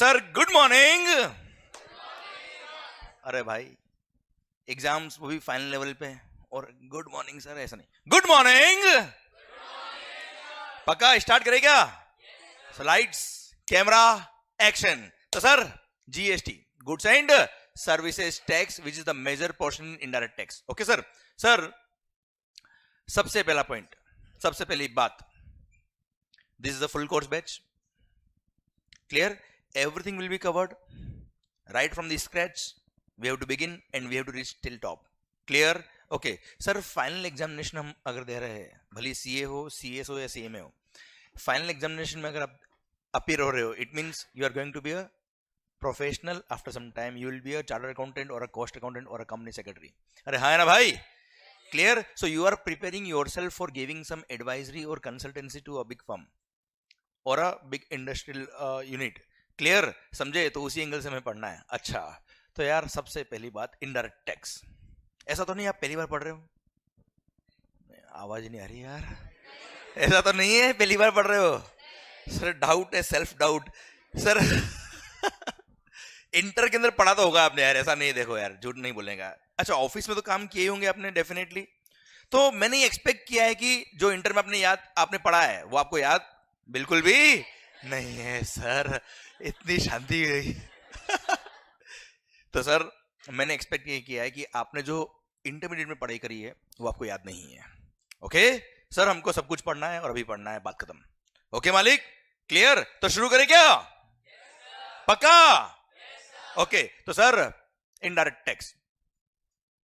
Sir good morning. अरे भाई exams वो भी फाइनल लेवल पे और गुड मॉर्निंग सर ऐसा नहीं, गुड मॉर्निंग। पक्का स्टार्ट करें क्या? Slides, camera, action. तो sir GST, goods and services tax which is the major portion in indirect tax. Okay sir. Sir सबसे पहला पॉइंट, सबसे पहली बात, this is the full course batch. Clear? Everything will be covered right from the scratch. We have to begin and we have to reach till top. Clear? Okay. Sir final examination हम अगर दे रहे हैं, भले CA हो, CS हो या CMA हो, final examination में अगर आप अपीयर हो रहे हो, it means you are going to be a professional. After some time you will be a chartered accountant और अ कॉस्ट अकाउंटेंट और अ कंपनी सेक्रेटरी। अरे हाँ ना भाई? Clear? So you are preparing yourself for giving some advisory और consultancy to a big firm और a big industrial unit. Clear? समझे? तो उसी एंगल से हमें पढ़ना है। अच्छा, तो यार सबसे पहली बात इनडायरेक्ट टैक्स। ऐसा तो नहीं आप पहली बार पढ़ रहे हो? आवाज नहीं आ रही यार। ऐसा तो नहीं है पहली बार पढ़ रहे हो? सर डाउट है, सेल्फ डाउट। सर इंटर के अंदर पढ़ा तो होगा आपने यार, ऐसा नहीं, देखो यार झूठ नहीं बोलेगा। अच्छा, ऑफिस में तो काम किए होंगे आपने डेफिनेटली। तो मैंने एक्सपेक्ट किया है कि जो इंटर में आपने पढ़ा है वो आपको याद बिल्कुल भी नहीं है। सर इतनी शांति गई। तो सर मैंने एक्सपेक्ट ये किया है कि आपने जो इंटरमीडिएट में पढ़ाई करी है वो आपको याद नहीं है। ओके सर, हमको सब कुछ पढ़ना है और अभी पढ़ना है, बात खत्म। ओके मालिक? क्लियर? तो शुरू करें क्या? पक्का? ओके तो सर इनडायरेक्ट टैक्स,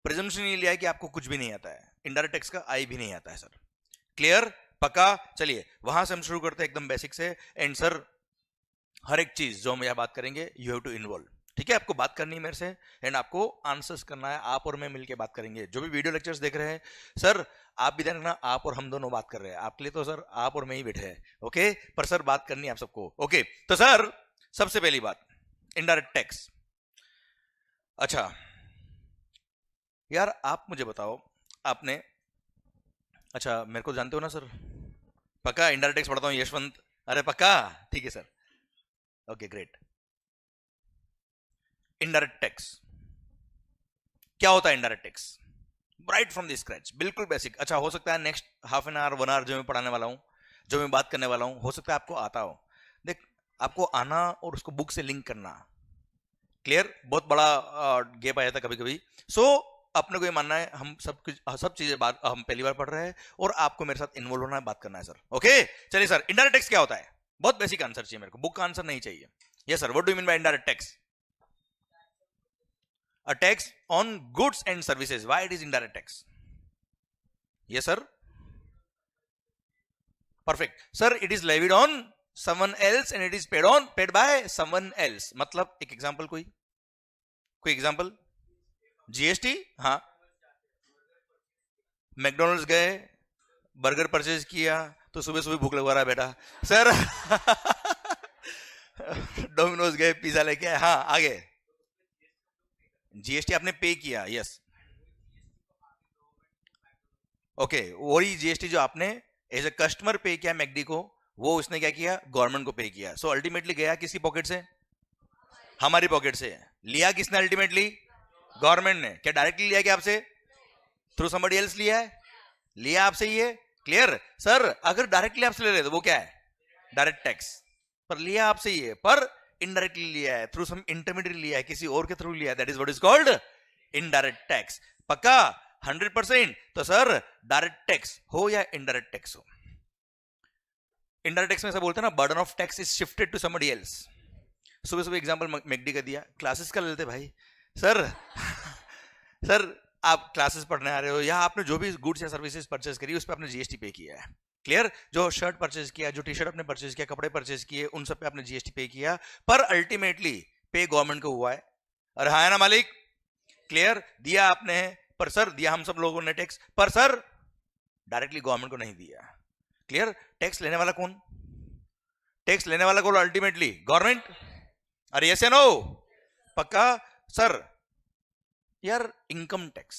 प्रिजम्पशन ये लिया है कि आपको कुछ भी नहीं आता है, इनडायरेक्ट टैक्स का आई भी नहीं आता है सर। क्लियर? पक्का? चलिए वहां से हम शुरू करते हैं एकदम बेसिक से। एंड सर हर एक चीज जो हम यहां बात करेंगे यू हैव टू इन्वॉल्व। ठीक है? आपको बात करनी है मेरे से एंड आपको आंसर्स करना है। आप और मैं मिलके बात करेंगे। जो भी वीडियो लेक्चर्स देख रहे हैं सर, आप भी ध्यान रखना, आप और हम दोनों बात कर रहे हैं। आपके लिए तो सर आप और मैं ही बैठे हैं। ओके, पर सर बात करनी है आप सबको। ओके तो सर सबसे पहली बात इनडायरेक्ट टैक्स। अच्छा यार आप मुझे बताओ, आपने, अच्छा मेरे को जानते हो ना सर? पक्का इनडायरेक्ट टैक्स पढ़ता हूँ, यशवंत। अरे पक्का? ठीक है sir. Okay great. Indirect tax क्या होता है? Indirect tax right from the scratch, बिल्कुल बेसिक। अच्छा हो सकता है next half an hour 1 hour जो मैं पढ़ाने वाला हूं, जो मैं बात करने वाला हूं, हो सकता है आपको आता हो। देख, आपको आना और उसको बुक से लिंक करना। क्लियर? बहुत बड़ा गैप आया था कभी कभी। सो अपने को ये मानना है हम सब चीजें बात हम पहली बार पढ़ रहे हैं और आपको मेरे साथ इन्वॉल्व होना है, बात करना है सर। ओके चलिए सर, इनडायरेक्ट टैक्स क्या होता है? बहुत बेसिक आंसर चाहिए मेरे को, बुक का आंसर नहीं चाहिए। Yes sir, what do you mean by indirect tax? A tax on goods and services. Why it is indirect tax? Yes sir. Perfect sir, it is levied on someone else and it is paid by someone else. मतलब एक example, कोई example? GST. हाँ, McDonald's गए, burger purchase किया तो सुबह सुबह भूख लगवा रहा है बेटा सर। डोमिनोज गए, पिज्जा लेके आए। हाँ आगे, जीएसटी आपने पे किया। यस ओके, वही जीएसटी जो आपने एज ए कस्टमर पे किया मैकडी को, वो उसने क्या किया? गवर्नमेंट को पे किया। सो अल्टीमेटली गया किसकी पॉकेट से? हमारी पॉकेट से। लिया किसने अल्टीमेटली? गवर्नमेंट ने। क्या डायरेक्टली लिया? क्या आपसे? थ्रू समबडी एल्स लिया है? लिया आपसे ही है। क्लियर? सर अगर डायरेक्टली आपसे ले रहे तो वो क्या है? Direct tax. पर लिया आपसे ही है, पर इनडायरेक्टली लिया है, थ्रू सम इंटरमीडिएट लिया है, किसी और के थ्रू लिया है, that is what is called indirect tax. पक्का? 100%। तो सर डायरेक्ट टैक्स हो या इनडायरेक्ट टैक्स हो, इनडायरेक्ट टैक्स में ऐसा बोलते हैं ना, burden of tax is shifted to somebody else. सुबह सुबह एग्जांपल मैकडी का दिया, क्लासेस का ले लेते भाई। सर सर आप क्लासेस पढ़ने आ रहे हो या आपने जो भी गुड्स या सर्विसेज परचेज करी उस पर आपने जीएसटी पे किया है। क्लियर? जो शर्ट परचेज किया, जो टी शर्ट आपने परचेज किया, कपड़े परचेज किए, उन सब पे आपने जीएसटी पे किया, पर अल्टीमेटली पे गवर्नमेंट को हुआ है। और हाँ है ना मालिक? क्लियर? दिया आपने, पर सर दिया हम सब लोगों ने टैक्स, पर सर डायरेक्टली गवर्नमेंट को नहीं दिया। क्लियर? टैक्स लेने वाला कौन? टैक्स लेने वाला कौन? Ultimately government. अरे यस या नो? पक्का? सर यार इनकम टैक्स,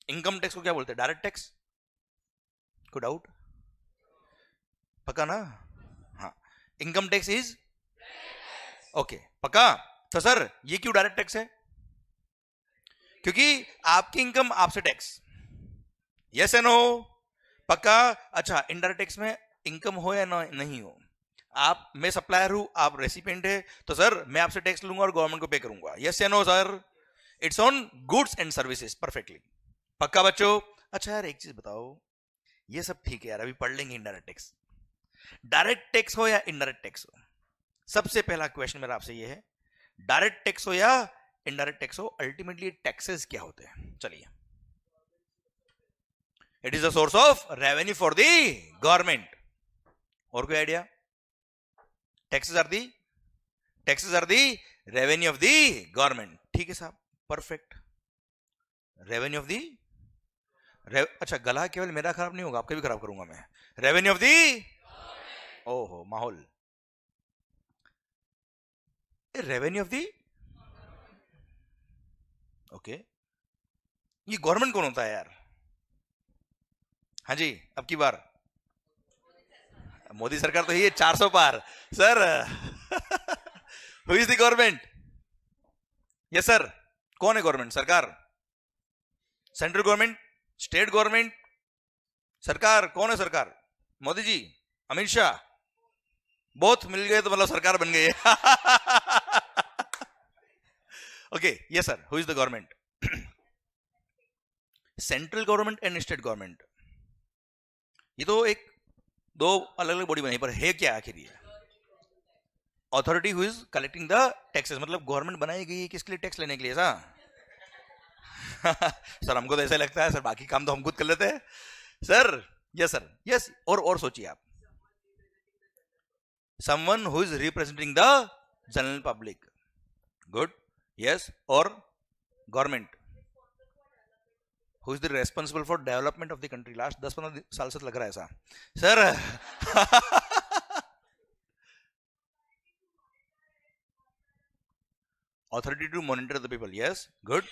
इनकम टैक्स को क्या बोलते हैं? Direct tax. कोई डाउट? पक्का ना? हाँ, इनकम टैक्स इज ओके पक्का? तो सर ये क्यों डायरेक्ट टैक्स है? क्योंकि आपकी इनकम आपसे टैक्स, यस एंड नो? पक्का? अच्छा, इनडायरेक्ट टैक्स में इनकम हो या नहीं हो, आप, मैं सप्लायर हूं, आप रेसिपिएंट है, तो सर मैं आपसे टैक्स लूंगा और गवर्नमेंट को पे करूंगा, यस या no sir? It's on goods and services, perfectly. पक्का बच्चों? अच्छा यार एक चीज बताओ, ये सब ठीक है यार, अभी पढ़ लेंगे इनडायरेक्ट टैक्स। डायरेक्ट टैक्स हो या इनडायरेक्ट टैक्स हो, सबसे पहला क्वेश्चन मेरा आपसे ये है, डायरेक्ट टैक्स हो या इनडायरेक्ट टैक्स हो, अल्टीमेटली टैक्सेस क्या होते हैं? चलिए, it is the source of revenue for the government. और कोई idea? Taxes are the revenue of the government. ठीक है साहब, परफेक्ट। रेवेन्यू ऑफ दी, अच्छा गला केवल मेरा खराब नहीं होगा, आपका भी खराब करूंगा मैं। रेवेन्यू ऑफ दी, ओहो माहौल, रेवेन्यू ऑफ दी, ओके, ये गवर्नमेंट कौन होता है यार? हाँ जी, अब की बार मोदी सरकार तो ये 400 पार sir. Who is the government? Yes sir, कौन है गवर्नमेंट? सरकार, सेंट्रल गवर्नमेंट, स्टेट गवर्नमेंट, सरकार कौन है? सरकार मोदी जी, अमित शाह, बहुत मिल गए तो मतलब सरकार बन गई। Okay yes sir, who is the government? Central government and state government, ये तो एक दो अलग अलग बॉडी बनी, पर है क्या आखिर ये? Authority who is collecting the taxes, मतलब गवर्नमेंट बनाई गई है किसके लिए? टैक्स लेने के लिए सा। सर हमको तो ऐसा लगता है सर, बाकी काम तो हम खुद कर लेते हैं सर। Yes sir, yes. और सोचिए आप, someone who is representing the general public, good, yes. और government who is the responsible for development of the country. Last 10-15 साल से लग रहा है ऐसा sir. Authority to monitor the people, yes, good.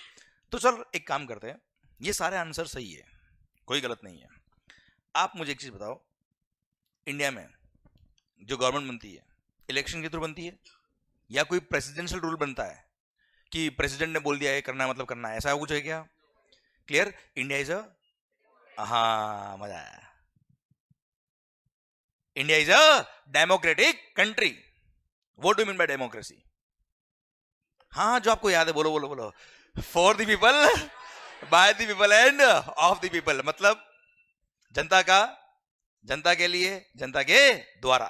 तो सर एक काम करते हैं, ये सारे आंसर सही है, कोई गलत नहीं है। आप मुझे एक चीज बताओ, इंडिया में जो गवर्नमेंट बनती है इलेक्शन के थ्रू बनती है या कोई प्रेसिडेंशियल रूल बनता है कि प्रेसिडेंट ने बोल दिया है करना है मतलब करना है, ऐसा कुछ है क्या? क्लियर? इंडिया इज अ, हाँ मजा आया, India is a democratic country. What do mean by democracy? हाँ जो आपको याद है, बोलो बोलो बोलो। For the people, by the people and of the people, मतलब जनता का, जनता के लिए, जनता के द्वारा।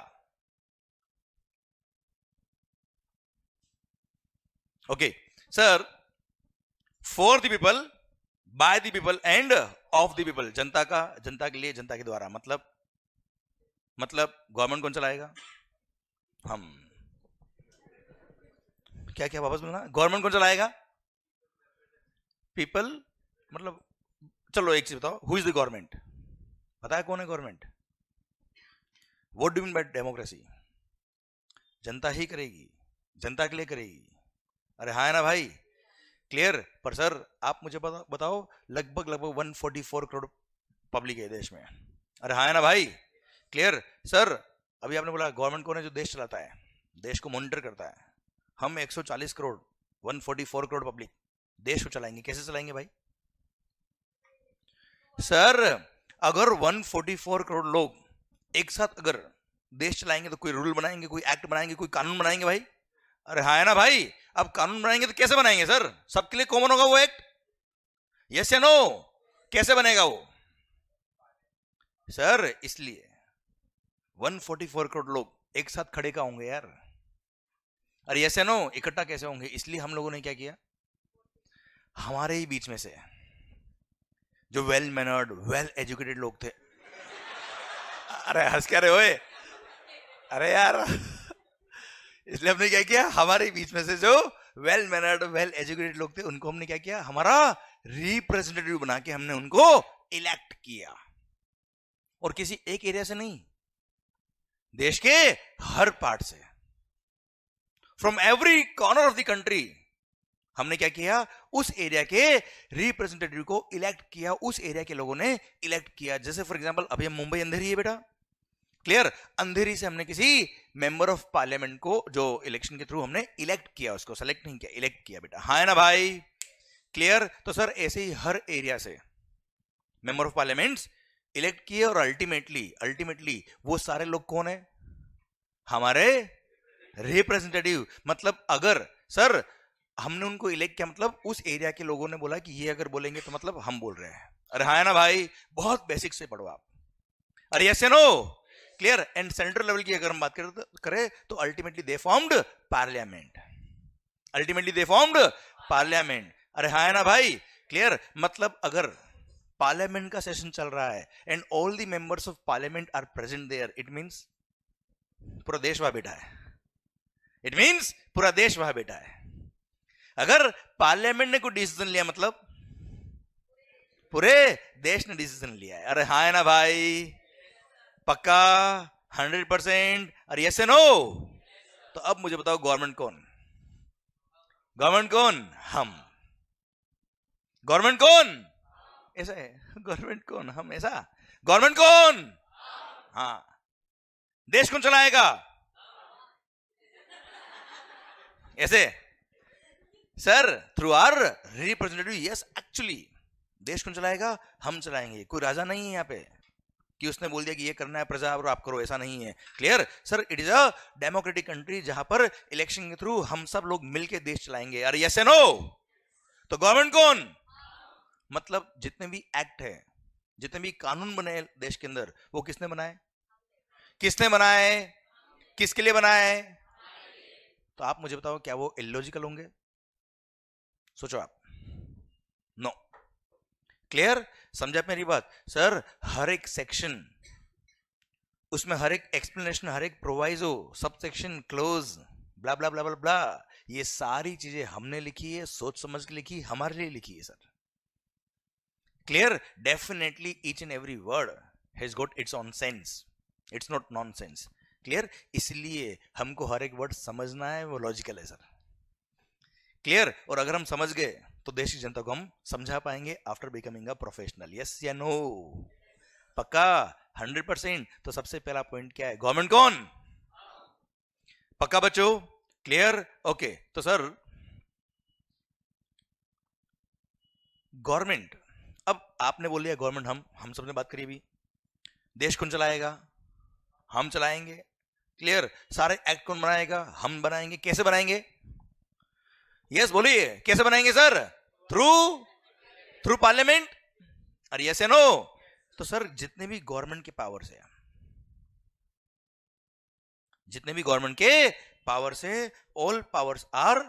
Okay sir, for the people, by the people and of the people, जनता का, जनता के लिए, जनता के द्वारा, मतलब गवर्नमेंट कौन चलाएगा? हम। क्या क्या वापस बोलना? गवर्नमेंट कौन चलाएगा? पीपल, मतलब चलो एक चीज बताओ, हु इज द गवर्नमेंट? पता है कौन है government? What do mean by democracy? जनता ही करेगी, जनता के लिए करेगी। अरे हाँ है ना भाई? क्लियर? पर सर आप मुझे बताओ, लगभग 144 करोड़ पब्लिक है देश में। अरे हाँ है ना भाई? क्लियर? सर अभी आपने बोला गवर्नमेंट कौन है? जो देश चलाता है, देश को मॉनिटर करता है। हम 140 करोड़, 144 करोड़ पब्लिक देश को चलाएंगे, कैसे चलाएंगे भाई? सर अगर 144 करोड़ लोग एक साथ अगर देश चलाएंगे तो कोई रूल बनाएंगे, कोई एक्ट बनाएंगे, कोई कानून बनाएंगे भाई। अरे हाँ है ना भाई? अब कानून बनाएंगे तो कैसे बनाएंगे सर? सबके लिए कॉमन होगा वो एक्ट, यस या नो? कैसे बनेगा वो सर? इसलिए 144 करोड़ लोग एक साथ खड़े का होंगे यार। अरे यस या नो? इकट्ठा कैसे होंगे? इसलिए हम लोगों ने क्या किया, हमारे ही बीच में से जो वेल मैनर्ड, वेल एजुकेटेड लोग थे, अरे हंस क्या रहे होए? अरे यार इसलिए हमने क्या किया, हमारे बीच में से जो वेल मैनर्ड, वेल एजुकेटेड लोग थे उनको हमने क्या किया, हमारा रिप्रेजेंटेटिव बना के हमने उनको इलेक्ट किया। और किसी एक एरिया से नहीं, देश के हर पार्ट से, from every corner of the country हमने क्या किया, उस एरिया के रिप्रेजेंटेटिव को इलेक्ट किया, उस एरिया के लोगों ने इलेक्ट किया। जैसे फॉर एग्जांपल अभी हम मुंबई अंदर ही है बेटा, क्लियर? अंधेरी से हमने किसी मेंबर ऑफ पार्लियामेंट को जो इलेक्शन के थ्रू हमने इलेक्ट किया, उसको सेलेक्ट नहीं किया, इलेक्ट किया बेटा, हाँ है ना भाई? क्लियर? तो सर ऐसे ही हर एरिया से मेंबर ऑफ पार्लियामेंट्स इलेक्ट किए और अल्टीमेटली वो सारे लोग कौन है? हमारे रिप्रेजेंटेटिव। मतलब अगर सर हमने उनको इलेक्ट किया, मतलब उस एरिया के लोगों ने बोला कि ये अगर बोलेंगे तो मतलब हम बोल रहे हैं। अरे हाँ है ना भाई? बहुत बेसिक से पढ़ो आप। अरे यस या no? Clear? And central level की अगर हम बात करें तो अल्टीमेटली दे फॉर्म्ड पार्लियामेंट, अरे हाँ है ना भाई? क्लियर? मतलब अगर पार्लियामेंट का सेशन चल रहा है and all the members of parliament are present there, it means पूरा देश वहां बैठा है। अगर पार्लियामेंट ने कोई डिसीजन लिया मतलब पूरे देश ने डिसीजन लिया है। अरे हाँ है ना भाई? पक्का 100%? अरे यस नो? तो अब मुझे बताओ गवर्नमेंट कौन? हम। गवर्नमेंट कौन? ऐसा है, गवर्नमेंट कौन? हम। ऐसा गवर्नमेंट कौन? हाँ। देश कौन चलाएगा? ऐसे sir through our representative. Yes, actually देश कौन चलाएगा? हम चलाएंगे। कोई राजा नहीं है यहाँ पे कि उसने बोल दिया कि ये करना है प्रजा और आप करो, ऐसा नहीं है। Clear? Sir it is a democratic country जहां पर इलेक्शन के थ्रू हम सब लोग मिलके देश चलाएंगे। अरे यस या नो? तो गवर्नमेंट कौन? मतलब जितने भी एक्ट है, जितने भी कानून बने देश के अंदर, वो किसने बनाए? किसके लिए बनाए? तो आप मुझे बताओ क्या वो इलॉजिकल होंगे? सोचो आप। नो। क्लियर? समझा मेरी बात? सर हर एक सेक्शन, उसमें हर एक एक्सप्लेनेशन, हर एक प्रोवाइजो, सब सेक्शन, क्लोज, ब्ला ब्ला ब्ला ब्ला ब्ला, ये सारी चीजें हमने लिखी है, सोच समझ के लिखी, हमारे लिए लिखी है sir. Clear? Definitely each and every word has got its on sense, it's not nonsense. Clear? इसलिए हमको हर एक वर्ड समझना है, वो लॉजिकल है सर। क्लियर? और अगर हम समझ गए तो देश की जनता को हम समझा पाएंगे after becoming a professional. Yes या नो? पक्का 100%? तो सबसे पहला पॉइंट क्या है? गवर्नमेंट कौन? पक्का बच्चों? क्लियर? ओके। तो सर गवर्नमेंट, अब आपने बोल दिया गवर्नमेंट, हम सबने बात करी अभी। देश कौन चलाएगा? हम चलाएंगे। क्लियर? सारे एक्ट कौन बनाएगा? हम बनाएंगे। कैसे बनाएंगे? यस बोलिए, कैसे बनाएंगे सर? Through parliament. अरे यस या नो? तो सर जितने भी गवर्नमेंट के पावर्स है, all powers are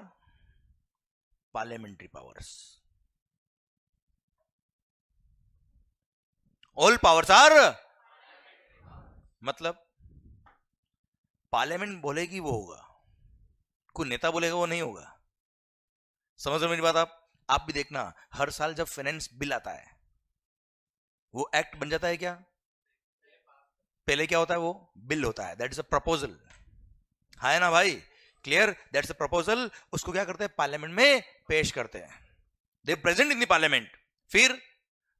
parliamentary powers. All powers are, मतलब पार्लियामेंट बोलेगी वो होगा, कोई नेता बोलेगा वो नहीं होगा। समझ रहे मेरी बात आप भी देखना, हर साल जब फाइनेंस बिल आता है वो एक्ट बन जाता है क्या? पहले क्या होता है? वो बिल होता है, दैट इज अ प्रपोजल। है ना भाई? क्लियर? That's a proposal. उसको क्या करते हैं? पार्लियामेंट में पेश करते हैं, they present in the parliament. फिर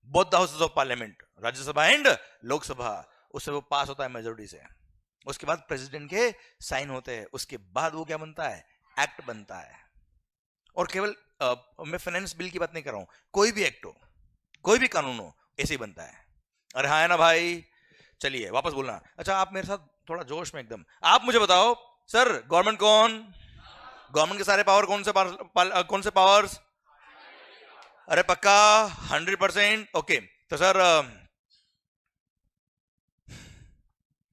both the houses of parliament, Rajya Sabha and Lok Sabha, उससे वो पास होता है मेजोरिटी से। उसके बाद प्रेसिडेंट के साइन होते हैं, उसके बाद वो क्या बनता है? एक्ट बनता है। और केवल मैं फाइनेंस बिल की बात नहीं कर रहा हूं, कोई भी एक्ट हो, कोई भी कानून हो, ऐसे ही बनता है। अरे हाँ है ना भाई? चलिए वापस बोलना। अच्छा आप मेरे साथ थोड़ा जोश में एकदम, आप मुझे बताओ सर गवर्नमेंट कौन? गवर्नमेंट के सारे पावर कौन से पावर्स? अरे पक्का 100%? ओके। तो सर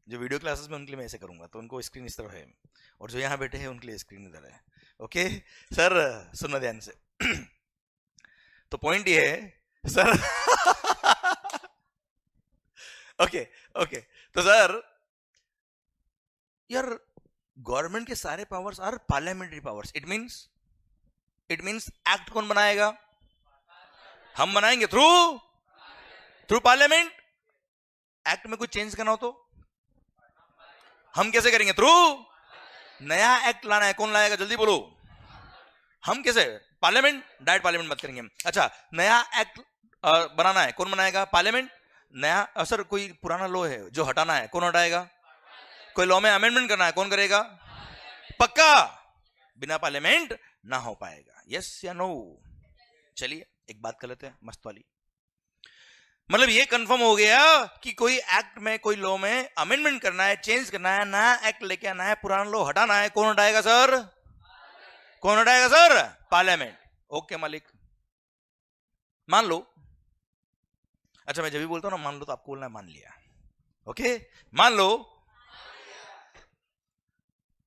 जो वीडियो क्लासेस में उनके लिए मैं ऐसे करूंगा, तो उनको स्क्रीन इस तरह है, और जो यहां बैठे हैं उनके लिए स्क्रीन इधर है। ओके सर, सुनना ध्यान से। तो पॉइंट ये है सर। ओके। तो सर यार गवर्नमेंट के सारे powers are parliamentary powers. It means act कौन बनाएगा? हम बनाएंगे थ्रू पार्लियामेंट। एक्ट में कुछ चेंज करना हो तो हम कैसे करेंगे? थ्रू। नया एक्ट लाना है, कौन लाएगा? जल्दी बोलो। हम कैसे? पार्लियामेंट। डायरेक्ट पार्लियामेंट बात करेंगे। अच्छा, नया एक्ट बनाना है, कौन बनाएगा? पार्लियामेंट। नया सर कोई पुराना लॉ है जो हटाना है, कौन हटाएगा? कोई लॉ में अमेंडमेंट करना है, कौन करेगा? पक्का बिना पार्लियामेंट ना हो पाएगा। यस या नो? चलिए एक बात कर लेते हैं मस्त वाली। मतलब ये कंफर्म हो गया कि कोई एक्ट में, कोई लॉ में अमेंडमेंट करना है, चेंज करना है, नया एक्ट लेके आना है, पुराना लॉ हटाना है, कौन हटाएगा सर? कौन हटाएगा सर? पार्लियामेंट। ओके मालिक, मान लो। अच्छा मैं जब भी बोलता हूं ना मान लो, तो आपको बोलना है मान लिया। ओके मान लो।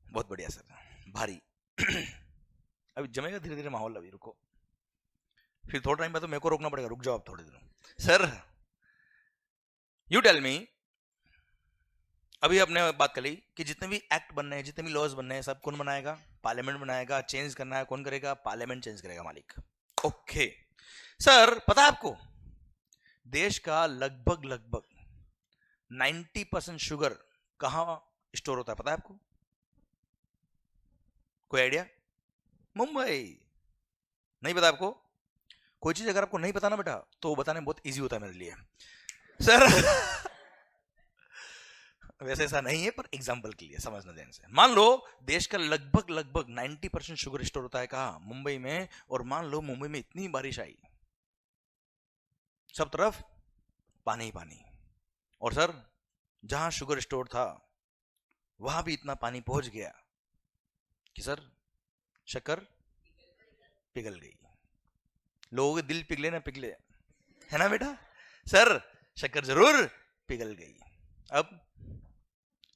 बहुत बढ़िया सर, भारी। अभी जमेगा धीरे धीरे माहौल, अभी रुको, फिर थोड़ा टाइम बाद तो मेरे को रोकना पड़ेगा। रुक जाओ आप थोड़े दिनों। सर यू टेल मी, अभी आपने बात कर ली कि जितने भी एक्ट बनने हैं, जितने भी लॉज बनने हैं, सब कौन बनाएगा? पार्लियामेंट बनाएगा। चेंज करना है, कौन करेगा? पार्लियामेंट चेंज करेगा मालिक। ओके सर, पता है आपको देश का लगभग 90% शुगर कहां स्टोर होता है, पता है आपको? कोई आइडिया? मुंबई। नहीं पता आपको? कोई चीज अगर आपको नहीं पता ना बेटा, तो बताने बहुत इजी होता है मेरे लिए सर। वैसे ऐसा नहीं है, पर एग्जांपल के लिए समझना ध्यान से। मान लो देश का लगभग 90% शुगर स्टोर होता है कहां? मुंबई में। और मान लो मुंबई में इतनी बारिश आई, सब तरफ पानी ही पानी, और सर जहां शुगर स्टोर था वहां भी इतना पानी पहुंच गया कि सर शक्कर पिघल गई। लोगों के दिल पिघले ना पिघले, है ना बेटा? सर शक्कर जरूर पिघल गई। अब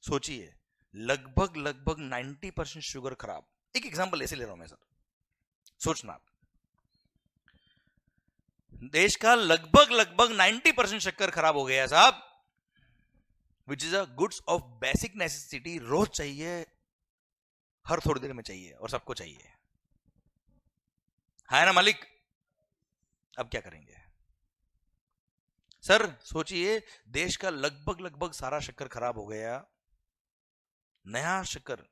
सोचिए, लगभग 90% शुगर खराब। एक एग्जांपल ऐसे ले रहा हूं मैं सर, सोचना आप। देश का लगभग 90% शक्कर खराब हो गया साहब, which is a goods of basic necessity. रोज चाहिए, हर थोड़ी देर में चाहिए, और सबको चाहिए, है ना मालिक? अब क्या करेंगे सर? सोचिए, देश का लगभग सारा शक्कर खराब हो गया। नया शक्कर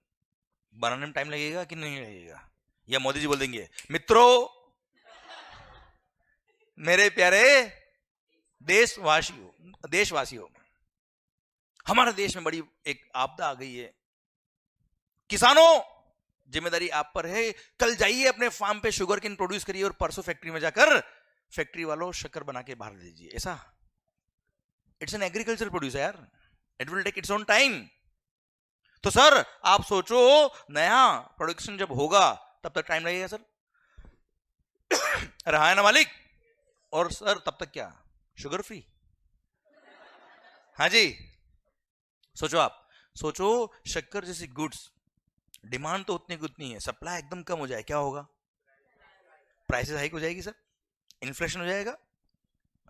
बनाने में टाइम लगेगा कि नहीं लगेगा? या मोदी जी बोल देंगे मित्रों, मेरे प्यारे देशवासियों, हमारे देश में बड़ी एक आपदा आ गई है। किसानों, जिम्मेदारी आप पर है। कल जाइए अपने फार्म पे शुगर केन प्रोड्यूस करिए, और परसों फैक्ट्री में जाकर फैक्ट्री वालों शक्कर बना के बाहर दीजिए। ऐसा इट्स एन एग्रीकल्चर प्रोड्यूस यार, it will take its own time. तो सर आप सोचो, नया प्रोडक्शन जब होगा तब तक टाइम लगेगा सर। अरे हाँ ना मालिक? और सर तब तक क्या शुगर फ्री? हाँ जी, सोचो आप, सोचो शक्कर जैसी गुड्स डिमांड तो उतनी की उतनी है, सप्लाई एकदम कम हो जाए, क्या होगा? प्राइसेस हाइक हो जाएगी सर, इन्फ्लेशन हो जाएगा।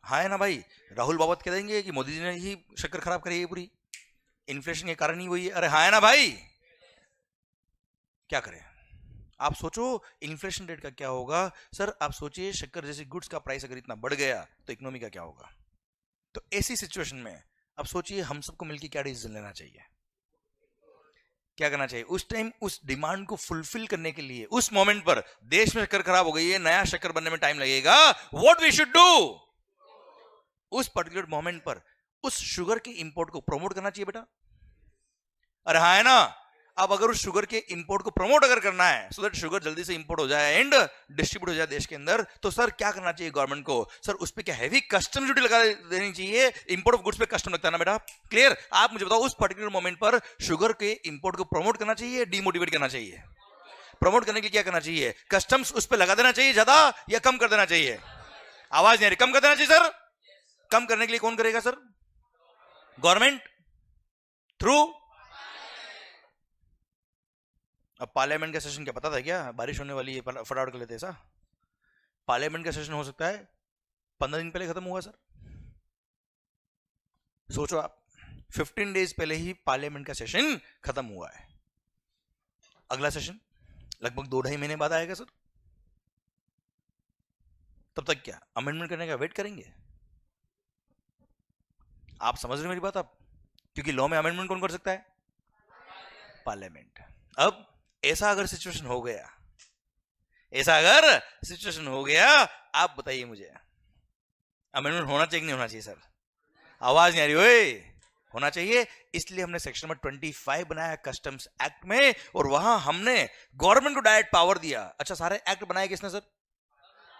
हाँ है ना भाई? राहुल बाबत कह देंगे कि मोदी जी ने ही शक्कर खराब करी है पूरी, इन्फ्लेशन के कारण ही वही है। अरे हाँ है ना भाई? क्या करें आप सोचो, इन्फ्लेशन रेट का क्या होगा सर? आप सोचिए, शक्कर जैसी गुड्स का प्राइस अगर इतना बढ़ गया तो इकोनॉमी का क्या होगा? तो ऐसी सिचुएशन में अब सोचिए, हम सबको मिलकर क्या डिसीजन लेना चाहिए, क्या करना चाहिए उस टाइम? उस डिमांड को फुलफिल करने के लिए उस मोमेंट पर देश में शक्कर खराब हो गई है, नया शक्कर बनने में टाइम लगेगा। What we should do? उस पर्टिकुलर मोमेंट पर उस शुगर के इंपोर्ट को प्रमोट करना चाहिए बेटा। अरे हाँ है ना? अब अगर उस शुगर के इंपोर्ट को प्रमोट अगर करना है, सो दैट शुगर जल्दी से इंपोर्ट हो जाए एंड डिस्ट्रीब्यूट हो जाए देश के अंदर, तो सर क्या करना चाहिए गवर्नमेंट को? सर उस पर क्या हैवी कस्टम ड्यूटी लगा देनी चाहिए? इंपोर्ट ऑफ गुड्स पे कस्टम लगता है ना बेटा, क्लियर? आप मुझे बताओ, उस पर्टिकुलर मोमेंट पर शुगर के इंपोर्ट को प्रमोट करना चाहिए, डिमोटिवेट करना चाहिए? प्रमोट करने के लिए क्या करना चाहिए? कस्टम्स उस पर लगा देना चाहिए ज्यादा, या कम कर देना चाहिए? आवाज नहीं आ रही। कम कर देना चाहिए सर। कम करने के लिए कौन करेगा सर? Government through. अब पार्लियामेंट का सेशन क्या पता था क्या? बारिश होने वाली है, फटाफट कर लेते ऐसा? पार्लियामेंट का सेशन हो सकता है 15 दिन पहले खत्म हुआ सर। सोचो आप, 15 डेज पहले ही पार्लियामेंट का सेशन खत्म हुआ है। अगला सेशन लगभग 2-2.5 महीने बाद आएगा सर। तब तक क्या अमेंडमेंट करने का वेट करेंगे? आप समझ रहे मेरी बात आप? क्योंकि लॉ में अमेंडमेंट कौन कर सकता है? पार्लियामेंट। अब ऐसा अगर सिचुएशन हो गया, ऐसा अगर सिचुएशन हो गया, आप बताइए मुझे, अमेंडमेंट होना चाहिए कि नहीं होना चाहिए सर? आवाज नहीं आ रही? ओए होना चाहिए। इसलिए हमने सेक्शन नंबर 25 बनाया कस्टम्स एक्ट में, और वहां हमने गवर्नमेंट को डायरेक्ट पावर दिया। अच्छा, सारे एक्ट बनाए किसने सर?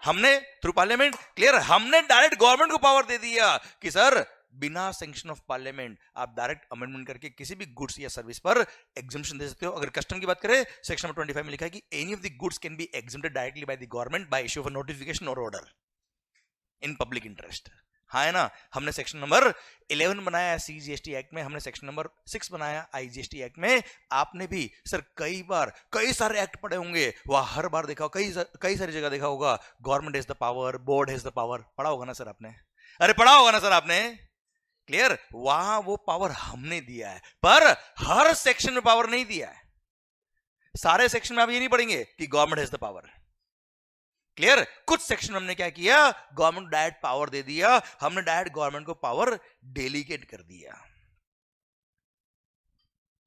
हमने, थ्रू पार्लियामेंट। क्लियर? हमने डायरेक्ट गवर्नमेंट को पावर दे दिया कि सर बिना सैंक्शन ऑफ पार्लियामेंट आप डायरेक्ट अमेंडमेंट करके किसी भी गुड्स या सर्विस पर एग्जम्पशन दे सकते हो। अगर कस्टम की बात करें, सेक्शन नंबर 25 में लिखा है कि any of the goods can be exempted directly by the government by issue of notification और ऑर्डर इन पब्लिक इंटरेस्ट। हाँ है ना? हमने सेक्शन नंबर 11 बनाया CGST एक्ट में, हमने सेक्शन नंबर 6 बनाया IGST एक्ट में। आपने भी सर कई बार कई सारे एक्ट पढ़े होंगे, वह हर बार देखा, कई सारी जगह देखा होगा, government has the power, board has the power. पढ़ा होगा ना सर आपने? अरे पढ़ा होगा ना सर आपने? क्लियर? वहां वो पावर हमने दिया है, पर हर सेक्शन में पावर नहीं दिया है। सारे सेक्शन में आप ये नहीं पढ़ेंगे कि government has the power. Clear? कुछ सेक्शन हमने क्या किया, गवर्नमेंट डायरेक्ट पावर दे दिया, हमने डायरेक्ट गवर्नमेंट को पावर डेलीगेट कर दिया।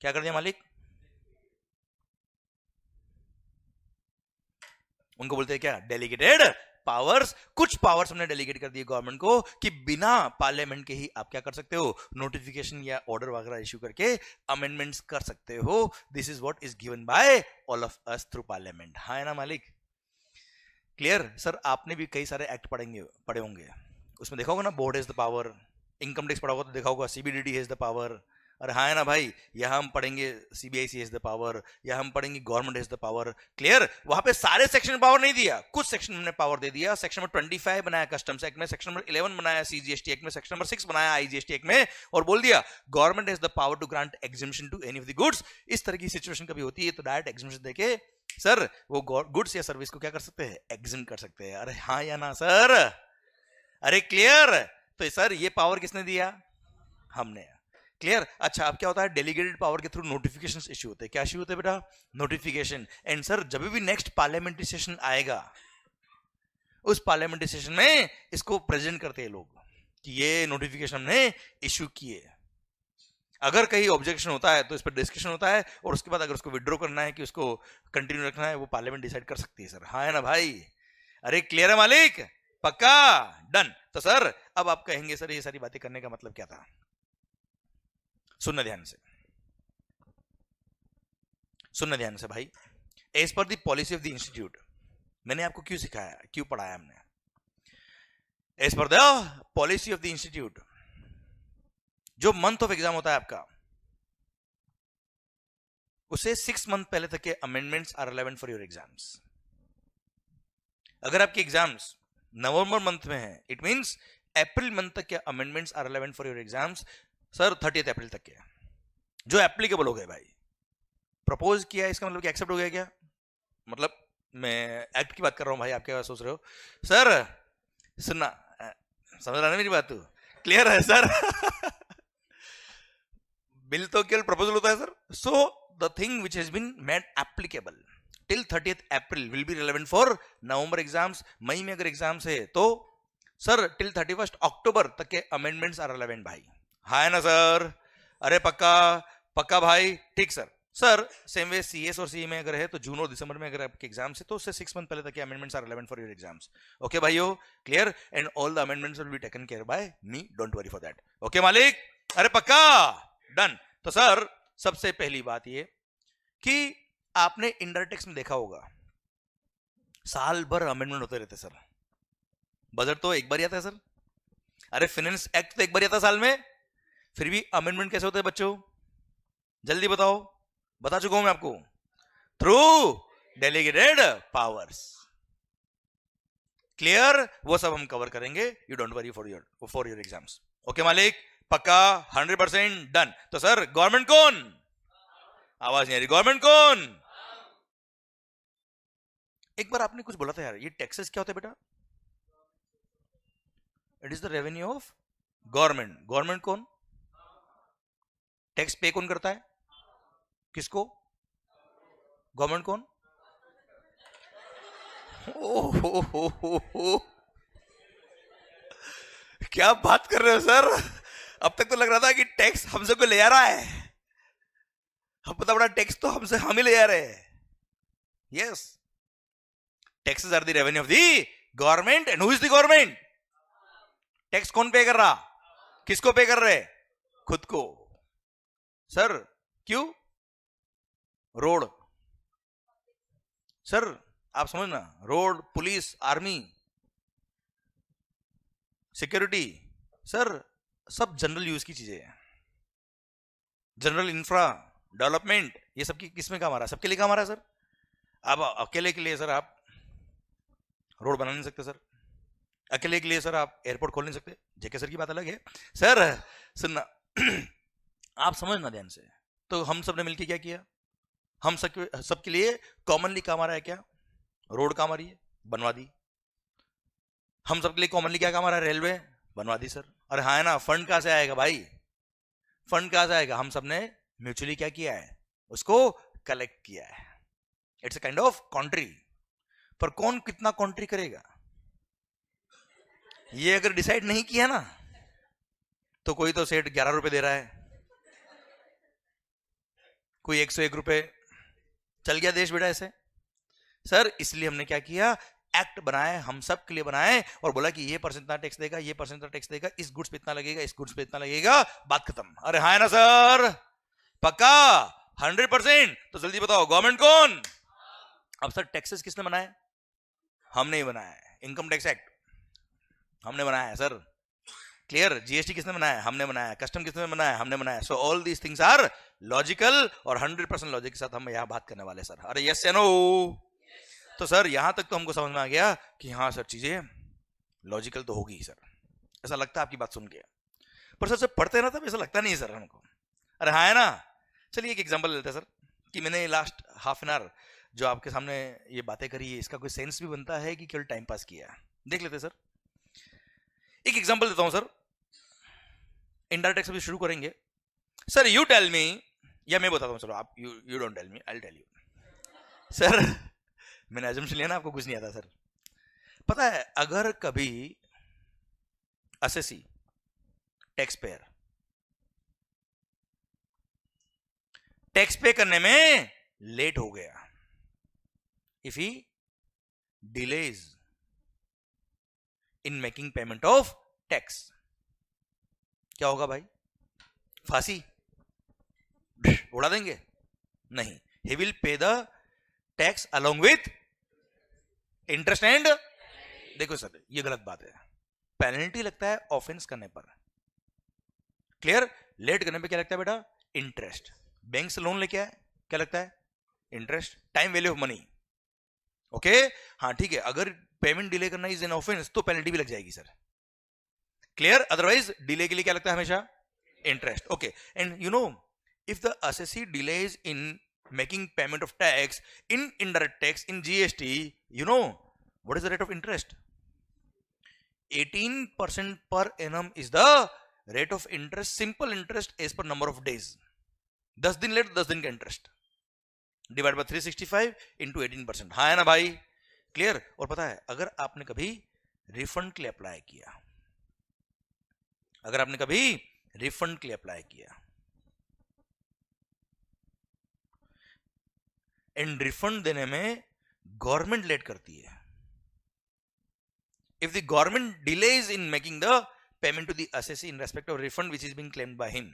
क्या कर दिया मालिक? उनको बोलते हैं क्या? Delegated powers. कुछ पावर्स हमने डेलीगेट कर दिए गवर्नमेंट को कि बिना पार्लियामेंट के ही आप क्या कर सकते हो, नोटिफिकेशन या ऑर्डर वगैरह इश्यू करके अमेंडमेंट्स कर सकते हो। This is what is given by all of us through parliament. हाँ है ना मालिक? क्लियर? सर आपने भी कई सारे एक्ट पढ़े होंगे, उसमें देखा होगा ना, board has the power. Income tax पढ़ा होगा तो देखा होगा CBDT हैज द पावर। अरे हाँ है ना भाई? यहां हम पढ़ेंगे CBIC हैज द पावर, या हम पढ़ेंगे government has the power. Clear? वहां पे सारे सेक्शन में पावर नहीं दिया, कुछ सेक्शन में पावर दे दिया। सेक्शन नंबर 25 बनाया कस्टम्स एक्ट में, सेक्शन नंबर 11 बनाया CGST एक्ट में, सेक्शन नंबर 6 बनाया IGST एक्ट में, और बोल दिया government has the power to grant exemption to any of the goods. इस तरह की सिचुएशन कभी होती है तो डायरेक्ट एग्जम्पशन देके सर वो गुड्स या सर्विस को क्या कर सकते हैं, एग्जम्प्ट कर सकते हैं। अरे हाँ या ना सर? अरे क्लियर? तो सर ये पावर किसने दिया? हमने। क्लियर? अच्छा, अब क्या होता है, डेलीगेटेड पावर के थ्रू नोटिफिकेशंस इश्यू होते हैं। क्या इश्यू होते हैं बेटा? नोटिफिकेशन। एंड सर जब भी नेक्स्ट पार्लियामेंट्री सेशन आएगा, उस पार्लियामेंट्री सेशन में इसको प्रेजेंट करते हैं लोग कि ये नोटिफिकेशन हमने इश्यू किए। अगर कहीं ऑब्जेक्शन होता है तो इस पर डिस्कशन होता है, और उसके बाद अगर उसको विड्रॉ करना है कि उसको कंटिन्यू रखना है, वो पार्लियामेंट डिसाइड कर सकती है। सर हाँ है ना भाई? अरे क्लियर है मालिक? पक्का? डन। तो सर अब आप कहेंगे सर ये सारी बातें करने का मतलब क्या था? सुनना ध्यान से, सुनना ध्यान से भाई। As per the policy of the institute, मैंने आपको क्यों सिखाया, क्यों पढ़ाया हमने? As per the policy of the institute, जो मंथ ऑफ एग्जाम होता है आपका, उसे 6 मंथ पहले तक के amendments are relevant for your exams. अगर आपके एग्जाम्स नवंबर मंथ में है, इट मींस अप्रैल मंथ तक के amendments are relevant for your exams. Sir 30 April तक के जो एप्लीकेबल हो गए भाई, प्रपोज किया, इसका मतलब क्या एक्सेप्ट हो गया क्या? मतलब मैं एक्ट की बात कर रहा हूं भाई, आप क्या सोच रहे हो? सर सुनना, समझ रहा है मेरी बात? तू क्लियर है सर? बिल तो केवल प्रपोजल होता है sir. So the thing which has been made applicable till 30th April will be relevant for November exams. मई में अगर एग्जाम्स है तो सर टिल 31 अक्टूबर तक के अमेंडमेंट्स आर रिलेवेंट भाई। हाँ है ना सर? अरे पक्का? पक्का भाई? ठीक sir. Sir same way CS और CE में अगर है तो जून और दिसंबर में अगर आपके एग्जाम्स है तो उससे 6 मंथ पहले तक के amendments are relevant for your exams. Okay भाइयों? Clear? And all the amendments will be taken care by me, don't worry for that. Okay मालिक? अरे पक्का? डन। तो सर सबसे पहली बात ये कि आपने इनडायरेक्ट टैक्स में देखा होगा साल भर अमेंडमेंट होते रहते सर। बजट तो एक बार ही आता है सर। अरे फाइनेंस एक्ट तो एक बार ही आता है साल में, फिर भी अमेंडमेंट कैसे होते हैं बच्चों? जल्दी बताओ। बता चुका हूं मैं आपको, थ्रू डेलीगेटेड पावर्स। क्लियर? वो सब हम कवर करेंगे, you don't worry for your exams. Okay मालिक? पक्का? 100% डन। तो सर गवर्नमेंट कौन? आवाज नहीं आ रही। गवर्नमेंट कौन? एक बार आपने कुछ बोला था यार, ये टैक्सेस क्या होते हैं बेटा? It is the revenue of government. Government कौन? टैक्स पे कौन करता है? किसको? गवर्नमेंट कौन? ओ क्या बात कर रहे हो सर? अब तक तो लग रहा था कि टैक्स हमसे कोई ले आ रहा है, अब पता बड़ा टैक्स तो हमसे हम ही ले आ रहे हैं। Yes, taxes are the revenue of the government. And who is the government? Tax कौन पे कर रहा? किसको पे कर रहे? खुद को। सर क्यों? रोड, सर आप समझना, road, police, army, security, sir सब जनरल यूज की चीजें हैं। जनरल इंफ्रा डेवलपमेंट, ये सब की किसमें काम आ रहा है? सबके लिए काम आ रहा है सर। अब अकेले के लिए सर आप रोड बना नहीं सकते सर, अकेले के लिए सर आप एयरपोर्ट खोल नहीं सकते। जेके सर की बात अलग है सर, सुनना आप समझना ध्यान से। तो हम सब ने मिलकर क्या किया? हम सबके लिए कॉमनली काम आ रहा है क्या? रोड काम आ रही है, बनवा दी। हम सबके लिए कॉमनली क्या काम आ रहा है? रेलवे, बनवा दी सर। अरे हाँ है ना, फंड कहां से आएगा भाई? फंड कहां से आएगा? हम सबने म्यूचुअली क्या किया है? उसको कलेक्ट किया है। It's a kind of country. पर कौन कितना कॉन्ट्री करेगा, ये अगर डिसाइड नहीं किया ना, तो कोई तो सेठ 11 रुपए दे रहा है, कोई 101 रुपए, चल गया देश बेटा ऐसे। सर इसलिए हमने क्या किया? एक्ट बनाए, हम सब के लिए बनाए, और बोला कि ये परसेंट इतना टैक्स देगा, ये परसेंट इतना टैक्स देगा, इस गुड्स पे इतना लगेगा, इस गुड्स पे इतना लगेगा, बात खत्म। अरे हाँ है ना सर, पक्का 100%। तो जल्दी बताओ गवर्नमेंट कौन? अब सर टैक्सेस किसने बनाए? हमने ही बनाया है। इनकम टैक्स एक्ट हमने बनाया है सर, क्लियर। जीएसटी किसने बनाया? हमने बनाया। कस्टम किसने बनाया? हमने बनाया। So all these things are logical, और 100% लॉजिक के साथ हम यहां बात करने वाले सर। अरे यस या नो? तो सर यहां तक तो हमको समझ में आ गया कि हाँ सर चीजें लॉजिकल तो होगी सर, ऐसा लगता है आपकी बात सुन के। पर सर जब पढ़ते ना तब ऐसा लगता नहीं है सर हमको। अरे हाँ है ना। चलिए एक एग्जांपल लेते हैं सर, कि मैंने लास्ट हाफ एन आवर जो आपके सामने ये बातें करी है, इसका कोई सेंस भी बनता है कि केवल टाइम पास किया? देख लेते सर। एक एग्जांपल देता हूं सर, इंडायरेक्ट टैक्स भी शुरू करेंगे सर। यू टेल मी, या मैं बताता हूं, चलो आप, you don't tell me, I tell you sir. मैंने अजम्पशन लिया ना, आपको कुछ नहीं आता सर। पता है अगर कभी असेसी टैक्स पेयर टैक्स पे करने में लेट हो गया, if he delays in making payment of tax, क्या होगा भाई? फांसी उड़ा देंगे? नहीं, he will pay the tax along with interest and, देखो सर ये गलत बात है। पेनल्टी लगता है ऑफेंस करने पर, क्लियर। लेट करने पे क्या लगता है बेटा? इंटरेस्ट। बैंक से लोन लेके आए, क्या लगता है? Interest. Time value of money, okay. हाँ ठीक है, अगर पेमेंट डिले करना इज एन ऑफेंस तो पेनल्टी भी लग जाएगी सर, क्लियर। अदरवाइज डिले के लिए क्या लगता है हमेशा? Interest, okay. And you know, if the assessee delays in making payment of tax in indirect tax in GST, you know what is the rate of interest? 18% per annum is the rate of interest, simple interest as per number of days. 10 दिन late 10 दिन का interest divide by 365 into 18%। हाँ है ना भाई, clear. और पता है अगर आपने कभी रिफंड के लिए अप्लाई किया, अगर आपने कभी रिफंड के लिए अप्लाई किया एंड रिफंड देने में गवर्नमेंट लेट करती है, if the government delays in making the payment to the assessee in respect of refund which is being claimed by him,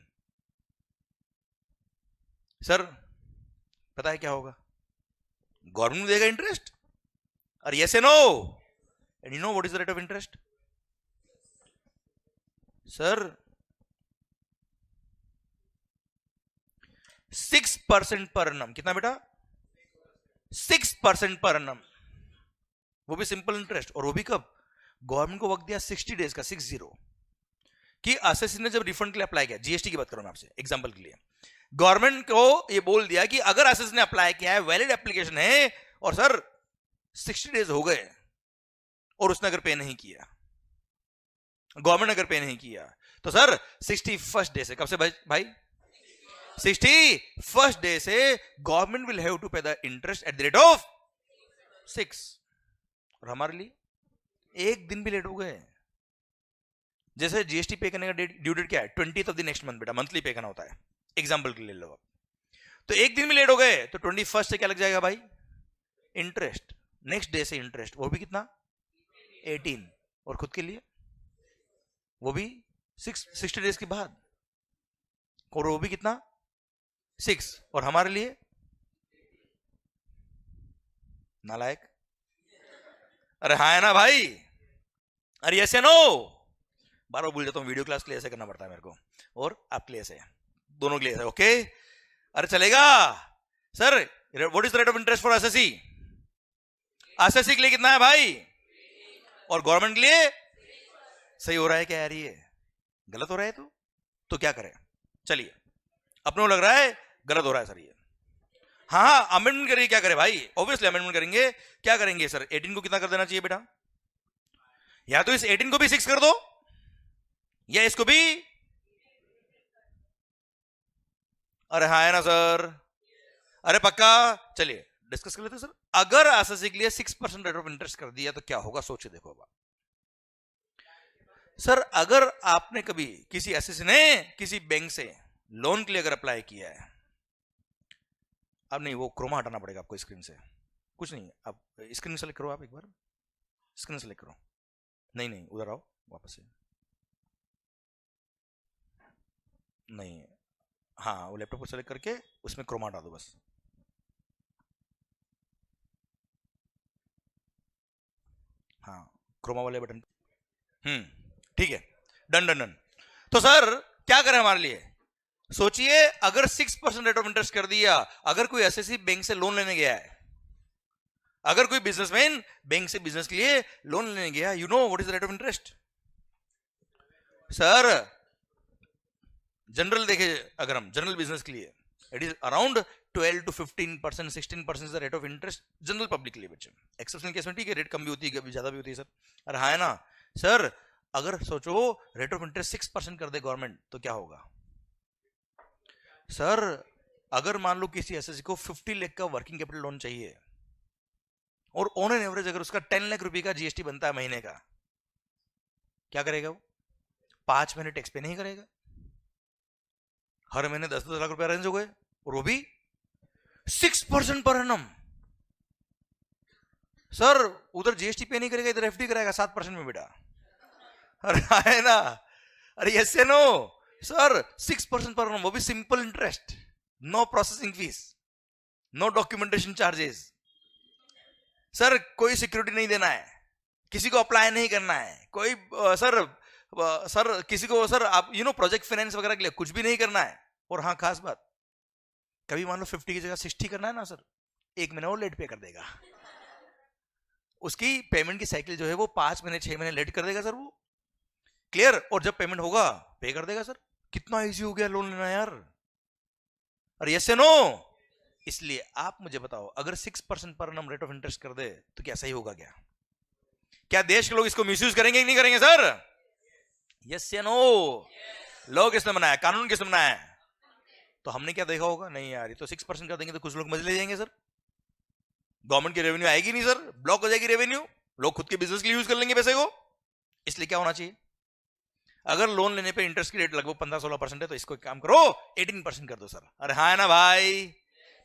sir पता है क्या होगा? गवर्नमेंट देगा इंटरेस्ट, और yes and no, and you know what is the rate of interest? Sir 6% पर annum। कितना बेटा? 6% पर annum, वो भी सिंपल इंटरेस्ट। और वो भी कब? गवर्नमेंट को वक्त दिया 60 डेज का, 60, कि असेसी ने जब रिफंड के लिए अप्लाई किया, जीएसटी की बात करूं मैं आपसे एग्जांपल के लिए, गवर्नमेंट को ये बोल दिया कि अगर असेसी ने अप्लाई किया है, वैलिड एप्लीकेशन है, और सर 60 डेज हो गए और उसने अगर पे नहीं किया, गवर्नमेंट अगर पे नहीं किया, तो सर 61st डे से, कब से भाई? 61st डे से government will have to pay the interest at the rate of 6। और हमारे लिए एक दिन भी लेट हो गए, जैसे जीएसटी पे करने का ड्यू डेट क्या है? 20th of the next month बेटा, मंथली पे करना होता है, एग्जांपल के लिए लो आप। तो एक दिन भी लेट हो गए तो 21st से क्या लग जाएगा भाई? इंटरेस्ट। नेक्स्ट डे से इंटरेस्ट, वो भी कितना? 18। और खुद के लिए वो भी 60 डेज के बाद, और वो भी कितना? 6 और हमारे लिए नालायक। अरे हाँ है ना भाई, अरे यस या नो, बार बार भूल जाता हूँ, वीडियो क्लास के लिए ऐसे करना पड़ता है मेरे को, और आपके लिए ऐसे, दोनों के लिए ऐसे, ओके। अरे चलेगा sir, what is the rate of interest for SSC? SSC के लिए कितना है भाई, और गवर्नमेंट के लिए? सही हो रहा है क्या यार, ये गलत हो रहा है तो क्या करें? चलिए, अपने को लग रहा है गलत हो रहा है सर ये, हाँ अमेंडमेंट करिए, क्या करें भाई, ऑब्वियसली अमेंडमेंट करेंगे। क्या करेंगे सर, 18 को कितना कर देना चाहिए बेटा? या तो इस 18 को भी 6 कर दो, या इसको भी, अरे हाँ है ना सर, अरे पक्का। चलिए डिस्कस कर लेते हैं सर, अगर एसएससी के लिए 6% रेट ऑफ इंटरेस्ट कर दिया तो क्या होगा, सोचिए देखो। अब सर अगर आपने कभी किसी एसएससी ने किसी बैंक से लोन के लिए अगर अप्लाई किया है, अब नहीं, वो क्रोमा हटाना पड़ेगा आपको स्क्रीन से, कुछ नहीं, अब स्क्रीन सेलेक्ट करो, आप एक बार स्क्रीन सेलेक्ट करो, नहीं नहीं उधर आओ वापस से, नहीं, हाँ वो लैपटॉप को सेलेक्ट करके उसमें क्रोमा हटा दो बस, हाँ क्रोमा वाले बटन, ठीक है, डन डन डन। तो सर क्या करें हमारे लिए, सोचिए अगर 6% रेट ऑफ इंटरेस्ट कर दिया, अगर कोई एसएससी बैंक से लोन लेने गया है, अगर कोई बिजनेसमैन बैंक से बिजनेस के लिए लोन लेने गया, you know what is the rate of interest sir? General देखे, अगर हम जनरल बिजनेस के लिए, it is around 12 to 15%, 16% the rate of interest general public के लिए बच्चे। एक्सेप्शनल केस में ठीक है, रेट कम भी होती है, कभी ज्यादा भी होती है सर। अरे हाँ है ना सर, अगर सोचो रेट ऑफ इंटरेस्ट 6% कर दे गवर्नमेंट तो क्या होगा सर? अगर मान लो किसी एसएससी को 50 लाख का वर्किंग कैपिटल लोन चाहिए, और ऑन एन एवरेज अगर उसका 10 लाख रुपए का जीएसटी बनता है महीने का, क्या करेगा वो? 5 महीने टैक्स पे नहीं करेगा, हर महीने 10-10 लाख रुपए अरेंज हो गए, और वो भी 6% पर एनम। सर उधर जीएसटी पे नहीं करेगा, इधर एफडी कराएगा 7% में बेटा, अरे है ना, अरे यस नो सर, 6% पर एनम, वो भी simple interest, no processing fees, no documentation charges sir, कोई सिक्योरिटी नहीं देना है, किसी को अप्लाई नहीं करना है, कोई सर किसी को सर, आप यू नो प्रोजेक्ट फाइनेंस वगैरह के लिए कुछ भी नहीं करना है। और हाँ खास बात, कभी मान लो 50 की जगह 60 करना है ना सर, 1 महीना वो लेट पे कर देगा, उसकी पेमेंट की साइकिल जो है वो 5 महीने 6 महीने लेट कर देगा सर वो, क्लियर। और जब पेमेंट होगा पे कर देगा सर। कितना इजी हो गया लोन लेना यार, अरे यस या नो? इसलिए आप मुझे बताओ, अगर 6% per annum rate of interest कर दे तो क्या सही होगा क्या? क्या देश के लोग इसको मिसयूज करेंगे कि नहीं करेंगे सर? यस या नो? लोग किसने बनाया, कानून किसने बनाया है? तो हमने क्या देखा होगा, नहीं यार ये तो 6% कर देंगे तो कुछ लोग मजे ले जाएंगे सर, गवर्नमेंट की रेवेन्यू आएगी नहीं सर, ब्लॉक हो जाएगी रेवेन्यू, लोग खुद के बिजनेस के लिए यूज कर लेंगे पैसे को। इसलिए क्या होना चाहिए, अगर लोन लेने पे इंटरेस्ट की रेट लगभग 15-16% है तो इसको काम करो 18% कर दो सर। अरे हाँ है ना भाई,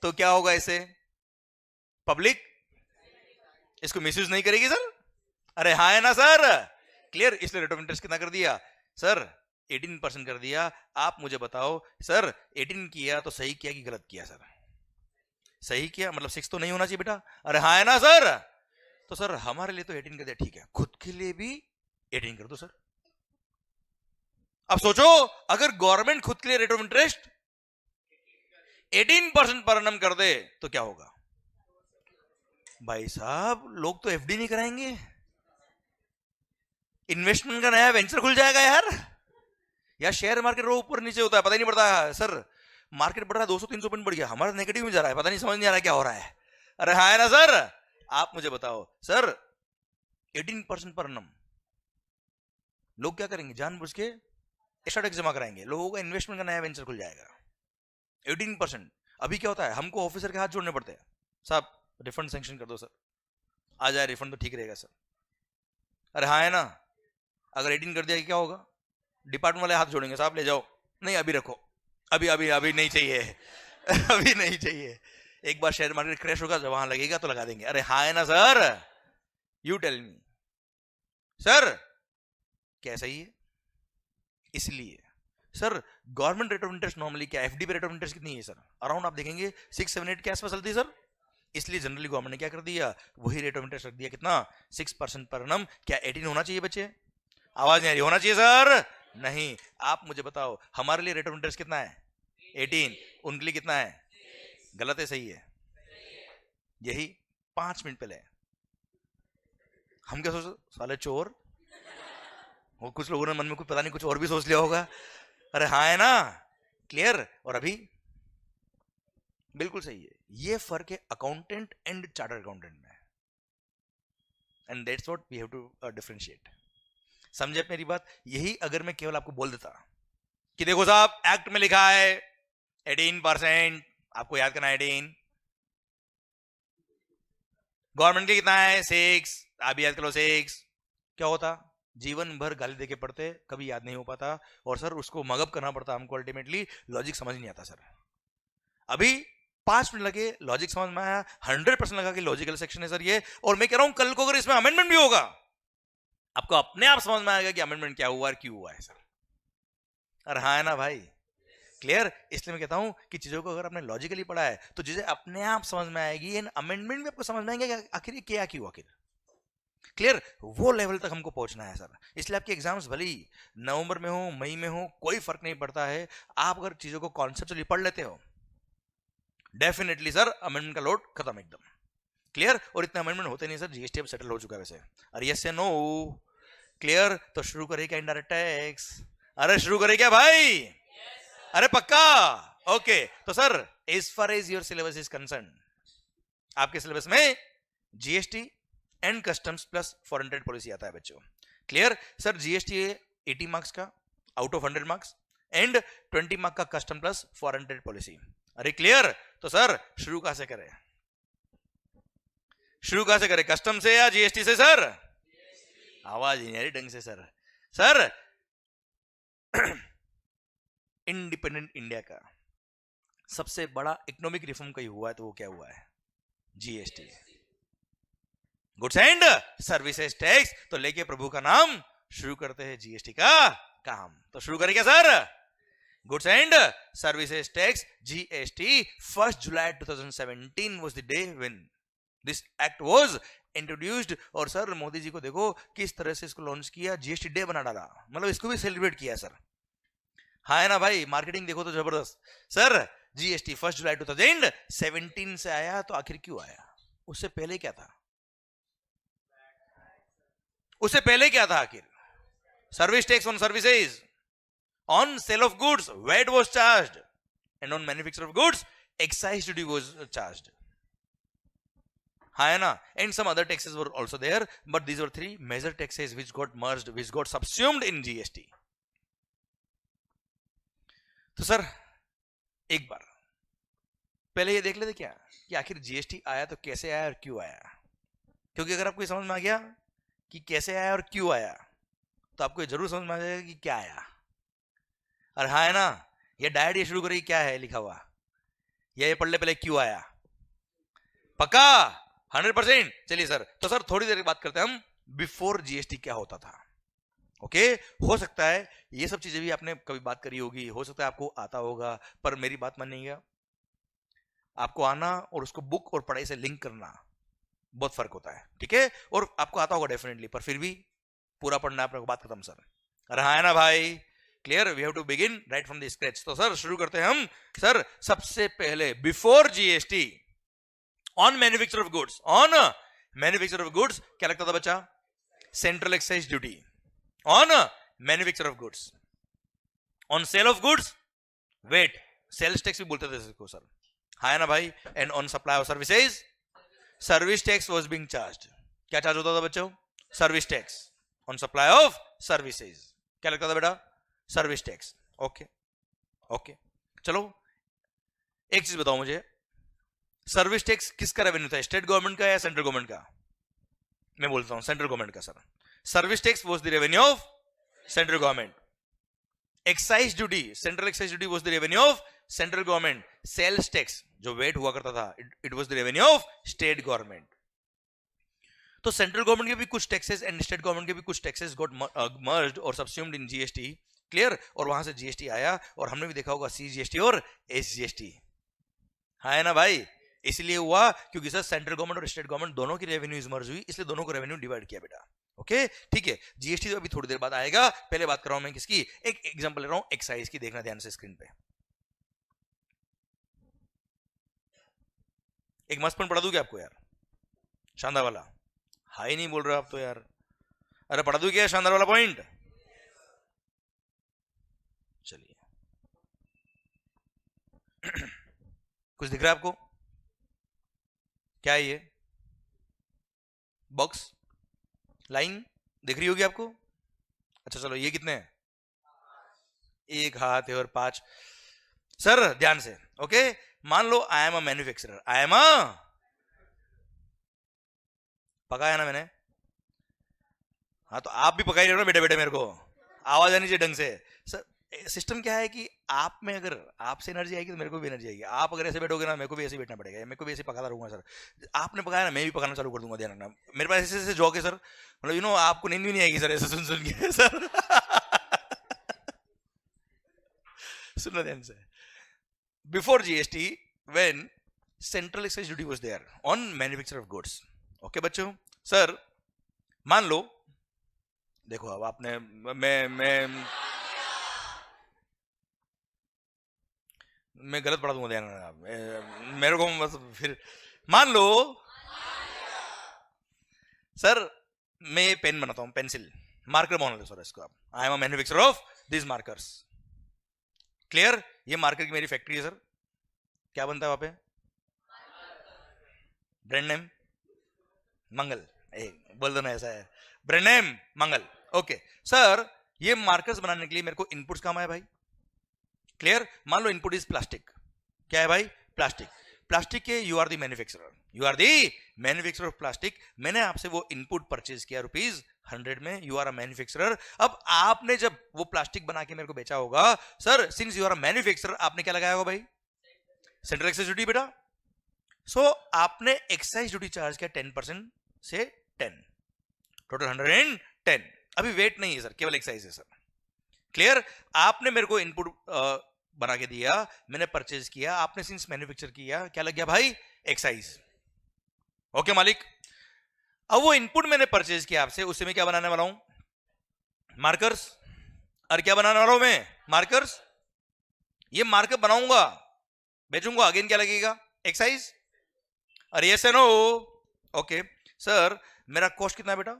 तो क्या होगा, इसे पब्लिक इसको मिसयूज नहीं करेगी सर। अरे हाँ है ना सर, क्लियर। इसलिए रेट ऑफ इंटरेस्ट कितना कर दिया सर, 18% कर दिया। आप मुझे बताओ सर, 18 किया तो सही किया कि गलत किया सर? सही किया, मतलब 6 तो नहीं होना चाहिए बेटा। अरे हाँ है ना सर, तो सर हमारे लिए तो 18 कर दिया, ठीक है, खुद के लिए भी 18 कर दो सर। अब सोचो, अगर गवर्नमेंट खुद के लिए rate of interest 18% per annum कर दे तो क्या होगा भाई साहब? लोग तो एफडी नहीं कराएंगे, इन्वेस्टमेंट का नया वेंचर खुल जाएगा यार। या शेयर मार्केट रो ऊपर नीचे होता है, पता ही नहीं पड़ता सर, मार्केट बढ़ रहा है 200-300 पॉइंट बढ़ गया, हमारा नेगेटिव में जा रहा है, पता नहीं, समझ नहीं आ रहा है क्या हो रहा है। अरे हाँ है ना सर, आप मुझे बताओ सर, 18% पर एनम लोग क्या करेंगे, जानबूझ के एक्स्ट्रा टैक्स जमा कराएंगे, लोगों का इन्वेस्टमेंट का नया वेंचर खुल जाएगा 18%। अभी क्या होता है, हमको ऑफिसर के हाथ जोड़ने पड़ते हैं, साहब रिफंड सैंक्शन कर दो सर, आ जाए रिफंड तो ठीक रहेगा सर। अरे हाँ है ना, अगर 18 कर दिया क्या होगा, डिपार्टमेंट वाले हाथ जोड़ेंगे, साहब ले जाओ, नहीं अभी रखो, अभी अभी अभी नहीं चाहिए अभी नहीं चाहिए, एक बार शेयर मार्केट क्रैश होगा, जब वहां लगेगा तो लगा देंगे। अरे हाँ है ना sir, you tell me sir, क्या सही है? इसलिए sir government rate of interest normally क्या, एफडी पे रेट ऑफ इंटरेस्ट कितनी है सर? अराउंड आप देखेंगे 6-7-8 के आसपास चलती है सर। इसलिए जनरली गवर्नमेंट ने क्या कर दिया, वही रेट ऑफ इंटरेस्ट रख दिया, कितना, 6% पर annum। क्या 18 होना चाहिए बच्चे? आवाज नहीं आ रही, होना चाहिए सर? नहीं। आप मुझे बताओ हमारे लिए रेट ऑफ इंटरेस्ट कितना है? 18। उनके लिए कितना है? गलत है सही है? यही 5 मिनट पहले हम क्या सोच, साले चोर, वो कुछ लोगों ने मन में कुछ पता नहीं कुछ और भी सोच लिया होगा। अरे हाँ है ना, क्लियर। और अभी बिल्कुल सही है। ये फर्क है अकाउंटेंट एंड चार्टर्ड अकाउंटेंट में, and that's what we have to differentiate. समझे मेरी बात? यही अगर मैं केवल आपको बोल देता कि देखो साहब एक्ट में लिखा है 18%, आपको याद करना है 18, गवर्नमेंट के कितना है 6, आप भी याद कर लो 6, क्या होता, जीवन भर गाली देके पढ़ते, कभी याद नहीं हो पाता, और सर उसको मगअप करना पड़ता हमको, अल्टीमेटली लॉजिक समझ नहीं आता सर। अभी 5 मिनट लगे, लॉजिक समझ में आया, 100% लगा कि लॉजिकल सेक्शन है सर ये। और मैं कह रहा हूं कल को अगर इसमें अमेंडमेंट भी होगा, आपको अपने आप समझ में आएगा कि अमेंडमेंट क्या हुआ और क्यों हुआ है सर। अरे हाँ है ना भाई, क्लियर। इसलिए मैं कहता हूं कि चीजों को अगर आपने लॉजिकली पढ़ा है तो चीजें अपने आप समझ में आएगी, एंड अमेंडमेंट भी आपको समझ में आएंगे कि आखिर ये क्या क्यों, आखिर क्लियर। वो लेवल तक हमको पहुंचना है सर। इसलिए आपके एग्जाम्स भले ही नवंबर में हो, मई में हो, कोई फर्क नहीं पड़ता है। आप अगर चीजों को कॉन्सेप्चुअली पढ़ लेते हो, डेफिनेटली सर अमेंडमेंट का लोड खत्म एकदम, क्लियर। और इतना अमेंडमेंट होते नहीं सर, जीएसटी अब सेटल हो चुका है वैसे। अरे यस या नो, क्लियर। तो शुरू करें क्या इनडायरेक्ट टैक्स? अरे शुरू करें क्या भाई? अरे पक्का, ओके। तो sir as far as your syllabus is concerned, आपके सिलेबस में GST and customs plus foreign trade policy आता है बच्चों, क्लियर। सर जीएसटी 80 मार्क्स का out of 100 marks, and 20 marks का custom plus foreign trade policy. अरे clear. तो sir शुरू कहां से करें? शुरू कहां से करें, कस्टम से या जीएसटी से सर? आवाज नहीं आ रही ढंग से सर। सर इंडिपेंडेंट इंडिया का सबसे बड़ा इकोनॉमिक रिफॉर्म कहीं हुआ है तो वो क्या हुआ है? GST, goods and services tax. तो लेके प्रभु का नाम शुरू करते हैं जीएसटी का काम। तो शुरू करें क्या sir? Goods and services tax GST 1 July 2017 was the day when this act was introduced। और सर मोदी जी को देखो किस तरह से इसको लॉन्च किया, जीएसटी डे बना डाला, मतलब इसको भी सेलिब्रेट किया सर। हाँ है ना भाई, मार्केटिंग देखो तो जबरदस्त। सर जीएसटी 1 जुलाई 2017 से आया, तो आखिर क्यों आया? उससे पहले क्या था? उससे पहले क्या था आखिर? Service tax on services, on sale of goods VAT was charged, and on manufacture of goods excise duty was charged, है ना। and some other taxes were also there, but these were 3 major taxes which got merged, which got subsumed in GST। तो sir एक बार पहले ये देख लेते क्या कि आखिर जीएसटी आया तो कैसे आया और क्यों आया, क्योंकि अगर आपको समझ में आ गया कि कैसे आया और क्यों आया तो आपको जरूर समझ में आ जाएगा कि क्या आया। और हाँ है ना, ये डायट ये शुरू करेगी क्या है लिखा हुआ, ये पढ़ ले पहले क्यों आया, पक्का 100%। चलिए सर, तो सर थोड़ी देर बात करते हैं हम बिफोर जीएसटी क्या होता था। ओके, हो सकता है ये सब चीजें भी आपने कभी बात करी होगी, हो सकता है आपको आता होगा, पर मेरी बात मानिएगा, आपको आना और उसको बुक और पढ़ाई से लिंक करना बहुत फर्क होता है, ठीक है। और आपको आता होगा डेफिनेटली, पर फिर भी पूरा पढ़ना है, बात खत्म सर। अरे हाँ है ना भाई, clear. We have to begin right from the scratch. तो सर शुरू करते हैं हम। सर सबसे पहले before GST on manufacture of goods, on manufacture of goods क्या लगता था बच्चा? Central excise duty. On manufacture of goods, on sale of goods VAT, sales tax भी बोलते थे इसको सर, है ना भाई। And on supply of services service tax was being charged. क्या चार्ज होता था बच्चों? Service tax. On supply of services क्या लगता था बेटा? Service tax. ओके ओके, चलो एक चीज बताओ मुझे, सर्विस टैक्स किसका रेवेन्यू था, स्टेट गवर्नमेंट का या सेंट्रल गवर्नमेंट का? मैं बोलता हूं सेंट्रल गवर्नमेंट का sir. Service tax was the revenue of central government. Excise duty, central excise duty was the revenue of central government. Sales tax जो वेट हुआ करता था, it was the revenue of state government. तो central government के भी कुछ taxes and state government के भी कुछ टैक्सेस गॉट मर्ज्ड और सबस्यूम्ड इन जीएसटी क्लियर? और वहां से जीएसटी आया और हमने भी देखा होगा सीजीएसटी और एसजीएसटी, हाँ है ना भाई? इसलिए हुआ क्योंकि सर सेंट्रल गवर्नमेंट और स्टेट गवर्नमेंट दोनों की रेवेन्यूज मर्ज हुई, इसलिए दोनों को रेवेन्यू डिवाइड किया बेटा। ओके ठीक है, जीएसटी तो अभी थोड़ी देर बाद आएगा, पहले बात कर रहा हूं मैं किसकी, एक एग्जांपल ले रहा हूं एक्साइज की, देखना ध्यान से स्क्रीन पे। एक मस्त पॉइंट पढ़ा दूं क्या आपको यार, शानदार वाला? हाई नहीं बोल रहे आप तो यार, अरे पढ़ा दूं क्या शानदार वाला पॉइंट? चलिए कुछ दिख रहा है आपको? क्या है ये बॉक्स लाइन दिख रही होगी आपको? अच्छा चलो, ये कितने हैं? एक हाथ है और 5। सर ध्यान से, ओके, मान लो I am a manufacturer, I am a, पकाया ना मैंने? हाँ तो आप भी पका ही रहे हो ना बेटे, बेटे मेरे को आवाज आनी चाहिए ढंग से। सर सिस्टम क्या है कि आप में अगर आपसे एनर्जी आएगी तो मेरे को भी एनर्जी आएगी, आप अगर ऐसे बैठोगे ना मेरे को भी ऐसे बैठना पड़ेगा, मेरे को भी ऐसे पकाता रहूंगा सर। आपने पकाया ना मैं भी पकाना चालू कर दूंगा, ध्यान रखना। मेरे पास ऐसे ऐसे जॉक है सर, मतलब यू नो आपको नींद भी नहीं आएगी सर ऐसे सुन सुन के सर सुनना ध्यान से। Before GST when central excise duty was there on manufacture of goods, okay बच्चों। सर मान लो, देखो अब आपने, मैं गलत पढ़ा दूंगा, ध्यान रखना मेरे को बस। फिर मान लो सर मैं ये पेन बनाता हूं, पेंसिल मार्कर बना लो सर इसको आप, आई am a manufacturer of this markers, clear? ये मार्कर की मेरी फैक्ट्री है सर, क्या बनता है वहां पे? ब्रांड नेम मंगल, बोल दो ना ऐसा है, ब्रांड नेम मंगल, ओके। सर ये मार्कर्स बनाने के लिए मेरे को इनपुट्स काम आए भाई, क्लियर? मान लो इनपुट इज प्लास्टिक, क्या है भाई? प्लास्टिक। प्लास्टिक के you are the manufacturer, you are the manufacturer of plastic. मैंने आपसे वो इनपुट परचेज किया ₹100 में, यू आर अ मैन्युफैक्चरर। अब आपने जब वो प्लास्टिक बना के मेरे को बेचा होगा sir, since you are a manufacturer, आपने क्या लगाया होगा भाई? सेंट्रल एक्साइज ड्यूटी बेटा। सो आपने एक्साइज ड्यूटी चार्ज किया 10% से 10, टोटल 110। अभी वेट नहीं है सर, केवल एक्साइज है सर, क्लियर? आपने मेरे को इनपुट बना के दिया, मैंने परचेज किया, आपने सिंस मैन्युफैक्चर किया, क्या लग गया भाई? एक्साइज, ओके मालिक। अब वो इनपुट मैंने परचेज किया आपसे, उससे मैं क्या बनाने वाला हूं? मार्कर्स। और क्या बनाने वाला हूं मैं? मार्कर्स। ये मार्कर बनाऊंगा, बेचूंगा, अगेन क्या लगेगा? एक्साइज। और यस है नो? ओके सर मेरा कॉस्ट कितना है बेटा?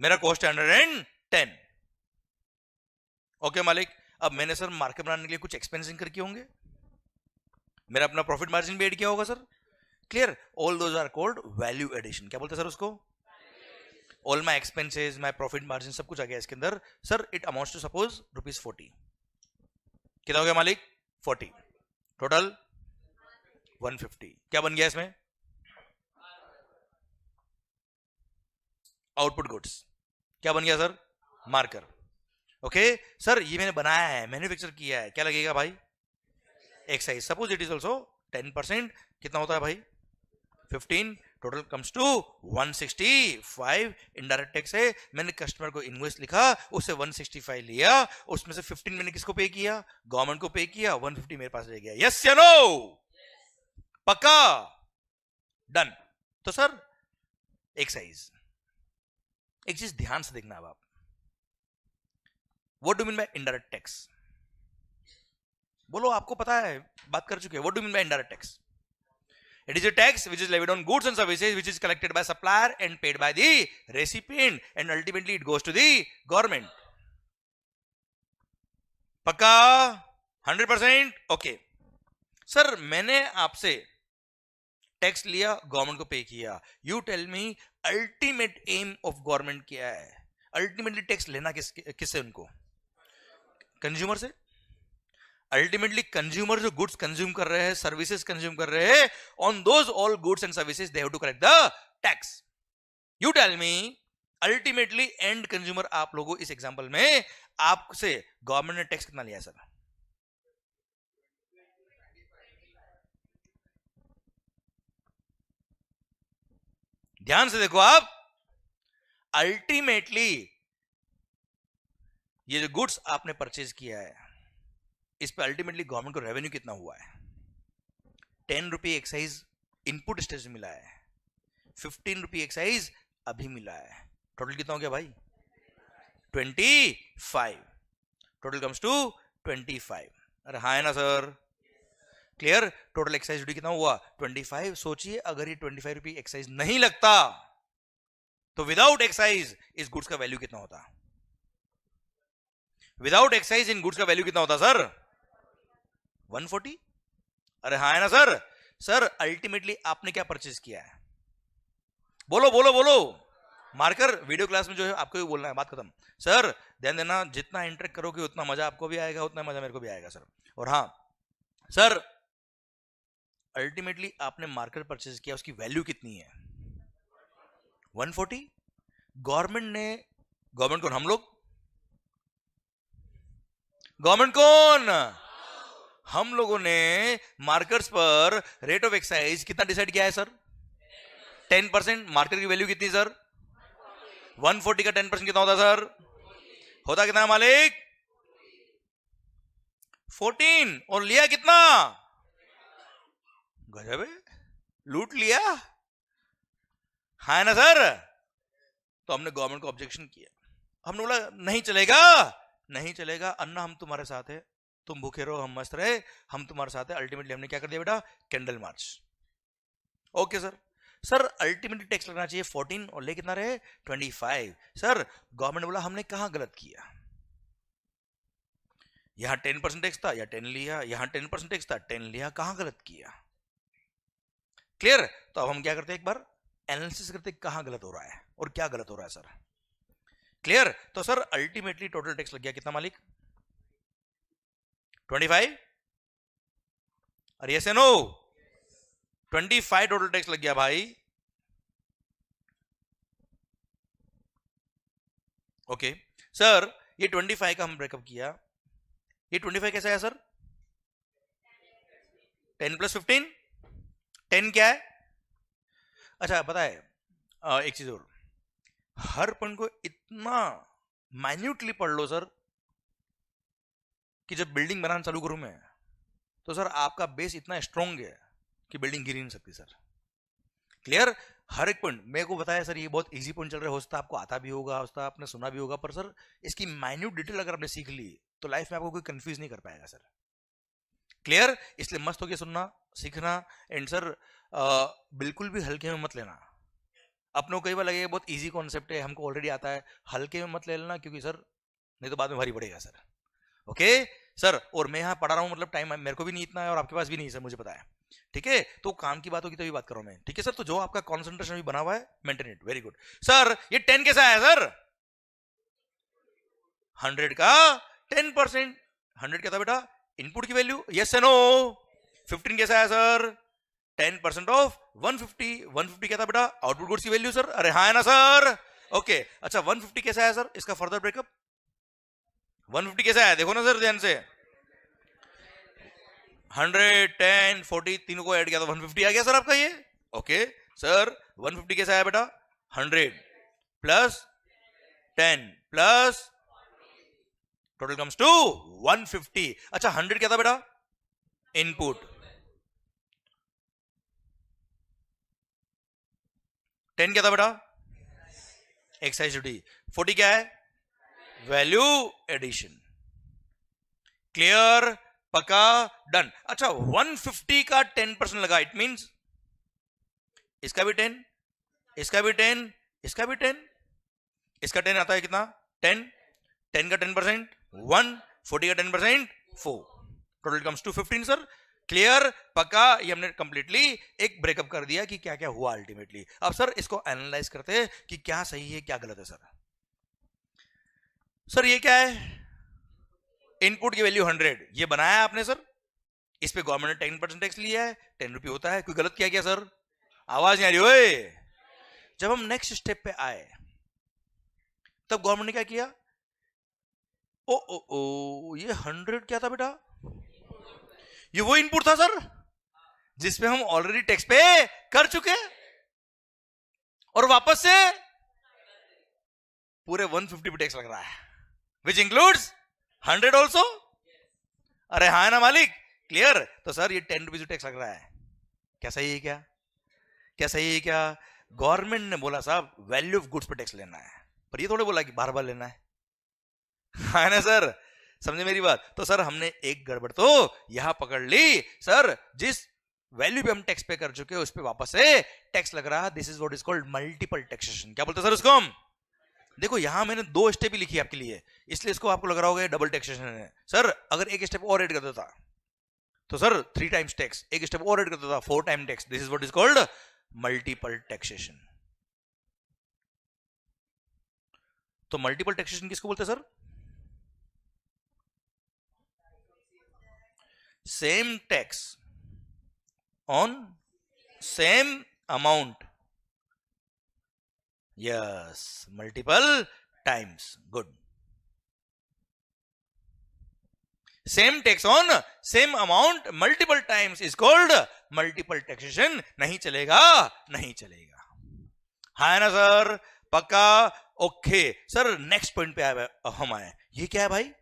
मेरा कॉस्ट है 110, ओके मालिक। अब मैंने सर मार्केट बनाने के लिए कुछ एक्सपेंस इंकर किए होंगे, मेरा अपना प्रॉफिट मार्जिन भी ऐड किया होगा sir, clear? All those are called value addition. क्या बोलते हैं सर उसको? All my expenses, my profit margin सब कुछ आ गया इसके अंदर sir. It amounts to suppose ₹40। कितना हो गया मालिक? 40, टोटल 150। क्या बन गया इसमें? Output goods. क्या बन गया सर? Marker, okay sir. ये मैंने बनाया है, मैन्युफैक्चर किया है, क्या लगेगा भाई? Excise. Suppose it is also 10%, कितना होता है भाई? 15, total comes to 165। Indirect tax है, मैंने कस्टमर को इनवॉइस लिखा, उससे 165 लिया, उसमें से 15 मैंने किसको पे किया? गवर्नमेंट को पे किया, 150 मेरे पास रह गया। यस या नो? पक्का? डन। तो सर एक्साइज, एक चीज ध्यान से देखना अब आप, what do mean by indirect tax? बोलो, आपको पता है, बात कर चुके हैं। What do mean by indirect tax? It is a tax which is levied on goods and services which is collected by supplier and paid by the recipient and ultimately it goes to the government. पक्का? 100%? Okay sir मैंने आपसे tax लिया, government को pay किया, you tell me ultimate aim of government क्या है? Ultimately tax लेना किससे? उनको कंज्यूमर से। अल्टीमेटली कंज्यूमर जो गुड्स कंज्यूम कर रहे हैं, सर्विसेज कंज्यूम कर रहे हैं, on those all goods and services they have to collect the tax. You tell me ultimately end consumer आप लोगों, इस एग्जांपल में आपसे गवर्नमेंट ने टैक्स कितना लिया सर? ध्यान से देखो आप, अल्टीमेटली ये जो गुड्स आपने परचेज किया है, इस पे अल्टीमेटली गवर्नमेंट को रेवेन्यू कितना हुआ है? 10 रुपये एक्साइज इनपुट स्टेज मिला है, 15 रुपये एक्साइज अभी मिला है, टोटल कितना हो गया भाई? 25. Total comes to 25. अरे हाँ है ना sir? Clear? Total excise duty कितना हुआ? 25. सोचिए अगर ये 25 रुपये एक्साइज नहीं लगता तो विदाउट एक्साइज इस गुड्स का वैल्यू कितना होता? विदाउट एक्साइज इन गुड्स का वैल्यू कितना होता सर? 140. अरे हाँ है ना सर? सर अल्टीमेटली आपने क्या परचेज किया है? बोलो बोलो बोलो. मार्कर वीडियो क्लास में जो है आपको भी बोलना है, बात खत्म. सर ध्यान देना, जितना इंटरेक्ट करोगे उतना मजा आपको भी आएगा, उतना मजा मेरे को भी आएगा सर. और हाँ सर, अल्टीमेटली आपने मार्कर परचेज किया, उसकी वैल्यू कितनी है? 140. गवर्नमेंट कौन? हम लोग. गवर्नमेंट कौन? हम लोगों ने मार्कर्स पर रेट ऑफ एक्साइज कितना डिसाइड किया है सर? 10%. मार्कर की वैल्यू कितनी सर? 140 का 10% कितना होता सर? होता कितना मालिक? 14. और लिया कितना? गजब है, लूट लिया. हाँ ना सर? तो हमने गवर्नमेंट को ऑब्जेक्शन किया. हमने बोला नहीं चलेगा, नहीं चलेगा अन्ना, हम तुम्हारे साथ है, तुम भूखे रहो हम मस्त रहे, हम तुम्हारे साथ है. अल्टीमेटली हमने क्या कर दिया बेटा? Candle march. Okay sir. Sir ultimately tax लगना चाहिए 14 और ले कितना रहे? 25. सर गवर्नमेंट बोला हमने कहां गलत किया? यहां 10% टैक्स था या 10 लिया, यहां 10% टैक्स था 10 लिया, कहां गलत किया? क्लियर? तो अब हम क्या करते हैं, एक बार एनालिसिस करते कहां गलत हो रहा है और क्या गलत हो रहा है सर. क्लियर? तो सर अल्टीमेटली टोटल टैक्स लग गया कितना मालिक? 25. अरे यस या नो? 25 टोटल टैक्स लग गया भाई. ओके सर, ये 25 का हम ब्रेकअप किया. ये 25 कैसा है सर? 10 + 15. 10 क्या है? अच्छा पता है एक चीज और, हर पॉइंट को इतना माइन्यूटली पढ़ लो सर कि जब बिल्डिंग बनाना चालू करूं मैं तो सर आपका बेस इतना स्ट्रॉन्ग है कि बिल्डिंग गिर ही नहीं सकती सर. क्लियर? हर एक पॉइंट मेरे को बताया सर, ये बहुत इजी पॉइंट चल रहा है, हो सकता है आपको आता भी होगा, हो सकता है आपने सुना भी होगा, पर सर इसकी माइन्यूट डिटेल अगर आपने सीख ली तो लाइफ में आपको कोई कंफ्यूज नहीं कर पाएगा सर. क्लियर? इसलिए मस्त हो गया सुनना, सीखना. एंड सर बिल्कुल भी हल्के में मत लेना. अपनों को कई बार लगेगा बहुत इजी कॉन्सेप्ट है, हमको ऑलरेडी आता है, हल्के में मत ले लेना, क्योंकि सर नहीं तो बाद में भारी पड़ेगा सर. ओके सर, और मैं यहाँ पढ़ा रहा हूँ, मतलब टाइम मेरे को भी नहीं इतना है और आपके पास भी नहीं है सर, मुझे पता है. ठीक है, तो काम की बात होगी तभी बात कर रहा हूँ मैं. ठीक है सर, तो जो आपका कॉन्सेंट्रेशन भी बना हुआ है maintain it. Very good sir. ये 10 कैसा है सर? 100 का 10%. 100 क्या था बेटा? इनपुट की वैल्यू. यस या नो? 15 कैसा है सर? 10% ऑफ 150. 150 क्या था बेटा? आउटपुट गुड्स की वैल्यू सर. अरे हाँ है ना सर? ओके अच्छा, 150 कैसा है सर? इसका फर्दर ब्रेकअप 150 कैसा है देखो ना सर ध्यान से. 100, 10, 40 तीनों को ऐड किया तो 150 आ गया सर आपका ये. ओके सर 150 कैसा है बेटा? 100 + 10 + टोटल कम्स टू 150. अच्छा 100 क्या था बेटा? इनपुट. 10 क्या था बेटा? Excise duty. 40 क्या है? Value addition. क्लियर? पक्का? डन. अच्छा 150 का 10% लगा, इट मींस इसका भी 10, इसका भी 10, इसका भी 10, इसका 10 आता है कितना? 10. 10 का 10% 1, 40 का 10% 4. Total comes to 15 sir. Clear? पक्का? ये हमने कंप्लीटली एक ब्रेकअप कर दिया कि क्या क्या हुआ अल्टीमेटली. अब सर इसको एनालाइज करते हैं कि क्या सही है क्या गलत है सर. सर ये क्या है? इनपुट की वैल्यू 100, ये बनाया आपने सर, इस पे गवर्नमेंट ने 10% टैक्स लिया है, 10 रुपये होता है. कोई गलत किया क्या सर? आवाज नहीं आ रही ओए. जब हम नेक्स्ट स्टेप पे आए तब गवर्नमेंट ने क्या किया? ओ ओ ओ, ये 100 क्या था बेटा? ये वो इनपुट था सर जिसपे हम ऑलरेडी टैक्स पे कर चुके और वापस से पूरे 150 पे टैक्स लग रहा है. Which includes 100 also. अरे हाँ ना मालिक, क्लियर। तो सर ये 10 रुपीज टैक्स लग रहा है, क्या सही है क्या? क्या सही है क्या? गवर्नमेंट ने बोला साहब वैल्यू ऑफ गुड्स पे टैक्स लेना है, पर ये थोड़े बोला कि बार बार लेना है। हाँ ना सर, समझे मेरी बात? तो सर हमने एक गड़बड़ तो यहां पकड़ ली सर, जिस वैल्यू पे हम टैक्स पे कर चुके हैं उस पे वापस से टैक्स लग रहा है। This is what is called multiple taxation. क्या बोलते हैं सर उसको हम? देखो यहां मैंने 2 स्टेप ही लिखी है आपके लिए, इसलिए इसको आपको लग रहा होगा डबल टैक्सेशन है। सर अगर एक स्टेप और ऐड कर देता तो सर 3 टाइम्स टैक्स, एक स्टेप और ऐड कर देता 4 time tax. This is what is called multiple taxation. तो मल्टीपल टैक्सेशन किसको बोलते हैं sir? Same tax on same amount. Yes, multiple times, good. Same tax on same amount multiple times is called multiple taxation. नहीं चलेगा, नहीं चलेगा। हाँ ना सर, पक्का? ओके सर, नेक्स्ट पॉइंट पे हम आए। ये क्या है भाई?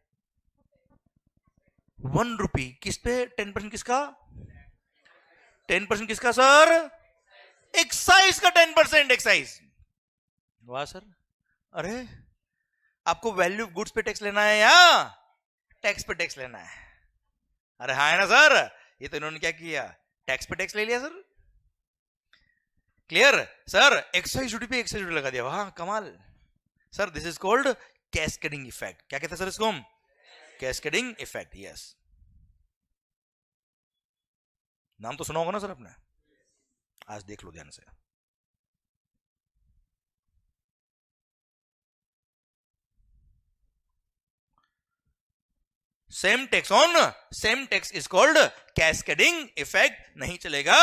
1 रुपी किस पे 10% किसका? 10% किसका सर? एक्साइज का 10%। एक्साइज, वाह सर। अरे आपको वैल्यू ऑफ गुड्स पे टैक्स लेना है या टैक्स पे टैक्स लेना है? अरे हाँ है ना सर, ये तो इन्होंने क्या किया, टैक्स पे टैक्स ले लिया sir. Clear sir, excise duty पे एक्साइज ड्यूटी लगा दिया, वाह कमाल sir. This is called cascading effect. क्या कहते हैं सर इसको हम? Cascading effect. यस, नाम तो सुना होगा ना सर आपने, आज देख लो ध्यान से। Same tax on same tax is called cascading effect. नहीं चलेगा,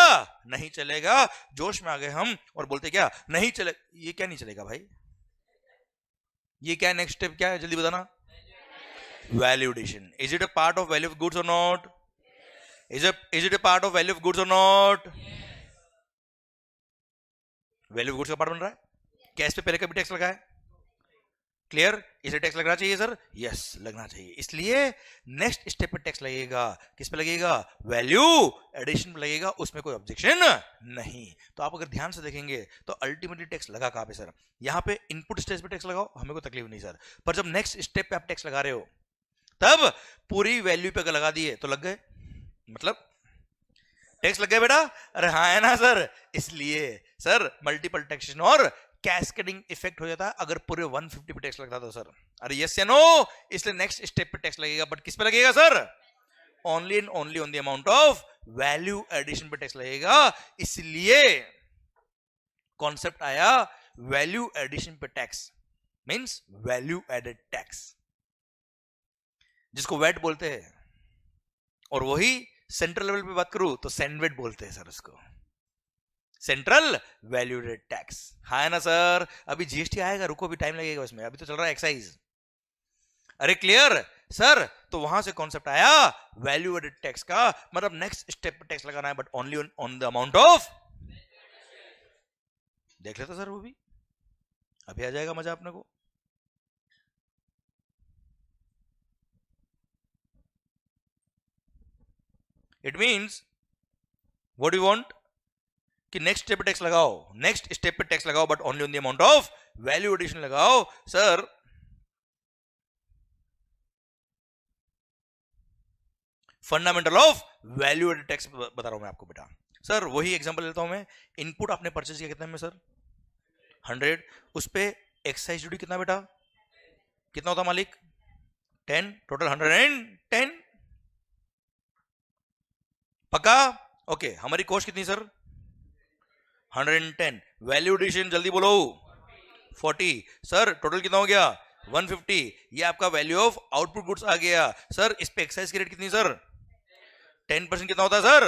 नहीं चलेगा। जोश में आ गए हम और बोलते क्या? नहीं चले। ये क्या नहीं चलेगा भाई? ये क्या नेक्स्ट स्टेप क्या है, जल्दी बताना। Value addition. Is it a part of value of goods or not? Is it a part of value of goods or not? Value of goods का पार्ट बन रहा है। क्या इस पे पहले कभी टैक्स लगा है? क्लियर, इसे टैक्स लगना चाहिए सर? यस, लगना चाहिए। इसलिए नेक्स्ट स्टेप पे टैक्स लगेगा। किस पे लगेगा? वैल्यू एडिशन पे लगेगा। उसमें कोई ऑब्जेक्शन नहीं। तो आप अगर ध्यान से देखेंगे तो अल्टीमेटली टैक्स लगा कहां पे सर? यहां पे इनपुट स्टेज पे टैक्स लगाओ, हमें कोई तकलीफ नहीं सर। पर जब नेक्स्ट स्टेप पे आप टैक्स लगा रहे हो तब पूरी वैल्यू पे अगर लगा दिए तो लग गए, मतलब टैक्स लग गया बेटा। अरे हाँ है ना सर, इसलिए सर मल्टीपल टैक्सेशन और कैस्केडिंग इफेक्ट हो जाता है अगर पूरे 150 पे टैक्स लगता तो सर। अरे यस या नो? इसलिए नेक्स्ट स्टेप पे टैक्स लगेगा, बट किस पे लगेगा सर? Only and only on the amount of value addition पे टैक्स लगेगा। इसलिए कॉन्सेप्ट आया वैल्यू एडिशन पे tax, means value added tax, जिसको वैट बोलते हैं। और वही सेंट्रल लेवल पे बात करूं तो सेंडवेट बोलते हैं सर उसको, सेंट्रल वैल्यू एडेड टैक्स। हाँ है ना सर? अभी जीएसटी आएगा, रुको अभी टाइम लगेगा उसमें, अभी तो चल रहा है एक्साइज। अरे क्लियर सर? तो वहां से कॉन्सेप्ट आया वैल्यू एडेड टैक्स का, मतलब नेक्स्ट स्टेप पे टैक्स लगाना है but only on the amount of. देख लेते सर, वो भी अभी आ जाएगा मजा अपने को। It means what you want कि नेक्स्ट स्टेप पे टैक्स लगाओ, नेक्स्ट स्टेप पे टैक्स लगाओ but only on the amount of value addition लगाओ sir. Fundamental of value added tax बता रहा हूं मैं आपको बेटा। सर वही एग्जांपल लेता हूं मैं। इनपुट आपने परचेज किया कितने में सर? 100। उस पे एक्साइज ड्यूटी कितना बेटा? कितना होता मालिक? 10। टोटल 110। पक्का? ओके, हमारी कॉस्ट कितनी सर? 110। वैल्यू एडिशन जल्दी बोलो? 40। सर टोटल कितना हो गया? 150। ये आपका वैल्यू ऑफ आउटपुट गुड्स आ गया सर। इस पे एक्साइज की रेट कितनी सर? 10%। कितना होता है सर?